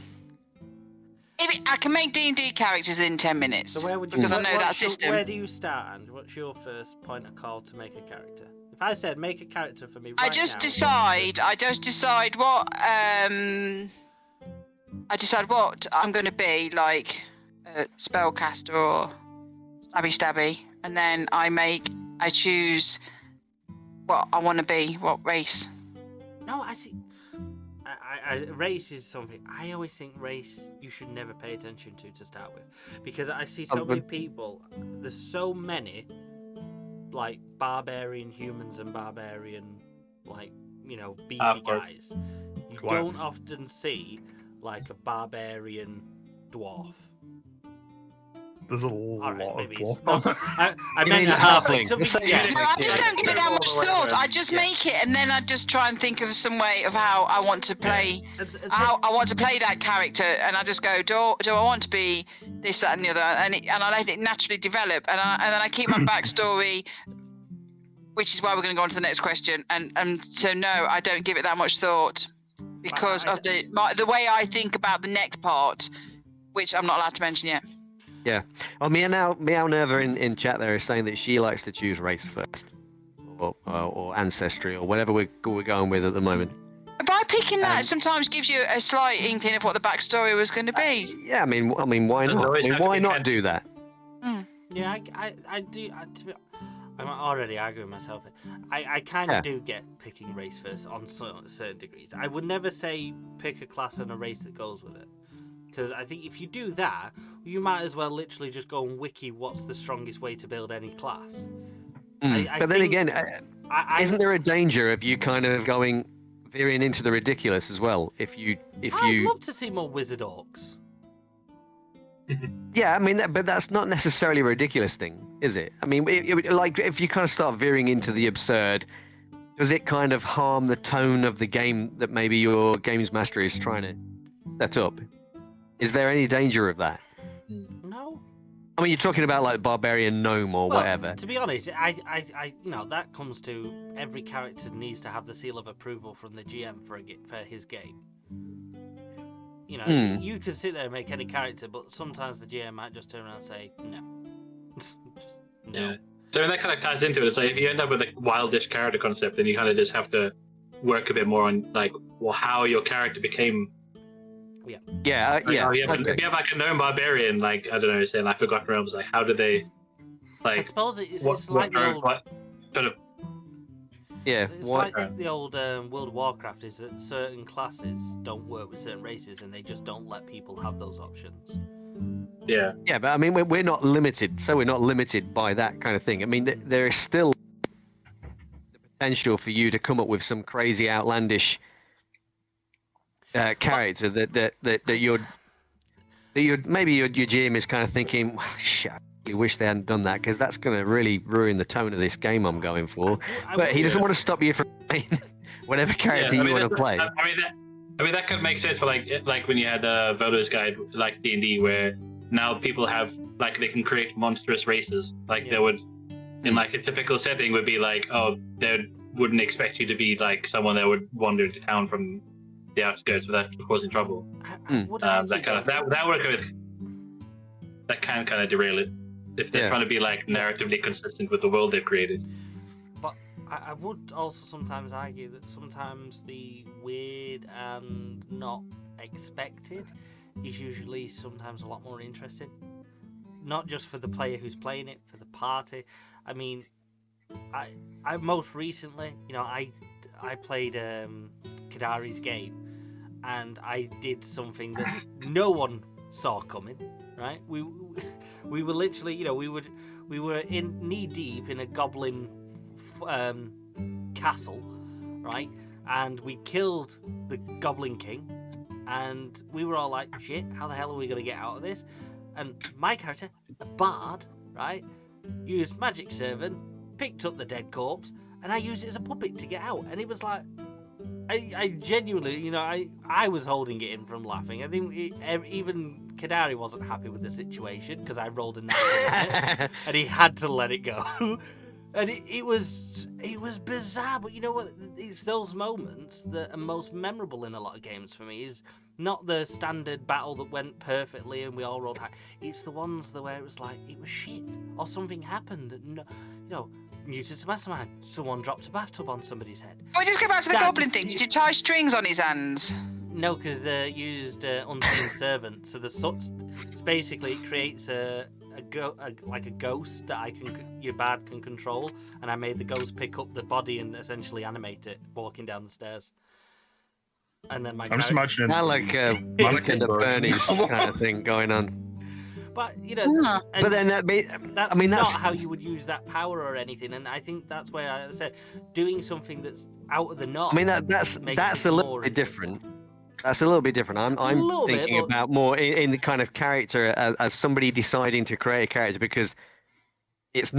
I can make D&D characters in 10 minutes. So where would you? Because I know that system. Where do you start, and what's your first point of call to make a character? If I said make a character for me, I just decide what I'm going to be, like a spellcaster or stabby, and then I choose what I want to be, what race. No, I see. Race is something I always think you should never pay attention to start with, because I see so many people. There's so many, like barbarian humans and barbarian, like beefy guys. You don't often see like a barbarian dwarf. There's a lot of dwarf. I meant a halfling. No, I just don't give it that much thought. I just make it, and then I just try and think of some way of how I want to play, how I want to play that character, and I just go, do I want to be this, that, and the other, and I let it naturally develop, and then I keep my backstory, which is why we're going to go on to the next question, and so no, I don't give it that much thought because of the way I think about the next part, which I'm not allowed to mention yet. Yeah. Well, Meow Nerva in chat there is saying that she likes to choose race first, or ancestry, or whatever we're going with at the moment. By picking that, sometimes gives you a slight inkling of what the backstory was going to be. Yeah, I mean, why not? Why not do that? Yeah, I do. I'm already arguing myself. I kind of do get picking race first on certain degrees. I would never say pick a class and a race that goes with it. Because I think if you do that, you might as well literally just go and wiki what's the strongest way to build any class. But then again, isn't there a danger of you kind of veering into the ridiculous as well? I'd love to see more wizard orcs. Yeah, I mean, but that's not necessarily a ridiculous thing, is it? I mean, like if you kind of start veering into the absurd, does it kind of harm the tone of the game that maybe your games master is trying to set up? Is there any danger of that? No. I mean, you're talking about like barbarian gnome or whatever. To be honest, I that comes to every character needs to have the seal of approval from the GM for his game. You know, you can sit there and make any character, but sometimes the GM might just turn around and say no. No. Yeah. So that kind of ties into it. It's like if you end up with a wildish character concept, then you kind of just have to work a bit more on like how your character became. Yeah. If you have like a gnome barbarian, like I don't know, say like Forgotten Realms, like how do they like? I suppose it's like the old. What sort of? Yeah, it's like the old World of Warcraft is that certain classes don't work with certain races and they just don't let people have those options. Yeah. Yeah, but I mean, we're not limited, so we're not limited by that kind of thing. I mean, there is still the potential for you to come up with some crazy, outlandish character that your GM is kind of thinking, shit. You wish they hadn't done that because that's going to really ruin the tone of this game I'm going for. But he doesn't want to stop you from playing whatever character you want to play. I mean that could make sense for like when you had Voter's Guide, like D&D, where now people have like they can create monstrous races. Like they would, in like a typical setting, would be like, oh, they wouldn't expect you to be like someone that would wander into town from the outskirts without causing trouble. That can kind of derail it. If they're trying to be like narratively consistent with the world they've created. But I would also sometimes argue that sometimes the weird and not expected is usually sometimes a lot more interesting. Not just for the player who's playing it, for the party. I mean, I most recently, I played Kadari's game, and I did something that no one saw coming. Right, we were literally, we were in knee deep in a goblin castle, right, and we killed the Goblin King, and we were all like, shit, how the hell are we gonna get out of this? And my character, a bard, right, used magic servant, picked up the dead corpse, and I used it as a puppet to get out, and it was like. I genuinely, I was holding it in from laughing. I think even Kadari wasn't happy with the situation because I rolled a natural on it, and he had to let it go. And it was bizarre, but you know what? It's those moments that are most memorable in a lot of games for me. Is not the standard battle that went perfectly and we all rolled high. It's the ones where it was like it was shit or something happened. And muted to mastermind. Someone dropped a bathtub on somebody's head. Oh, just go back to the goblin thing. Did you tie strings on his hands? No, because they used unseen servant. So basically it creates a ghost that your bard can control, and I made the ghost pick up the body and essentially animate it walking down the stairs. And then I'm just imagining kind of like a Monica the Bernie's kind of thing going on. But but then that's not how you would use that power or anything, and I think that's where I said doing something that's out of the norm. I mean that's a little bit different. That's a little bit different. I'm thinking about more in the kind of character as somebody deciding to create a character because it's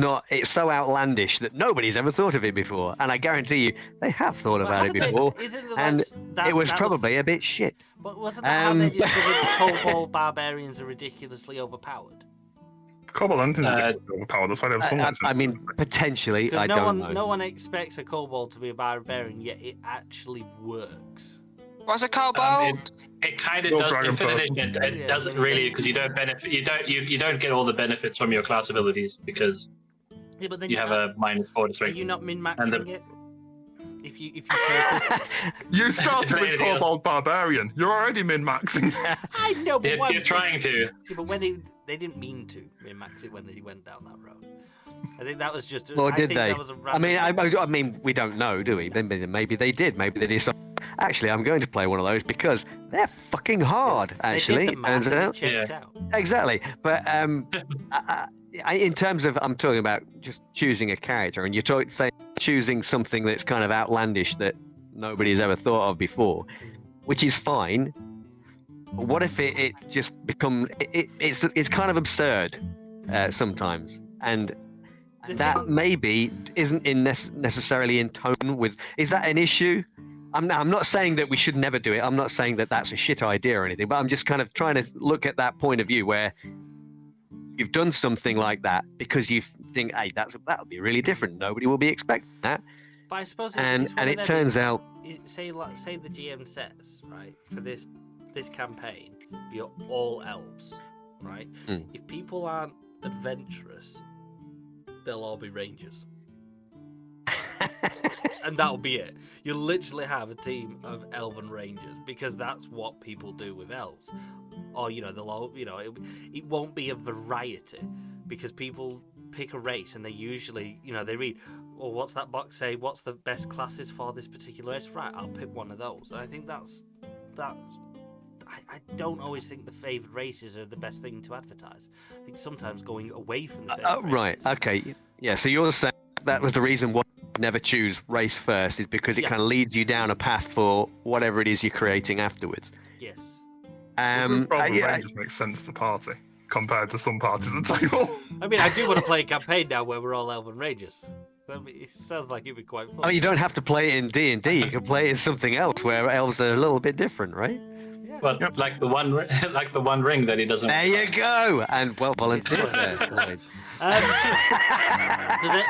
so outlandish that nobody's ever thought of it before, and I guarantee you they have thought about it before, and it was probably a bit shit. But wasn't that how they discovered the Kobold barbarians are ridiculously overpowered? Kobold are ridiculously overpowered. That's why they have some I mean, potentially. I don't know. No one expects a Kobold to be a barbarian, yet it actually works. What's a Kobold? It kind of does. It doesn't really because you don't benefit. You don't get all the benefits from your class abilities because but then you have a -4 to strength. Are you not min-maxing it? If you purpose... You started with Kobold Barbarian. You're already min-maxing. I know, but you're trying to. Yeah, but when they didn't mean to min-max it when they went down that road. I think that was just. Or did they? That was a I mean, we don't know, do we? Maybe they did. Maybe they did something. Actually, I'm going to play one of those because they're fucking hard. Actually, it turns out. Exactly. But in terms of, I'm talking about just choosing a character, and you're saying choosing something that's kind of outlandish that nobody's ever thought of before, which is fine. But what if it just becomes it's kind of absurd sometimes, and that maybe isn't necessarily in tone with. Is that an issue? I'm not saying that we should never do it. I'm not saying that that's a shit idea or anything. But I'm just kind of trying to look at that point of view where you've done something like that because you think, hey, that would be really different. Nobody will be expecting that. But I suppose and it turns out, say the GM says, right, for this campaign, you're all elves, right? If people aren't adventurous, they'll all be rangers. And that'll be it. You'll literally have a team of elven rangers because that's what people do with elves. Or, they'll all, it won't be a variety because people pick a race and they usually, they read, oh, what's that box say? What's the best classes for this particular race? Right, I'll pick one of those. And I think I don't always think the favoured races are the best thing to advertise. I think sometimes going away from the favoured races. Right, okay. Yeah, so you're saying that was the reason why you never choose race first is because it kind of leads you down a path for whatever it is you're creating afterwards. Yes. Rangers makes sense to party compared to some parties at the table. I mean, I do want to play a campaign now where we're all elven rangers. It sounds like it'd be quite fun. I mean, you don't have to play it in D&D. You can play it in something else where elves are a little bit different, right? Well, like the one ring that he doesn't. There you go, and well volunteered there.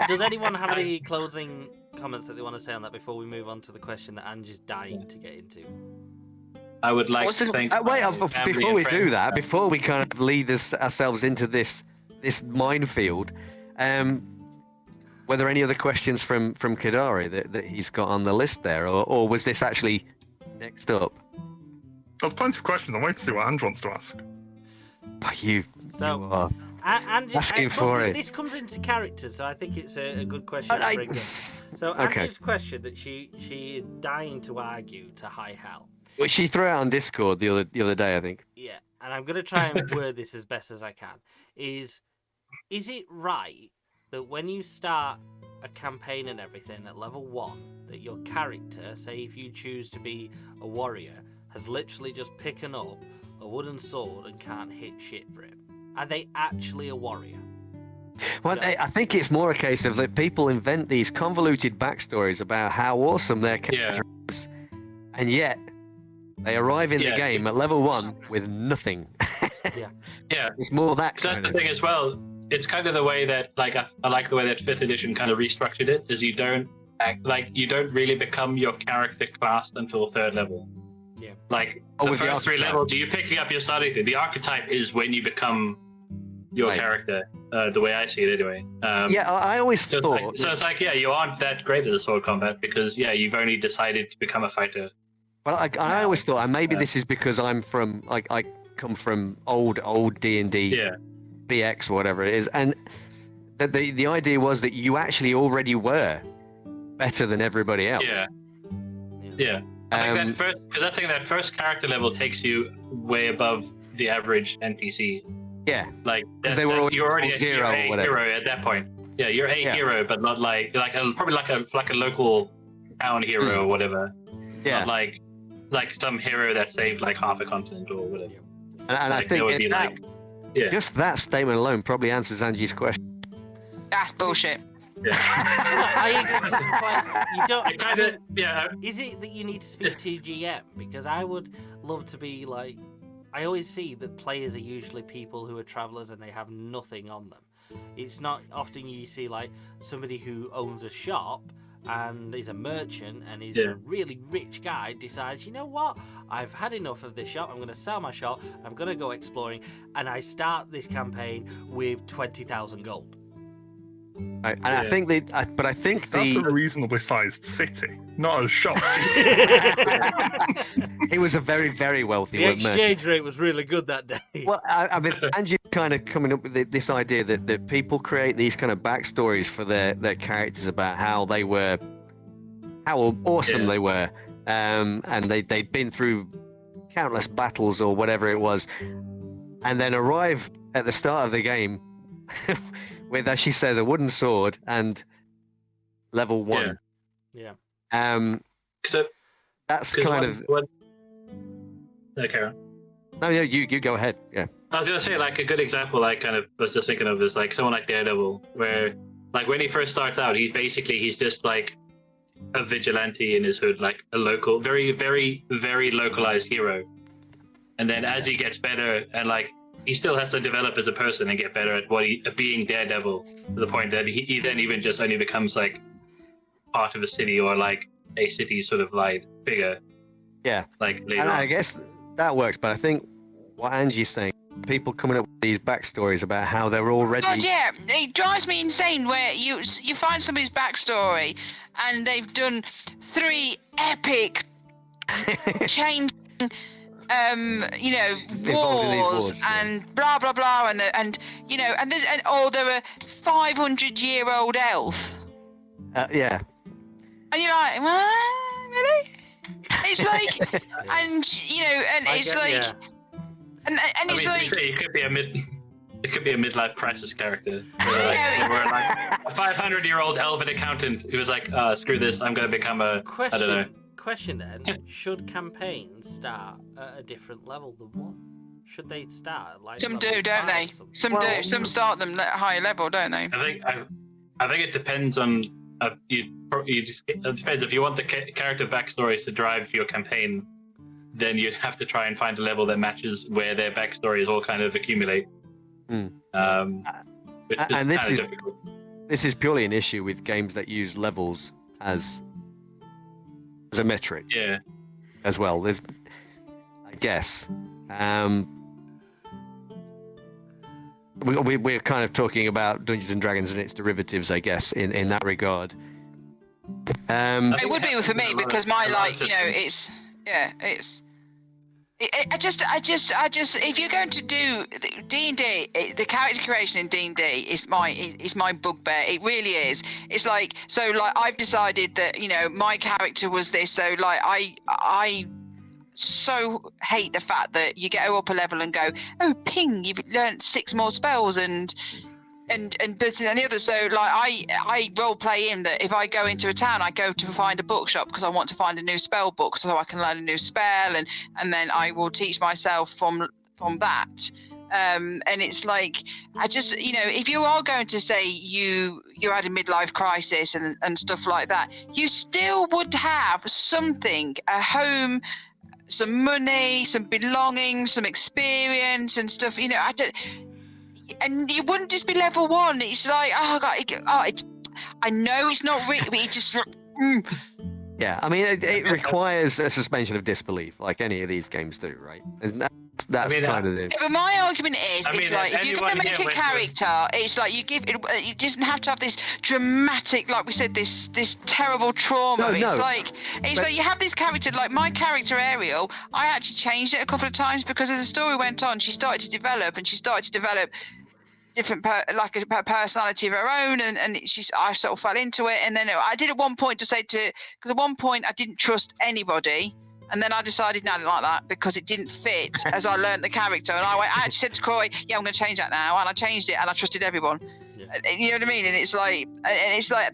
Does anyone have any closing comments that they want to say on that before we move on to the question that Angie's dying to get into? I would like to thank. Before we do that, before we kind of lead ourselves into this minefield, were there any other questions from Kadari that he's got on the list there, or was this actually next up? There's plenty of questions. I'm waiting to see what Ange wants to ask. You are asking for it. This comes into character, so I think it's a good question to bring in. So Angie's question that she is dying to argue to high hell. Well, she threw it on Discord the other day, I think. Yeah, and I'm going to try and word this as best as I can. Is it right that when you start a campaign and everything at level 1, that your character, say if you choose to be a warrior, has literally just picking up a wooden sword and can't hit shit for it? Are they actually a warrior? Well, I think it's more a case of that people invent these convoluted backstories about how awesome their character is, and yet they arrive in the game at level 1 with nothing. Yeah. It's more that kind of thing as well. It's kind of the way that, I like the way that 5th edition kind of restructured it, is you don't really become your character class until 3rd level. Yeah. The first 3 levels, you're picking up your starting thing. The archetype is when you become your character, the way I see it anyway. I always thought... So it's you aren't that great at the sword combat because, you've only decided to become a fighter. Well, I always thought, and maybe this is because I'm from, I come from old D&D, BX, whatever it is, and the idea was that you actually already were better than everybody else. Yeah. I think that first character level takes you way above the average NPC. Yeah. They were you're already a hero at that point. Yeah, you're a hero, but not probably like a local town hero or whatever. Yeah. Not like some hero that saved half a continent or whatever. And I think just that statement alone probably answers Angie's question. That's bullshit. Yeah. I agree. You don't. Is it that you need to speak to GM? Because I would love to be I always see that players are usually people who are travelers and they have nothing on them. It's not often you see somebody who owns a shop and is a merchant and is a really rich guy decides, you know what, I've had enough of this shop, I'm going to sell my shop, I'm going to go exploring, and I start this campaign with 20,000 gold. Right, and I think That's a reasonably sized city, not a shop. he was a very, very wealthy The exchange merchant. rate was really good that day. Well, I mean, Angie kind of coming up with this idea that people create these kind of backstories for their characters about how they were, how awesome they were, and they'd been through countless battles or whatever it was, and then arrive at the start of the game with, as she says, a wooden sword and level 1. Yeah. So that's kind of. Okay. No, you go ahead. Yeah. I was gonna say, like, a good example I kind of was just thinking of is like someone like Daredevil, where like when he first starts out, he's just like a vigilante in his hood, like a local, very, very, very localized hero. And then as he gets better, and like he still has to develop as a person and get better at being Daredevil, to the point that he then even just only becomes like part of a city, or like a city sort of like figure. Yeah. Like later And on. I guess that works, but I think what Angie's saying, people coming up with these backstories about how they're already. God, yeah, it drives me insane where you find somebody's backstory and they've done 3 epic chain, wars and blah blah blah, and there a 500-year-old elf. Yeah. And you're like, what? Really? It's like, and it's like. Yeah. And it's like it could be a midlife crisis character. Where like a 500-year-old elven accountant who was like, screw this, I'm going to become a. I don't know. Question then: should campaigns start at a different level than 1? Should they start like? Some do, don't they? Some do. Some start them at a higher level, don't they? I think it depends on. It depends if you want the character backstories to drive your campaign. Then you'd have to try and find a level that matches where their backstories all kind of accumulate. Mm. Which is And this kind is of difficult. This is purely an issue with games that use levels as a metric. Yeah. As well, there's, I guess. We're kind of talking about Dungeons and Dragons and its derivatives, I guess, in that regard. It would be for me because my it's. I just, if you're going to do D&D, the character creation in D&D is my bugbear. It really is. It's like, so like I've decided that, my character was this. So like I so hate the fact that you get up a level and go, oh, ping, you've learned 6 more spells and this and the other. So like I role play in that if I go into a town, I go to find a bookshop because I want to find a new spell book so I can learn a new spell, and then I will teach myself from that. And it's like, I just, if you are going to say you had a midlife crisis and stuff like that, you still would have something, a home, some money, some belongings, some experience and stuff. And you wouldn't just be level 1. It's like, oh God, I know it's not real, but it just. Yeah, I mean, it requires a suspension of disbelief, like any of these games do, right? And that's kind of it. Yeah, but my argument is, it's like if you're going to make a character, it's like you doesn't have to have this dramatic, like we said, this terrible trauma. No. It's like you have this character, like my character Ariel. I actually changed it a couple of times because as the story went on, she started to develop different a personality of her own, and I sort of fell into it. And then I did at one point because at one point I didn't trust anybody, and then I decided no, I didn't like that because it didn't fit as I learned the character. And I actually said to Corey, yeah, I'm going to change that now, and I changed it, and I trusted everyone. Yeah. You know what I mean? And it's like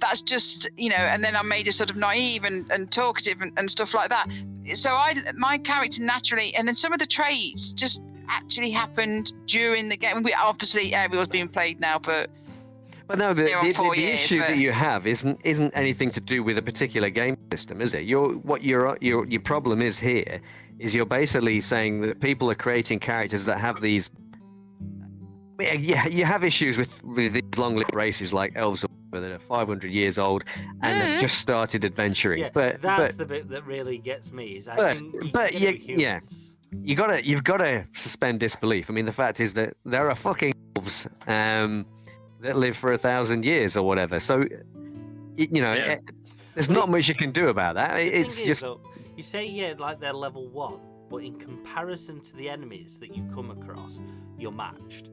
that's just, and then I made her sort of naive and talkative and stuff like that. So my character naturally, and then some of the traits just actually happened during the game. Obviously Ariel's being played now, but the issue that you have isn't anything to do with a particular game system, is it? Your problem is here is you're basically saying that people are creating characters that have these. Yeah, you have issues with these long-lived races like elves that are 500 years old and have just started adventuring. Yeah, but that's the bit that really gets me. Is you've got to suspend disbelief. I mean, the fact is that there are fucking elves that live for 1,000 years or whatever. So, there's not much you can do about that. It's just though, you say like they're level 1, but in comparison to the enemies that you come across, you're matched.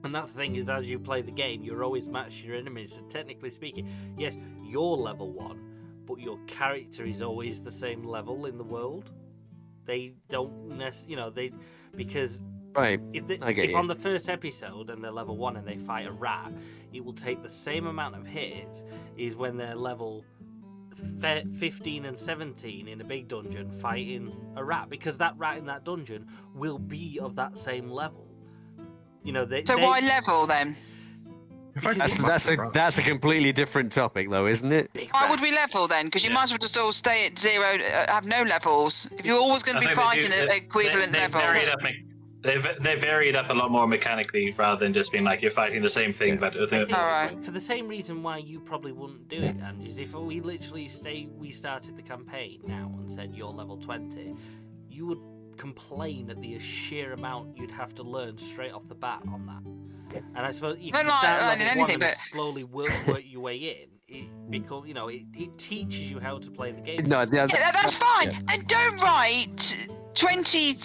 And that's the thing, is as you play the game, you're always matching your enemies. So technically speaking, yes, you're level 1, but your character is always the same level in the world. They don't necessarily, because right. If on the first episode and they're level 1 and they fight a rat, it will take the same amount of hits as when they're level 15 and 17 in a big dungeon fighting a rat, because that rat in that dungeon will be of that same level. Why level then? That's a completely different topic, though, isn't it? Why would we level then? Because you might as well just all stay at 0, have no levels. If you're always going to be fighting at equivalent levels. They vary it up a lot more mechanically rather than just being like you're fighting the same thing. But for the same reason why you probably wouldn't do it, and is if we literally started the campaign now and said you're level 20, you would complain at the sheer amount you'd have to learn straight off the bat on that. And I suppose you can start at level 1 and slowly work your way in. It teaches you how to play the game. No, that's fine. Yeah. And don't write 20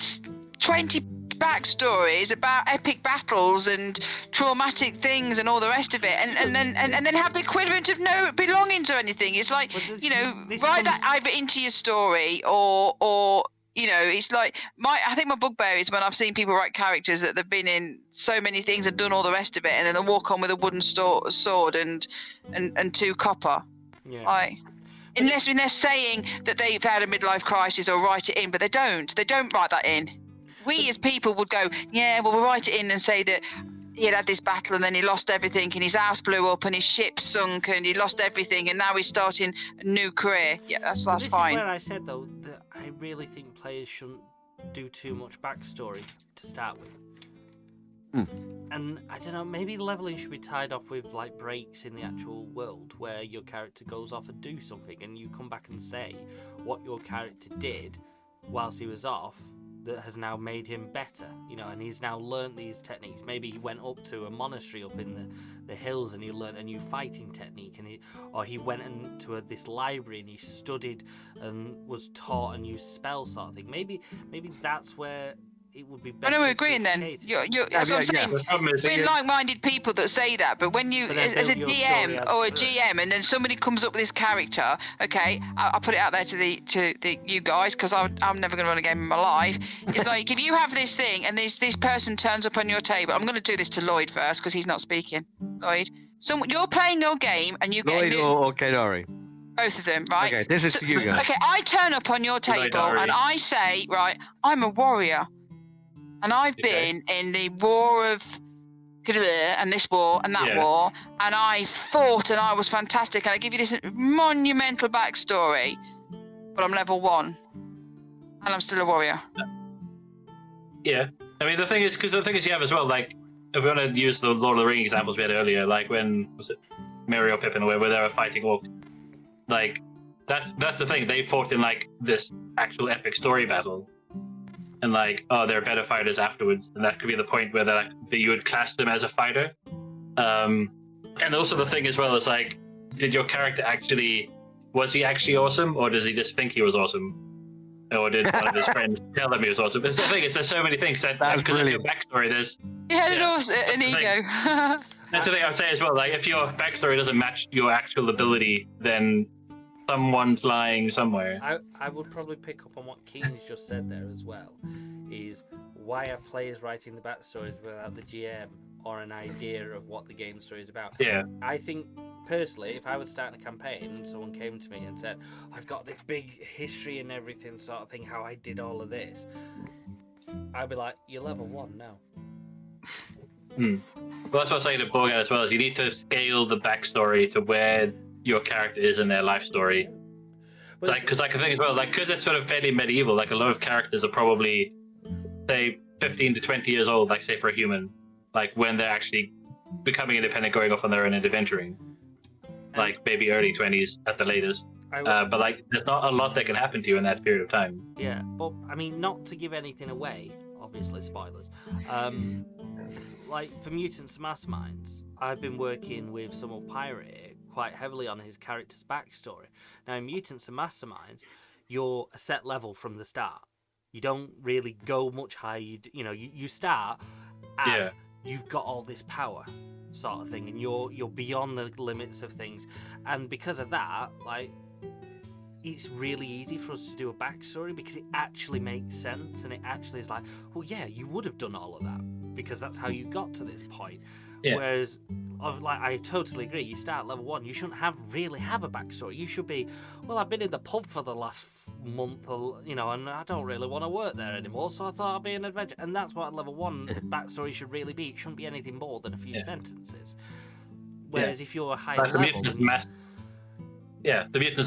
backstories about epic battles and traumatic things and all the rest of it, and then have the equivalent of no belonging to anything. It's like, write that either into your story or it's like I think my bugbear is when I've seen people write characters that they've been in so many things and done all the rest of it, and then they walk on with a wooden sword and 2 copper. Yeah. Like, unless they're saying that they've had a midlife crisis or write it in, but they don't write that in. We as people would go, we'll write it in and say that he had this battle and then he lost everything and his house blew up and his ship sunk and he lost everything and now he's starting a new career. Yeah, that's fine. This is where I said, though, that I really think players shouldn't do too much backstory to start with. And I don't know, maybe leveling should be tied off with like breaks in the actual world where your character goes off and do something and you come back and say what your character did whilst he was off that has now made him better, and he's now learned these techniques. Maybe he went up to a monastery up in the hills and he learned a new fighting technique, or he went into this library and he studied and was taught a new spell sort of thing. Maybe that's where it would be better. I know we're agreeing then. That's what I'm saying. We're like-minded people that say that, but when you, as a DM or a GM, and then somebody comes up with this character, okay, I'll put it out there to the you guys, because I'm never going to run a game in my life. It's like, if you have this thing and this person turns up on your table, I'm going to do this to Lloyd first because he's not speaking. Lloyd, so you're playing your game and you get Lloyd or Kedari. Both of them, right? Okay, this is to you guys. Okay, I turn up on your table and I say, right, I'm a warrior. And I've been in the war of and this war and that war, and I fought and I was fantastic, and I give you this monumental backstory, but I'm level 1 and I'm still a warrior. Yeah, I mean the thing is you have as well, like if we want to use the Lord of the Rings examples we had earlier, like when was it Merry or Pippin where they were fighting orcs, like that's the thing, they fought in like this actual epic story battle. And like, they're better fighters afterwards, and that could be the point where that you would class them as a fighter. And also the thing as well is like, did your character was he actually awesome, or does he just think he was awesome, or did one of his friends tell him he was awesome? There's the thing; there's so many things that because of your backstory, there's an ego. That's the thing I would say as well. Like, if your backstory doesn't match your actual ability, then someone's lying somewhere. I would probably pick up on what Keen's just said there as well, is why are players writing the backstories without the GM or an idea of what the game story is about? Yeah. I think, personally, if I was starting a campaign and someone came to me and said, I've got this big history and everything sort of thing, how I did all of this, I'd be like, you're level 1 now. Well, that's what I was saying to Borgan as well, is you need to scale the backstory to where your character is in their life story. Because I can think as well, like, because it's sort of fairly medieval, like a lot of characters are probably, say, 15 to 20 years old, like, say, for a human, like, when they're actually becoming independent, going off on their own and adventuring. Like, maybe early 20s at the latest. But, like, there's not a lot that can happen to you in that period of time. Yeah, but, I mean, not to give anything away, obviously, spoilers. Like, for Mutants and Masterminds, I've been working with Summer Pirate quite heavily on his character's backstory. Now, in Mutants and Masterminds, you're a set level from the start. You don't really go much higher. You start as you've got all this power, sort of thing, and you're beyond the limits of things. And because of that, like, it's really easy for us to do a backstory because it actually makes sense, and it actually is like, well, yeah, you would have done all of that because that's how you got to this point. Yeah. Whereas, like, I totally agree. You start at level 1, you shouldn't really have a backstory. You should be, well, I've been in the pub for the last month, and I don't really want to work there anymore, so I thought I'd be an adventure. And that's what level 1 backstory should really be. It shouldn't be anything more than a few sentences. Whereas if you're a higher level, the mutants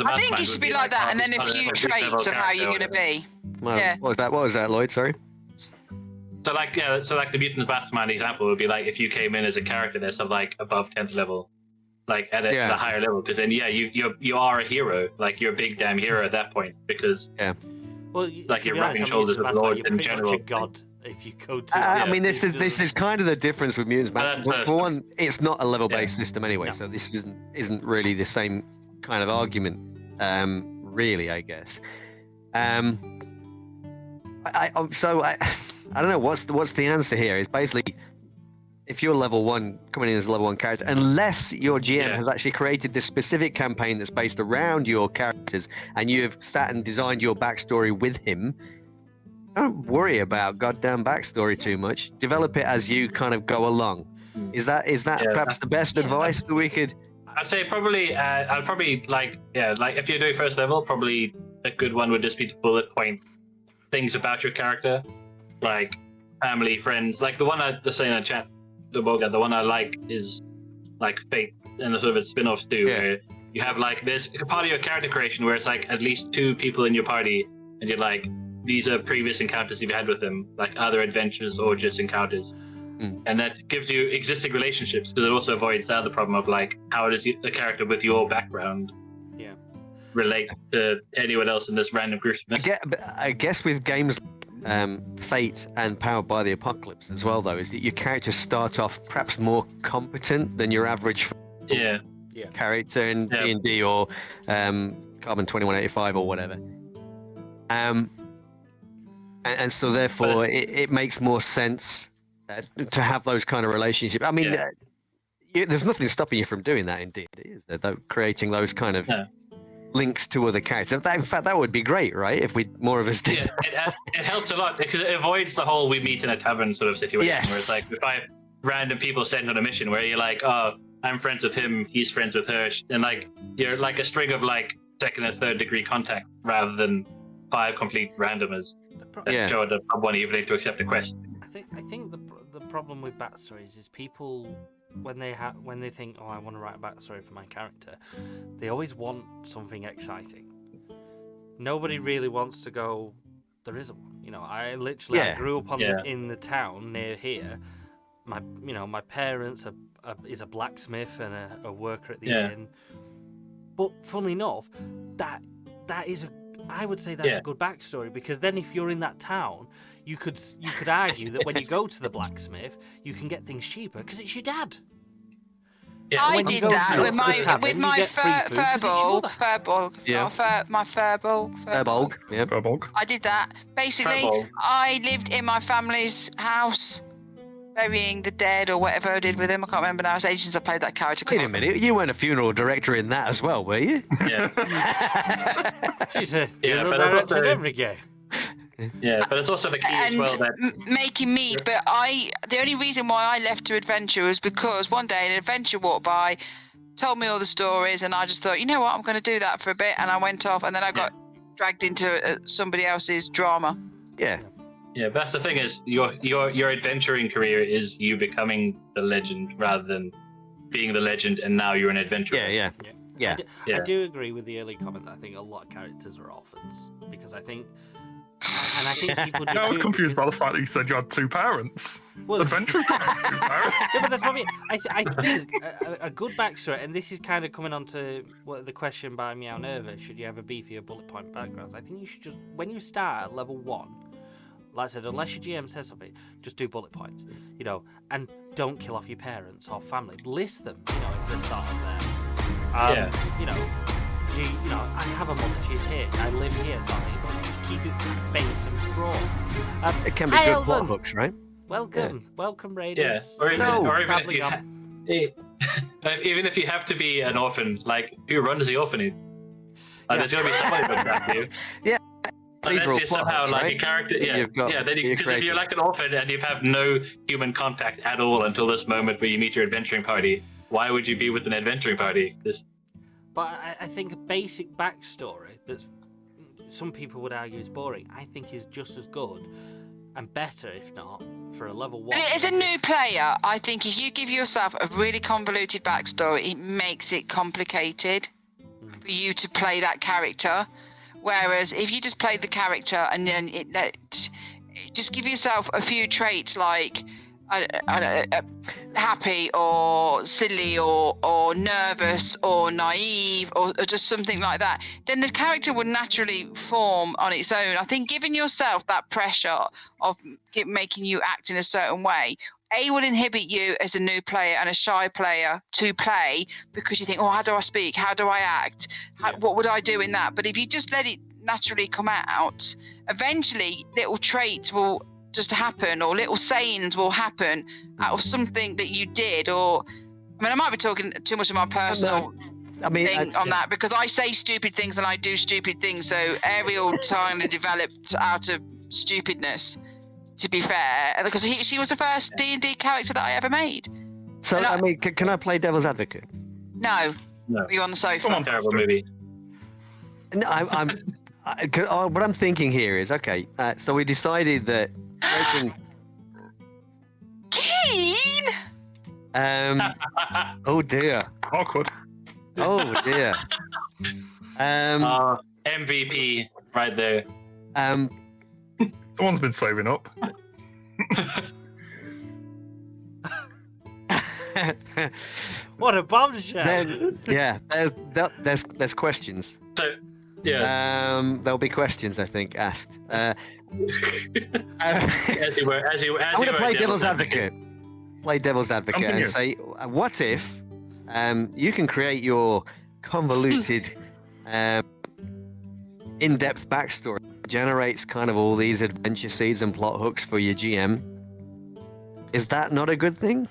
I think it should be like that, and then a few traits of how you're going to be. Well, what was that, Lloyd? Sorry. So like the Mutants Mastermind example would be like if you came in as a character that's like above 10th level, like at a higher level, because then you are a hero, like you're a big damn hero at that point, because well, like you're rubbing shoulders with lords in general. Much a god if you go to. I mean, this is kind of the difference with Mutants Mastermind. For one, it's not a level based system anyway, so this isn't really the same kind of argument, really, I guess. I don't know what's the answer here. Is basically if you're level 1 coming in as a level 1 character, unless your GM has actually created this specific campaign that's based around your characters and you have sat and designed your backstory with him, don't worry about goddamn backstory too much. Develop it as you kind of go along. Is that perhaps the best advice that we could? I'd say probably. I'd probably like if you're doing first level, probably a good one would just be to bullet point things about your character. Like family, friends, like the one the saying in the chat, the one I like is like Fate and the sort of its spin-offs too, where you have like there's a part of your character creation where it's like at least 2 people in your party, and you're like, these are previous encounters you've had with them, like other adventures or just encounters, and that gives you existing relationships, because it also avoids the other problem of like how does the character with your background relate to anyone else in this random group. I guess with games Fate and Powered by the Apocalypse as well, though, is that your characters start off perhaps more competent than your average character in D&D or Carbon 2185 or whatever, and so therefore it makes more sense to have those kind of relationships. I mean, there's nothing stopping you from doing that in D&D, is there? Though, creating those kind of links to other characters. In fact, that would be great, right? If more of us did. Yeah, it helps a lot because it avoids the whole we meet in a tavern sort of situation where it's like if I have random people sent on a mission where you're like, oh, I'm friends with him, he's friends with her, and like you're like a string of like 2nd and 3rd degree contact rather than 5 complete randomers that show up at one evening to accept a quest. I think the problem with backstories is people, when they think, oh, I want to write a backstory for my character, they always want something exciting. Nobody really wants to go, there isn't one. I literally I grew up in the town near here. My parents is a blacksmith and a worker at the inn. But funnily enough, that is I would say that's a good backstory, because then if you're in that town, you could argue that when you go to the blacksmith, you can get things cheaper because it's your dad. Yeah. I did that with my Furbolg. I did that. Basically, I lived in my family's house, burying the dead or whatever I did with him. I can't remember now. It's ages since I played that character. Wait a minute, you weren't a funeral director in that as well, were you? Yeah. She's a funeral director in every game. Yeah, but it's also the key as well that making meat. But the only reason why I left to adventure was because one day an adventure walked by, told me all the stories, and I just thought, you know what, I'm going to do that for a bit, and I went off, and then I got dragged into somebody else's drama. Yeah. Yeah, but that's the thing is your adventuring career is you becoming the legend rather than being the legend and now you're an adventurer. Yeah. I do agree with the early comment that I think a lot of characters are orphans, because I think people do. I was confused by the fact that you said you had 2 parents. Well, adventurers don't have 2 parents. Yeah, but that's what I mean. I think a good backstory, and this is kind of coming on to the question by Meow Nerva, should you have a beefy or bullet point background? I think you should just, when you start at level 1, like I said, unless your GM says something, just do bullet points, you know, and don't kill off your parents or family. List them, you know, if they're sort of there. You know, I have a mother, she's here, I live here, sort of thing, but just keep it base and broad. It can be good plot hooks, right? Welcome, welcome, Raiders. Yeah, or even if you have to be an orphan, like, who runs the orphanage? There's going to be somebody who runs you. Yeah. Unless you're somehow like a character, because if you're like an orphan and you have no human contact at all until this moment where you meet your adventuring party, why would you be with an adventuring party? But I think a basic backstory that some people would argue is boring, I think is just as good and better, if not, for a level 1. As a new player, I think if you give yourself a really convoluted backstory, it makes it complicated for you to play that character. Whereas if you just play the character and then just give yourself a few traits like happy or silly or nervous or naive or just something like that, then the character would naturally form on its own. I think giving yourself that pressure of making you act in a certain way, would inhibit you as a new player and a shy player to play, because you think, oh, how do I speak? How do I act? What would I do in that? But if you just let it naturally come out, eventually little traits will just happen, or little sayings will happen out of something that you did. Or, I mean, I might be talking too much of my personal thing on that, because I say stupid things and I do stupid things. So Ariel kind of developed out of stupidness, to be fair, because she was the first D&D character that I ever made. So, I mean, can I play devil's advocate? No. Are you on the sofa? Come on, terrible movie. No, what I'm thinking here is, okay, so we decided that Keen! Oh dear. Awkward. Oh dear. MVP right there. Someone's been saving up. What a bombshell! There's questions. So, yeah. There'll be questions, I think, asked. As you were, I'm going to play devil's advocate. Play devil's advocate. Continue. And say, what if you can create your convoluted, in-depth backstory, generates kind of all these adventure seeds and plot hooks for your GM? Is that not a good thing?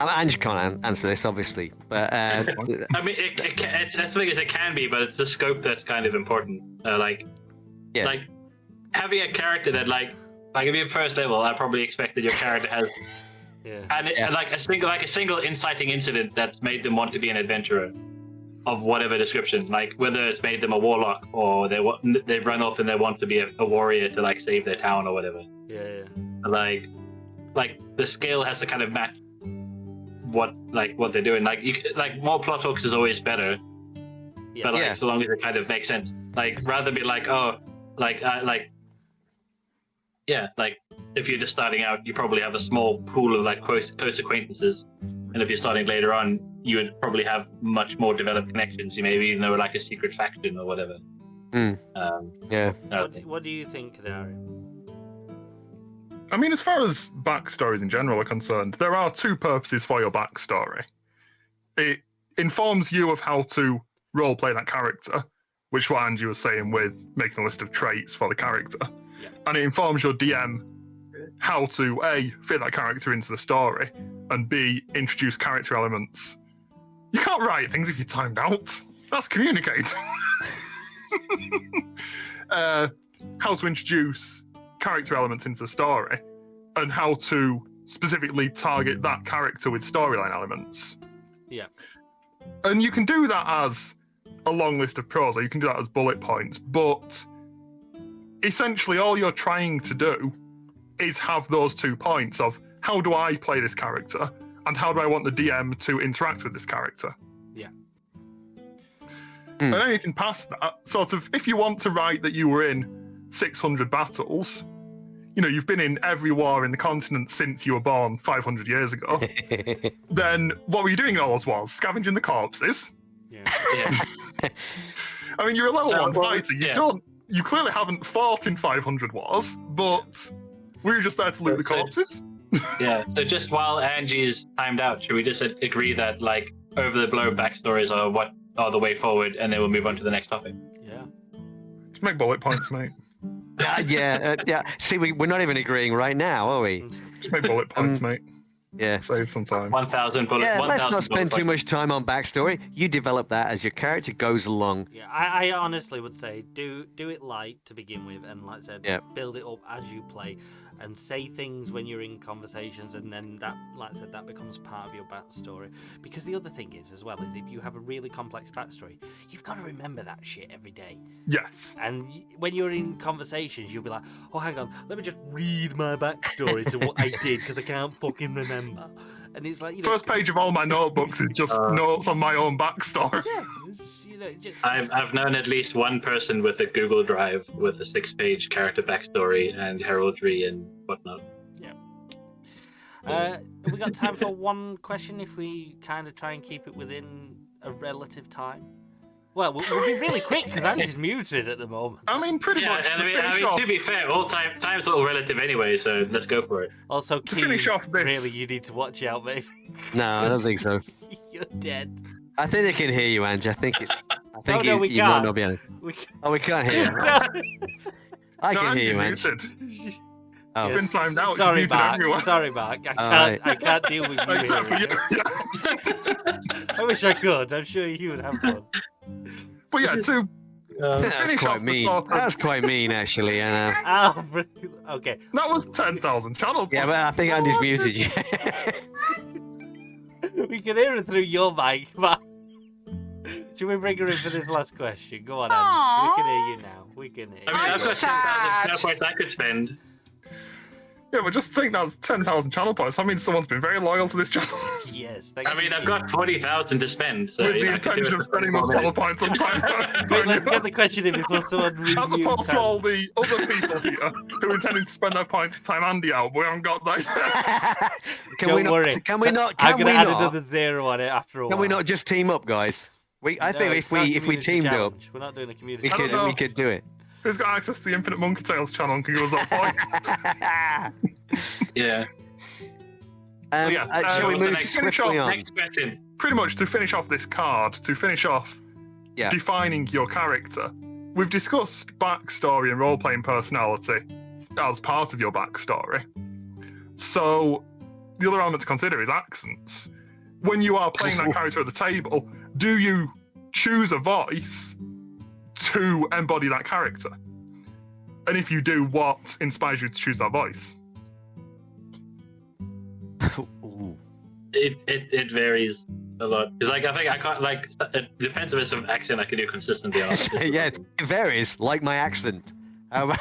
Ange can't answer this, obviously, but I mean, the thing is, it can be, but it's the scope that's kind of important. Like having a character that, like if you're first level, I probably expect that your character has, like a single inciting incident that's made them want to be an adventurer, of whatever description. Like whether it's made them a warlock or they've run off and they want to be a warrior to like save their town or whatever. Yeah. Like the scale has to kind of match what they're doing. Like more plot hooks is always better, but so long as it kind of makes sense. Like rather be like, if you're just starting out, you probably have a small pool of like close acquaintances, and if you're starting later on, you would probably have much more developed connections. You maybe even know like a secret faction or whatever. What do you think, Dari? I mean, as far as backstories in general are concerned, there are two purposes for your backstory. It informs you of how to roleplay that character, which is what Angie was saying with making a list of traits for the character. Yeah. And it informs your DM how to, A, fit that character into the story, and B, introduce character elements. You can't write things if you're timed out. That's communicating. How to introduce character elements into the story, and how to specifically target that character with storyline elements. Yeah. And you can do that as a long list of prose, or you can do that as bullet points, but essentially all you're trying to do is have those 2 points of how do I play this character, and how do I want the DM to interact with this character. Yeah. And anything past that, sort of, if you want to write that you were in 600 battles, you know, you've been in every war in the continent since you were born 500 years ago, then what were you doing in all those wars? Scavenging the corpses? Yeah. I mean, you're a level 1 fighter. You don't you clearly haven't fought in 500 wars, but we were just there to loot the corpses. Yeah, so just while Angie's timed out, should we just agree that, like, over-the-blow backstories are what are the way forward, and then we'll move on to the next topic? Yeah. Just make bullet points, mate. Yeah. See, we're not even agreeing right now, are we? Just make bullet points, mate. Yeah. Save some time. 1,000 bullet. Yeah, 1, let's not 000 spend bullet too much time on backstory. You develop that as your character goes along. Yeah, I honestly would say do it light to begin with, and like I said, build it up as you play, and say things when you're in conversations, and then that, like I said, that becomes part of your backstory. Because the other thing is, as well, is if you have a really complex backstory, you've got to remember that shit every day. Yes. And when you're in conversations, you'll be like, oh, hang on, let me just read my backstory to what I did, because I can't fucking remember. And it's like, First page of all my notebooks is just notes on my own backstory. Yeah, I've known at least one person with a Google Drive with a 6-page character backstory and heraldry and whatnot. Yeah. Have we got time for one question if we kind of try and keep it within a relative time? Well, we'll be really quick because I'm just muted at the moment. I mean, pretty much. And I mean, to be fair, all time's all relative anyway, so let's go for it. Also, to finish off this, really, you need to watch out, mate. No, I don't think so. You're dead. I think they can hear you, Ange. I think we you can't. might not be able to. Oh, we can't hear you. I can hear you, Ange. Oh. It's been timed out. Sorry, Mark. Sorry, Mark. I can't deal with you. Except for you. I wish I could. I'm sure you would have fun. But yeah, to That's finish quite off mean. the sort of... That's quite mean, actually. Okay. That was 10,000 channel points. Yeah, but I think Andy's muted you. We can hear it through your mic, but should we bring her in for this last question? Go on, Andy. We can hear you now. We can hear you. I mean, I've got 10,000 points I could spend. Yeah, but just think that's 10,000 channel points. That means someone's been very loyal to this channel. Yes. I mean, I've got 40,000 to spend. So with the intention of spending those channel points on time. Let's get the question in before someone reviews. As opposed to all the other people here who are intending to spend their points to time Andy out, but we haven't got that yet. Don't worry. Can we not? I'm going to add another 0 on it after a while. Can we not just team up, guys? I think if we teamed up, we're not doing a community. we could do it. Who's got access to the Infinite Monkey Tales channel and can give us that point? Yeah. Shall we move swiftly on? Next question. Pretty much to finish off this card, to finish off defining your character, we've discussed backstory and role-playing personality as part of your backstory. So the other element to consider is accents. When you are playing that character at the table, do you choose a voice to embody that character? And if you do, what inspires you to choose that voice? It varies a lot. Because I think I can't it depends if it's an accent I can do consistently. Yeah, it varies. Like my accent. I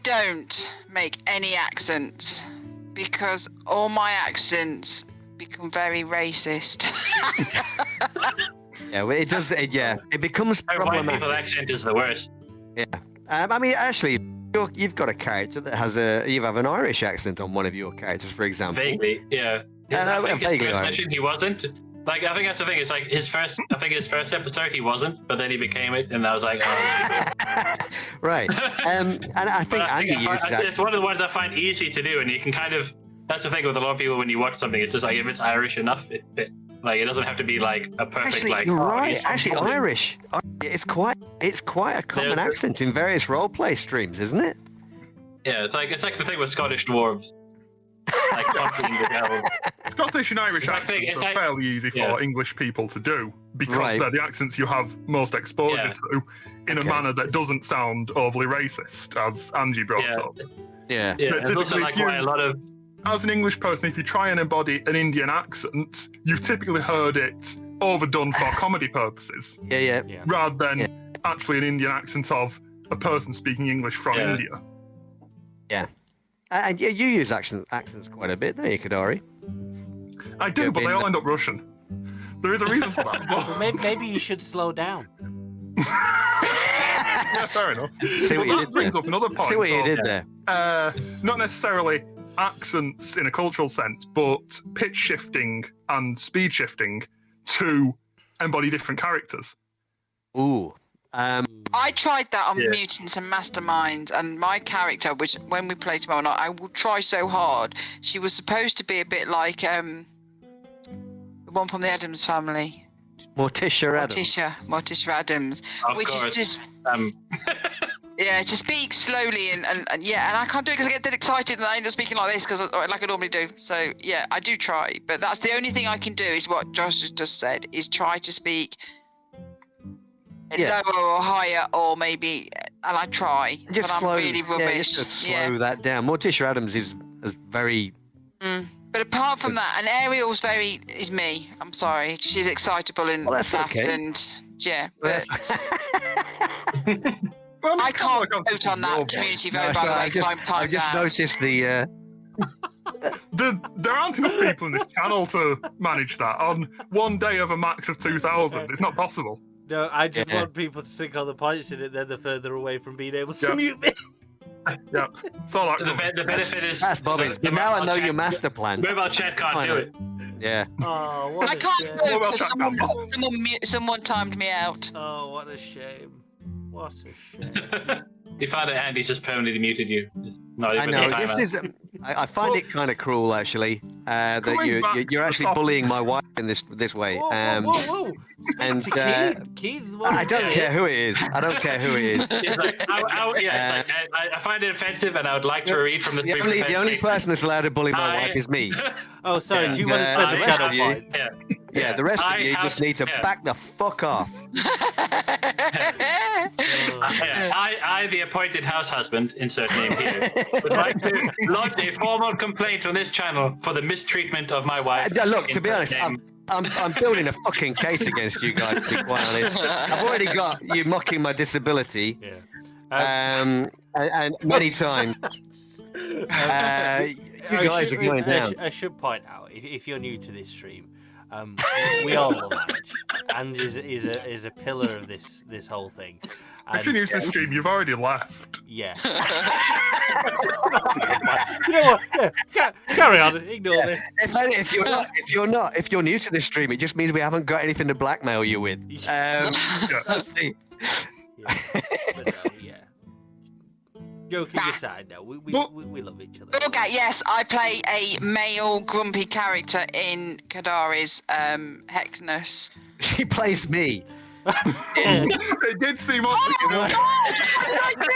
don't make any accents because all my accents become very racist. Yeah, well, it does. It becomes problematic. White people accent is the worst. Yeah, I mean, actually, you've got a character that has you have an Irish accent on one of your characters, for example. Vaguely, yeah. I think his first mission he wasn't. Like, I think that's the thing. It's like his first episode he wasn't, but then he became it, and I was like, oh. Right. And I think Andy used that. It's one of the ones I find easy to do, and you can kind of. That's the thing with a lot of people when you watch something. It's just like if it's Irish enough, it it doesn't have to be like a perfect Actually, you're right. Actually, Irish. It's quite a common accent in various roleplay streams, isn't it? Yeah, it's like the thing with Scottish dwarves. Like Scottish and Irish accents are fairly easy for English people to do because they're the accents you have most exposure to in a manner that doesn't sound overly racist, as Angie brought up. Yeah. It's also like why a lot of. As an English person, if you try and embody an Indian accent, you've typically heard it overdone for comedy purposes. Yeah. Rather than actually an Indian accent of a person speaking English from India. Yeah. And you use accents quite a bit, don't you, Kadari? I do, but they all end up Russian. There is a reason for that. Well, maybe you should slow down. Yeah, fair enough. That brings up another point. See what you did there. Not necessarily accents in a cultural sense, but pitch shifting and speed shifting to embody different characters. Ooh. I tried that on Mutants and Masterminds, and my character, which when we played tomorrow night, I will try so hard. She was supposed to be a bit like the one from the Addams family. Morticia Adams. Morticia Adams. Of which course. is just yeah, to speak slowly and I can't do it because I get dead excited and I end up speaking like this like I normally do. So yeah, I do try, but that's the only thing I can do is what Josh just said, is try to speak lower or higher, or maybe, and I try, Just but slow, I'm really rubbish. just slow that down. Morticia Adams is very. But apart from that, and Ariel's is me. I'm sorry, she's excitable and Well, that's daft okay. and but Well, I can't like vote on that community vote, by the way, because I'm I timed just out. noticed the. There aren't enough people in this channel to manage that on one day of a max of 2,000. It's not possible. No, I just want people to sink all the points in it, then they're further away from being able to mute me. Yeah, it's all The benefit is That's Bobbins. But now I know your master plan. Mobile chat can't do it. Yeah. Oh, what I a can't shame. vote about because someone timed me out. Oh, what a shame. What a shame. You found that Andy's just permanently muted you. It's not I even know. a timer. This is. I find it kind of cruel, actually, that Coming back you're to actually the bullying my wife in this way. Whoa. And Speak to Keith. the one I who don't did care it. who it is. I don't care who it is. It's like, I find it offensive, and I would like to read from the The only person that's allowed to bully my wife is me. Oh, sorry. Do you want to And, spend the the rest channel of you- points? Yeah, the rest of you just need to yeah. back the fuck off. I, the appointed house husband, insert name here, would like to lodge a formal complaint on this channel for the mistreatment of my wife. Look, to be honest, Insert name. I'm building a fucking case against you guys, to be quite honest. I've already got you mocking my disability, Yeah. and many times. You guys are going down. I should point out, if you're new to this stream, we all love Ange. Ange is a pillar of this whole thing. If you're new to the stream, you've already left. Yeah. You know what? Yeah, carry on. Ignore me. If you're new to this stream, it just means we haven't got anything to blackmail you with. Let's see. Yeah. But no, yeah. Joking aside, no, we love each other. Okay, yes, I play a male grumpy character in Kadari's Heckness. She plays me. It did seem obvious. What did I do?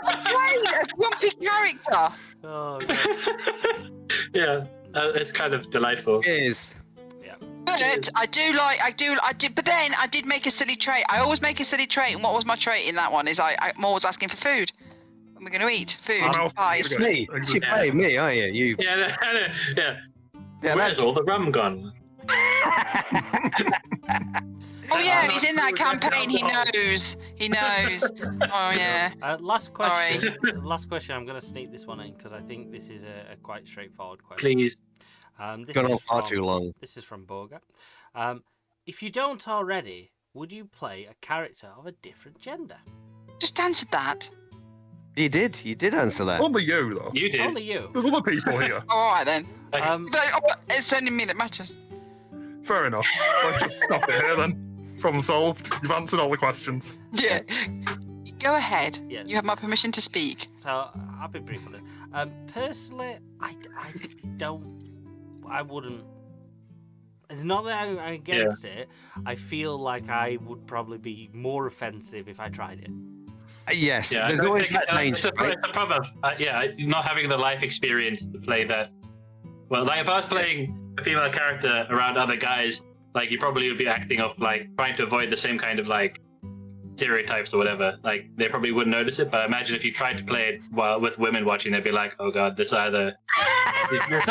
I played a grumpy character. Oh, God. Yeah, it's kind of delightful. It is. But I did. But then I did make a silly trait. I always make a silly trait, and what was my trait in that one? Is I'm always asking for food. What am I going to eat? Food. Pies. It's me. She's playing me, aren't you? Yeah. Yeah, Where's all the rum gone? Oh yeah, he's in that campaign. He knows. Oh yeah. Last question. Last question. I'm going to sneak this one in because I think this is a quite straightforward question. Please. This Gone on is far from- too long. This is from Borga. If you don't already, would you play a character of a different gender? Just answered that. You did answer that. Only you, though. You did. Only you. There's other people here. All right then. It's only me that matters. Fair enough. Let's just stop it here then. Problem solved. You've answered all the questions. Yeah. Go ahead. Yeah. You have my permission to speak. So I'll be brief on it. Personally, I wouldn't. It's not that I'm against it. I feel like I would probably be more offensive if I tried it. Yes, Yeah, there's I always think, that danger. It's a problem. Not having the life experience to play that. Well, like if I was playing a female character around other guys, like you probably would be acting off like trying to avoid the same kind of like stereotypes or whatever. Like they probably wouldn't notice it, but I imagine if you tried to play it while with women watching, they'd be like, "Oh God, this either." There's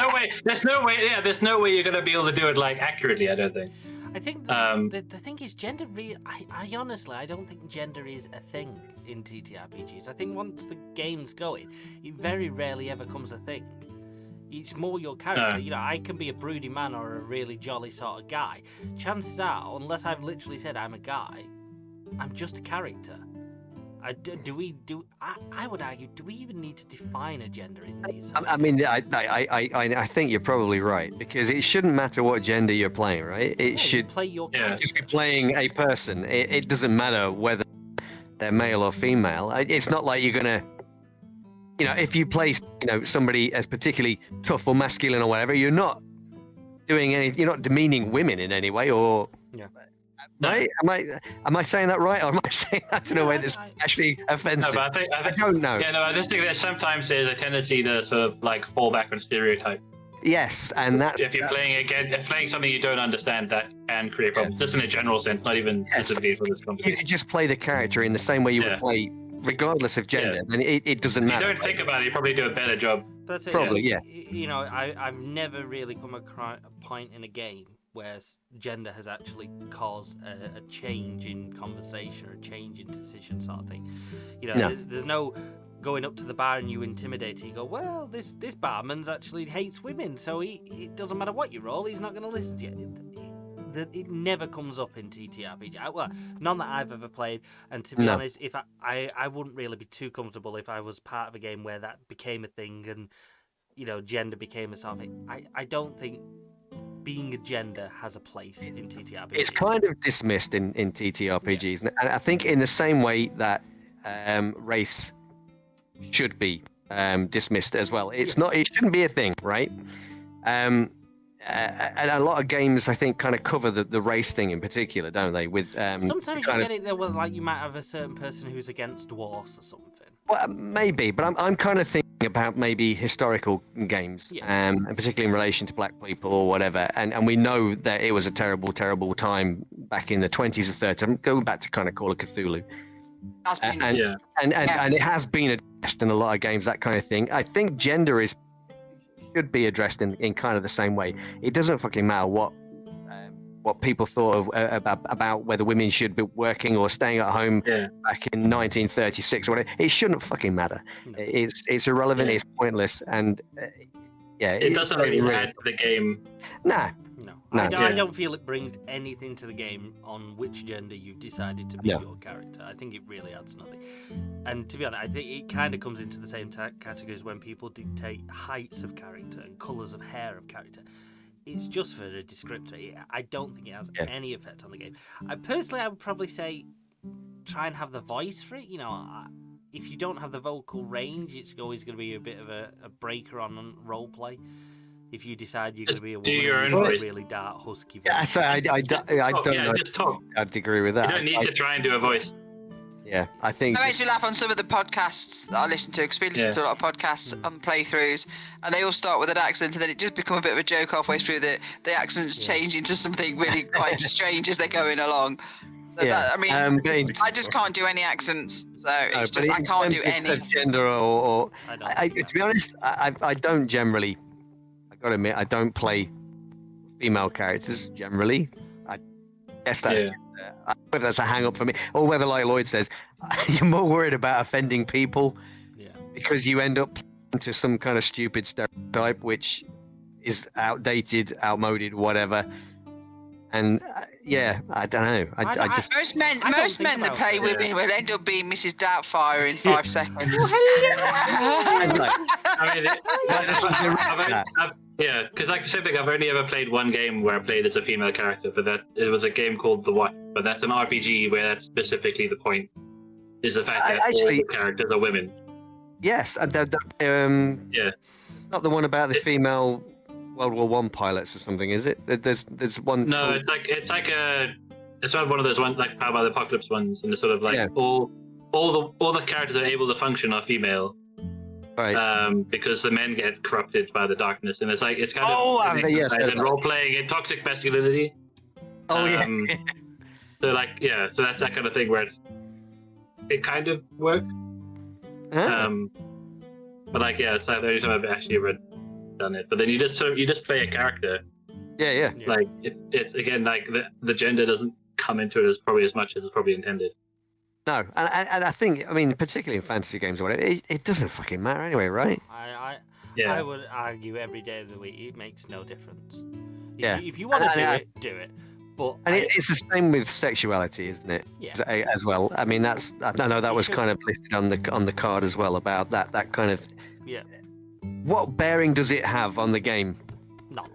no way you're gonna be able to do it like accurately. I don't think. I think the thing is gender. I honestly, I don't think gender is a thing in TTRPGs. I think once the game's going, it very rarely ever comes a thing. It's more your character. You know, I can be a broody man or a really jolly sort of guy. Chances are, unless I've literally said I'm a guy, I'm just a character. I would argue, do we even need to define a gender in these? I mean, I think you're probably right, because it shouldn't matter what gender you're playing, right? It should play your character. just be playing a person. It doesn't matter whether they're male or female. It's not like you're gonna, if you play, somebody as particularly tough or masculine or whatever, you're not doing you're not demeaning women in any way, or right? Am I saying that right, or am I saying that in a way that's actually offensive? No, but I don't know. Yeah, no, I just think that sometimes there's a tendency to sort of like fall back on stereotype. Yes, and that's if you're playing something you don't understand, that can create problems. Just in a general sense, not even specifically for this company. You could just play the character in the same way you would play, regardless of gender, and it doesn't matter. If you don't think about it, you probably do a better job. That's it. Probably, yeah. I've never really come across a point in a game where gender has actually caused a change in conversation or a change in decision sort of thing. There's no going up to the bar and you intimidate and you go, well, this barman's actually hates women, so it doesn't matter what you roll, he's not going to listen to you. It never comes up in TTRPG. Well, none that I've ever played, and to be honest, if I wouldn't really be too comfortable if I was part of a game where that became a thing and gender became a sort of thing. I don't think being a gender has a place in TTRPGs. It's kind of dismissed in TTRPGs, and I think in the same way that race should be dismissed as well. It shouldn't be a thing, right? And a lot of games, I think, kind of cover the race thing in particular, don't they? With sometimes you get it there, where like you might have a certain person who's against dwarfs or something. Well, maybe, but I'm kind of thinking about maybe historical games, and particularly in relation to black people or whatever. And we know that it was a terrible, terrible time back in the 20s or 30s. I'm going back to kind of Call of Cthulhu. And it has been addressed in a lot of games, that kind of thing. I think gender should be addressed in kind of the same way. It doesn't fucking matter what people thought of about whether women should be working or staying at home back in 1936 or whatever. It shouldn't fucking matter. No. It's irrelevant. It's pointless, and it doesn't really add to the game. Nah. No, I don't feel it brings anything to the game on which gender you've decided to be your character. I think it really adds nothing. And to be honest, I think it kind of comes into the same categories when people dictate heights of character and colours of hair of character. It's just for a descriptor. I don't think it has any effect on the game. Personally, I would probably say try and have the voice for it. If you don't have the vocal range, it's always going to be a bit of a breaker on role play. If you decide you're going to be a woman, you've got a really dark, husky voice. I don't know. Just talk. I'd agree with that. You don't need to try and do a voice. Yeah, I think... That makes me laugh on some of the podcasts that I listen to, because we listen to a lot of podcasts on playthroughs, and they all start with an accent, and then it just becomes a bit of a joke halfway through that the accents change into something really quite strange as they're going along. So I just can't do any accents, so it's just I can't do any. Gender or to be honest, I don't generally... I got to admit, I don't play female characters generally. I guess that's just, whether that's a hang-up for me, or whether, like Lloyd says, you're more worried about offending people because you end up into some kind of stupid stereotype which is outdated, outmoded, whatever. And I don't know. I just most men that play women will end up being Mrs. Doubtfire in 5 seconds. Because like the same thing, I've only ever played one game where I played as a female character, but it was a game called The Watch. But that's an RPG where that's specifically the point, is the fact that all the characters are women. Yes, and it's not the one about the female World War I pilots or something, is it? There's one. No, it's sort of one of those ones like Power by the Apocalypse ones, and it's sort of like all the characters that are able to function are female. Right. Because the men get corrupted by the darkness, and it's kind of and role playing and toxic masculinity. So that's that kind of thing where it kind of works. But it's like the only time I've actually ever done it. But then you just play a character. Yeah. Like it's again like the gender doesn't come into it as much as it's probably intended. No, and I think, particularly in fantasy games or whatever, it doesn't fucking matter anyway, right? I would argue every day of the week it makes no difference. Yeah. If you want to do it, But it's the same with sexuality, isn't it? Yeah. As well. I mean, I know that was kind of listed on the card as well about that kind of. Yeah. What bearing does it have on the game? No.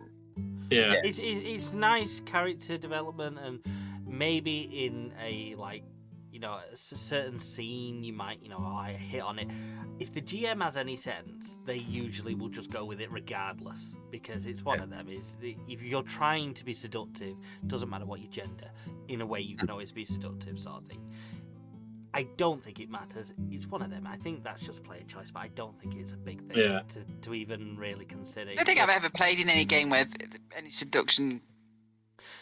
Yeah. It's nice character development, and maybe in a a certain scene you might I hit on it. If the GM has any sense, they usually will just go with it regardless, because it's one of them. If you're trying to be seductive, doesn't matter what your gender. In a way, you can always be seductive, sort of thing. I don't think it matters. It's one of them. I think that's just player choice, but I don't think it's a big thing to even really consider. I don't think I've ever played in any game where any seduction.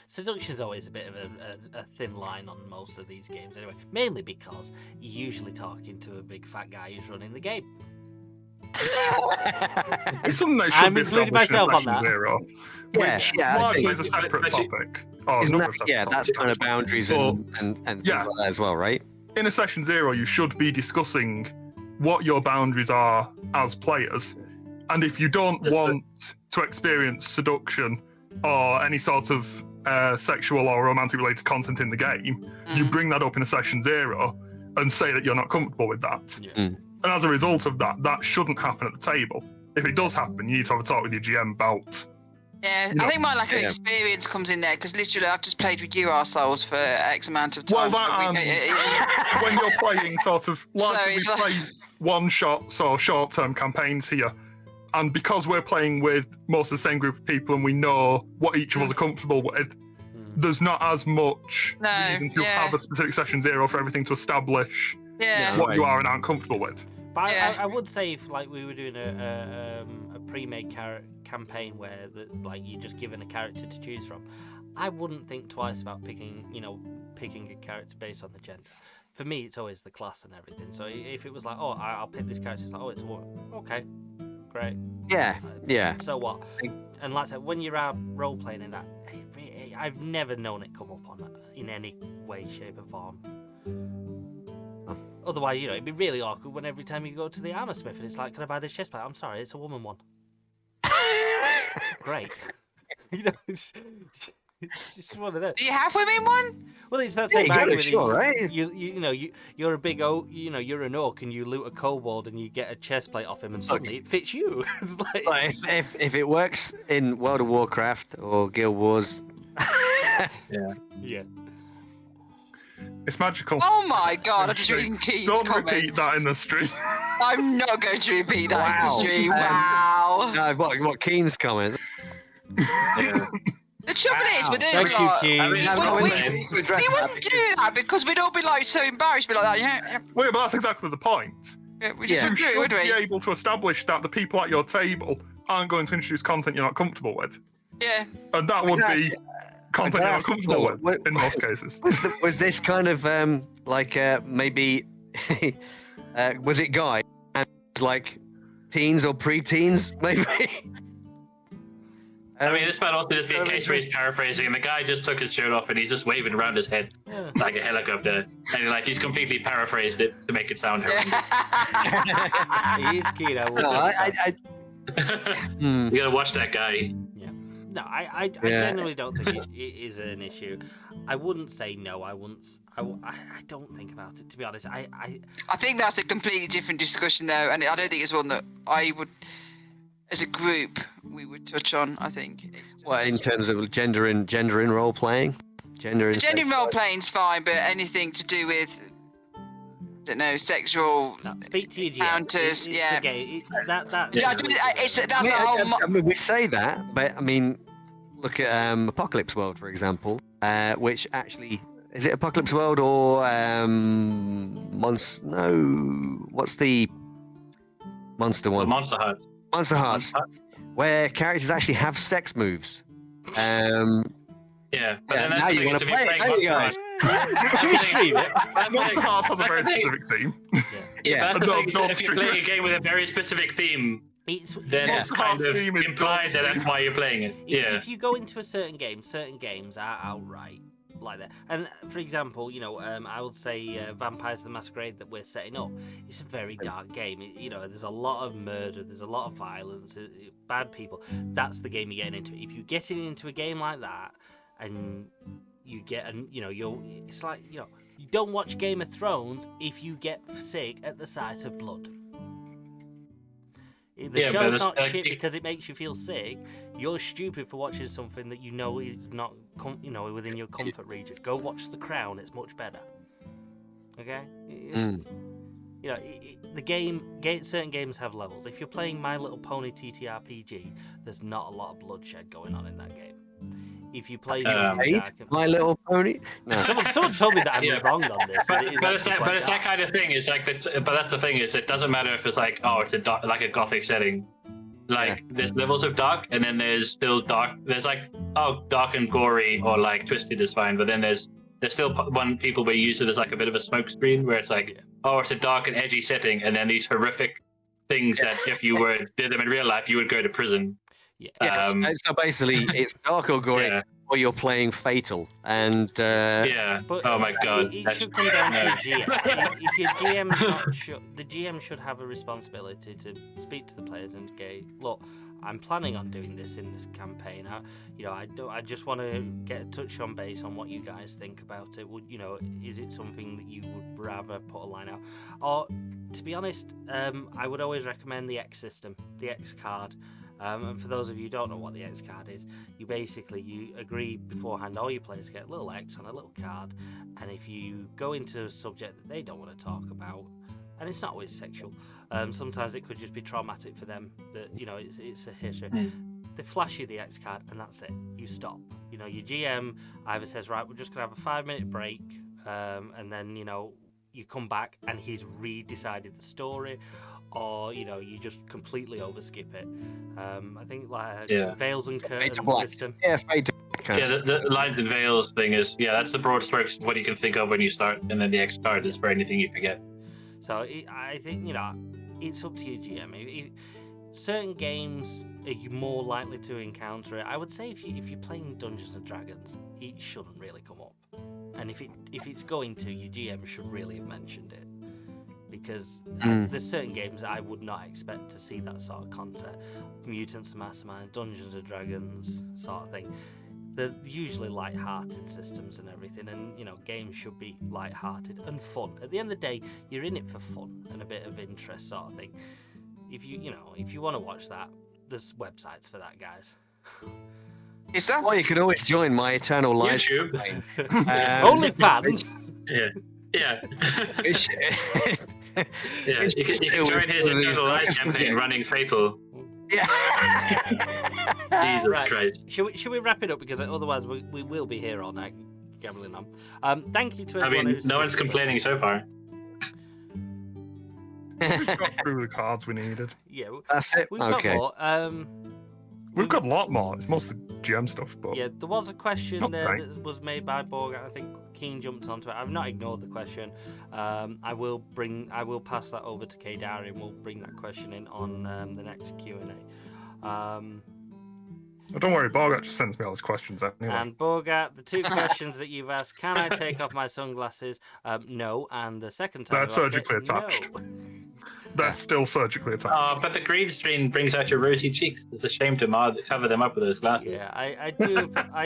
Seduction's always a bit of a thin line on most of these games anyway, mainly because you're usually talking to a big fat guy who's running the game. It's something that should I'm be including established myself in on Session that. Zero. Yeah, I Largely think is a separate topic. Oh, isn't not that, a separate yeah, topic. that's kind of boundaries and things yeah. like that as well, right? In a Session Zero, you should be discussing what your boundaries are as players. And if you don't want to experience seduction or any sort of sexual or romantic related content in the game, you bring that up in a Session Zero and say that you're not comfortable with that. Yeah. And as a result of that, that shouldn't happen at the table. If it does happen, you need to have a talk with your GM about. Yeah, I think my lack of experience comes in there, because literally I've just played with you arseholes for X amount of time. Well, when you're playing sort of, we play one-shot, so short-term campaigns here. And because we're playing with most of the same group of people and we know what each of us are comfortable with, there's not as much reason to have a specific Session Zero for everything to establish what you are and aren't comfortable with. But I would say if we were doing a pre-made campaign where you're just given a character to choose from, I wouldn't think twice about picking a character based on the gender. For me, it's always the class and everything. So if it was like, oh, I'll pick this character, it's like, oh, it's a woman. Okay, great. Yeah. So what? And like I said, when you're out role playing in that, I've never known it come up on in any way, shape, or form. Otherwise, it'd be really awkward when every time you go to the armor smith and it's like, can I buy this chest plate? I'm sorry, it's a woman one. Great. It's just one of those. Do you have women one? Well, it's that same argument. Sure, right? You're a big oak. You're an orc, and you loot a kobold, and you get a chest plate off him, and suddenly it fits you. It's like... if it works in World of Warcraft or Guild Wars, yeah. It's magical. Oh my god, I'm just reading Keith's Don't comments. repeat that in the stream. I'm not going to repeat that in the stream. Wow. No, what Keen's comment? The trouble is with us, Thank you, Keen. we wouldn't do that because we'd all be so embarrassed, be like that. Well, but that's exactly the point. We just You wouldn't do it, should would be we? able to establish that the people at your table aren't going to introduce content you're not comfortable with. Yeah. And that would be content you're not comfortable with in most cases. Was this kind of maybe was it guy and like teens or pre-teens maybe? I mean, this might also just be a case where he's paraphrasing, and the guy just took his shirt off and he's just waving around his head like a helicopter, and he's completely paraphrased it to make it sound horrendous. He is keen. You gotta watch that guy. Yeah. No, I genuinely don't think it is an issue. I wouldn't say no. I don't think about it, to be honest. I think that's a completely different discussion, though, and I don't think it's one that I would, as a group, we would touch on. I think. Well, in terms of gender in role playing, gender in role playing's fine, but anything to do with, I don't know, sexual speak to your GM. Encounters, it's the game. That's a whole. I mean, we say that, but I mean, look at Apocalypse World, for example, which actually is it Apocalypse World or what's the monster one? Monster Hut. Monster Hearts, where characters actually have sex moves. Yeah, but then now you want to play it, don't you guys? Should we stream it? Monster Hearts has a very specific theme. Yeah, that's the thing. Don't If you play a game with a very specific theme, then it's Monster kind Hearts of theme is implies that that's why you're playing it. If you go into a certain games are outright like that. And for example, I would say Vampires the Masquerade that we're setting up. It's a very dark game. There's a lot of murder, there's a lot of violence, bad people. That's the game you're getting into. If you're getting into a game like that, and you get, and it's like, you don't watch Game of Thrones if you get sick at the sight of blood. The show's not shit because it makes you feel sick. You're stupid for watching something that is not, within your comfort region. Go watch The Crown; it's much better. Okay, certain games have levels. If you're playing My Little Pony TTRPG, there's not a lot of bloodshed going on in that game. If you play My Little Pony, no. Someone told me that I'm wrong on this. But it's that kind of thing. It's like, but that's the thing is, it doesn't matter if it's like, it's like a gothic setting. Like there's levels of dark, and then there's still dark. There's like dark and gory, or like twisted is fine. But then there's still people will use it as like a bit of a smoke screen, where it's like, it's a dark and edgy setting, and then these horrific things that if you did them in real life, you would go to prison. Yeah. So basically, it's dark or gory, or you're playing Fatal, and But oh my god, it should come down to your GM. If your GM's not sure, the GM should have a responsibility to speak to the players and go, look, I'm planning on doing this in this campaign. I just want to get a touch on base on what you guys think about it. Is it something that you would rather put a line out? Or, to be honest, I would always recommend the X system, the X card. And for those of you who don't know what the X card is, you agree beforehand, all your players get a little X on a little card, and if you go into a subject that they don't want to talk about, and it's not always sexual, sometimes it could just be traumatic for them, that it's a history. They flash you the X card, and that's it. You stop. Your GM either says, right, we're just gonna have a 5-minute break, and then you come back and he's redecided the story, or you just completely overskip it. I think veils and curtains system. Fade to black. The lines and veils thing is that's the broad strokes of what you can think of when you start, and then the X card is for anything you forget. So I think it's up to your GM. Certain games are you more likely to encounter it. I would say if you're playing Dungeons and Dragons, it shouldn't really come up, and if it's going to, your GM should really have mentioned it. Because there's certain games I would not expect to see that sort of content. Mutants and Mastermind, Dungeons and Dragons sort of thing. They're usually light-hearted systems and everything, and games should be light-hearted and fun. At the end of the day, you're in it for fun and a bit of interest sort of thing. If you want to watch that, there's websites for that, guys. Is that? Or you could always join my Eternal Life. YouTube. OnlyFans. Yeah. You can join his Eternal Life campaign running Fatal. Yeah. Jesus Christ. Should we wrap it up, because otherwise we will be here all night gambling on. Thank you to everyone. No one's complaining so far. We've got through the cards we needed. Yeah, that's it. We've got more. We've got a lot more. It's mostly GM stuff, but there was a question there that was made by Borg. I think Keen jumped onto it. I've not ignored the question. I will pass that over to Kadari, and we'll bring that question in on the next Q&A. Don't worry, Borgat just sends me all his questions out anyway. And Borgat, the 2 questions that you've asked: can I take off my sunglasses? No. And the second time, that's surgically attached. No. That's still surgically attached. But the green screen brings out your rosy cheeks. It's a shame to cover them up with those glasses. Yeah, I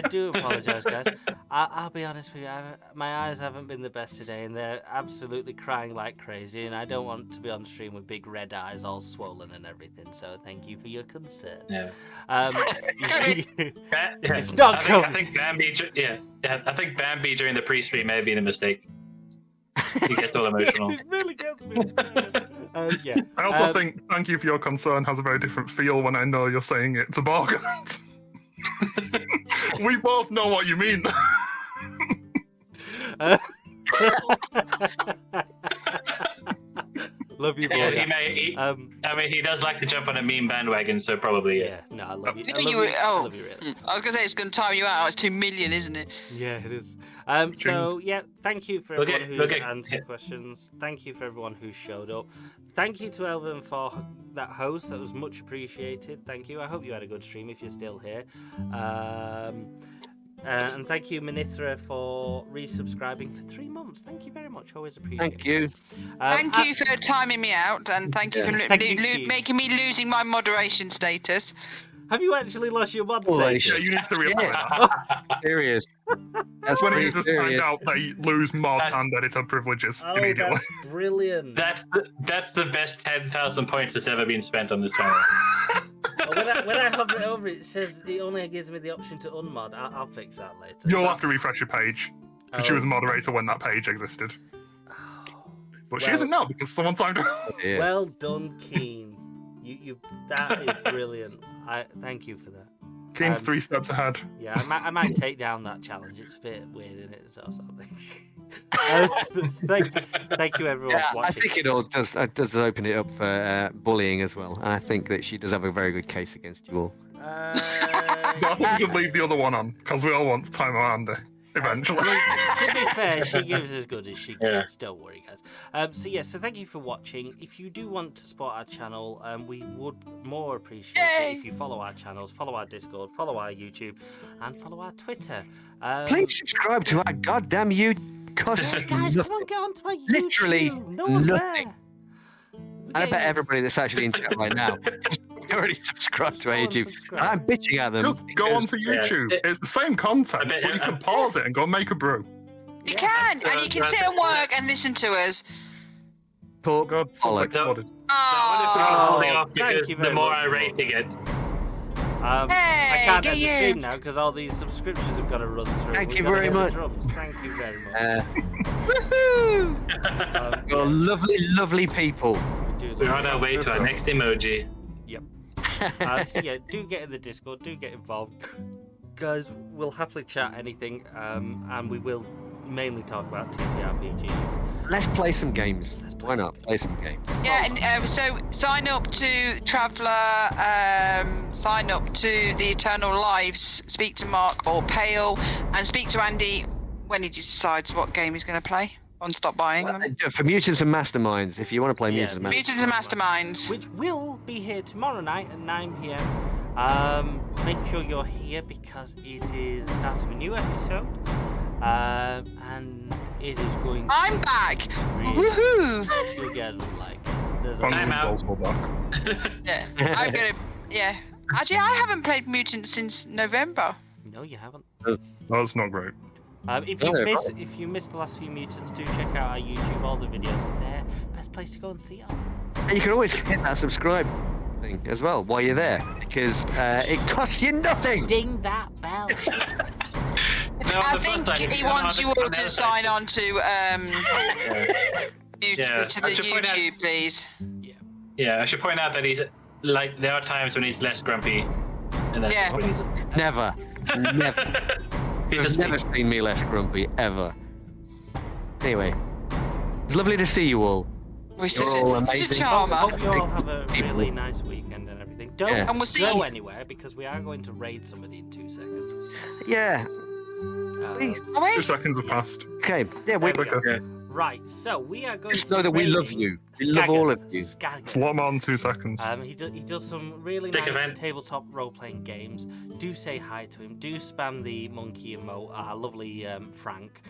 do apologise, guys. I'll be honest with you, my eyes haven't been the best today, and they're absolutely crying like crazy, and I don't want to be on stream with big red eyes all swollen and everything, so thank you for your concern. Yeah. It's not I think Bambi during the pre-stream may have been a mistake. He gets all emotional. It really gets me. Yeah. I also think "thank you for your concern" has a very different feel when I know you're saying it to Borgat. We both know what you mean. Love you, boy. Yeah, he does like to jump on a meme bandwagon, so probably yeah. No, I love you. I love you, really. I was gonna say it's gonna time you out. It's 2 million, isn't it? Yeah, it is. So yeah, thank you for everyone who's answered questions. Thank you for everyone who showed up. Thank you to Elvin for that host. That was much appreciated. Thank you. I hope you had a good stream if you're still here. And thank you, Manithra, for resubscribing for 3 months. Thank you very much. Always appreciate it. Thank you. Thank you for timing me out, and thank you for making me losing my moderation status. Have you actually lost your mod Holy status? Yeah, you need to reapply that. Serious. That's When pretty users find serious. out they lose mod and editor privileges Oh, immediately. that's brilliant. That's the best 10,000 points that's ever been spent on this channel. When I hover it over, it says it only gives me the option to unmod. I'll fix that later. You'll have to refresh your page. Because she was a Oh. moderator when that page existed. But she Well- isn't now because someone timed her. Yeah. Well done, Keen. You that is brilliant. I thank you for that. Keen's 3 steps ahead. Yeah, I might take down that challenge. It's a bit weird, isn't it? So something. Thank you everyone Yeah, for I watching. think it all does open it up for bullying as well. And I think that she does have a very good case against you all. But I think we can leave the other one on because we all want to time Amanda eventually. To be fair, she gives as good as she gets. Don't worry, guys. So thank you for watching. If you do want to support our channel, we would more appreciate it if you follow our channels, follow our Discord, follow our YouTube, and follow our Twitter. Please subscribe to our goddamn YouTube. Costs Guys, nothing. come on, get onto my YouTube. Literally No one's nothing. there. I bet everybody that's actually in chat right now already subscribed to our Go and YouTube. subscribe. And I'm bitching at them. Just go onto YouTube. It's the same content, but you can pause it and go make a brew. You can, and you can sit and work and listen to us. Talk God, sounds like bollocks. flooded. I'm holding off thank because you the very more much. irate you get. I Hey, can't get end the you. stream now because all these subscriptions have got to run through. Thank We've you gotta very hit the much. drums. Thank you very much. Woohoo! You're lovely, lovely people. We do We're love on our way to our next emoji. So yeah, do get in the Discord, do get involved. Guys, we'll happily chat anything, and we will mainly talk about TTRPGs. Let's play some games. Let's play Why some not? Play some games. Yeah, and so sign up to Traveller, sign up to the Eternal Lives, speak to Mark or Pale, and speak to Andy when he decides what game he's going to play. On Stop Buying them. For Mutants and Masterminds, if you want to play Yeah, Mutants and Masterminds. Mutants and Masterminds. Which will be here tomorrow night at 9 PM. Make sure you're here because it is the start of a new episode. And it is going to I'm back! really, Woohoo! you guys will like it. There's a Time out. Balls will back. Yeah, I'm gonna. Yeah. Actually, I haven't played Mutants since November. No, you haven't. That's not great. If you missed the last few Mutants, do check out our YouTube. All the videos are there. Best place to go and see them. And you can always hit that subscribe thing as well while you're there, because it costs you nothing. Ding that bell. No, I the think plus side, he no, wants the- you all on the to other sign side- on to Yeah, to the I should point out- YouTube, please. Yeah, I should point out that he's like there are times when he's less grumpy, and then Yeah. when he's Never. Never. he's You've just never seen me less grumpy, ever. Anyway, it's lovely to see you all. We're You're all such a amazing. charmer. Hope you all have a really nice weekend and everything. Don't Yeah. And we'll see go you. anywhere because we are going to raid somebody in 2 seconds. Yeah. Oh, 2 wait. seconds have passed. Okay. Yeah, we There we go. Okay. Right, so we are going just to know that we love raiding you. We love all of you. It's a Skagger. lot more than 2 seconds. He does some really Big nice event. tabletop role-playing games. Do say hi to him. Do spam the monkey emote, our lovely Frank,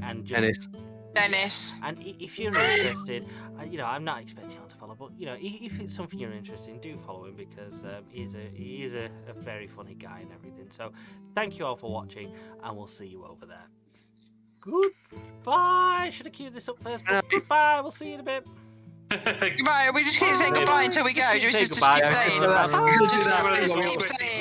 and just Dennis. Dennis. And if you're interested, I'm not expecting you to follow, but if it's something you're interested in, do follow him because he is a very funny guy and everything. So thank you all for watching, and we'll see you over there. Goodbye. Should I cue this up first? But goodbye. We'll see you in a bit. Goodbye. We just keep saying goodbye until we go. Just keep Just saying keep goodbye. saying. Bye. Just keep saying.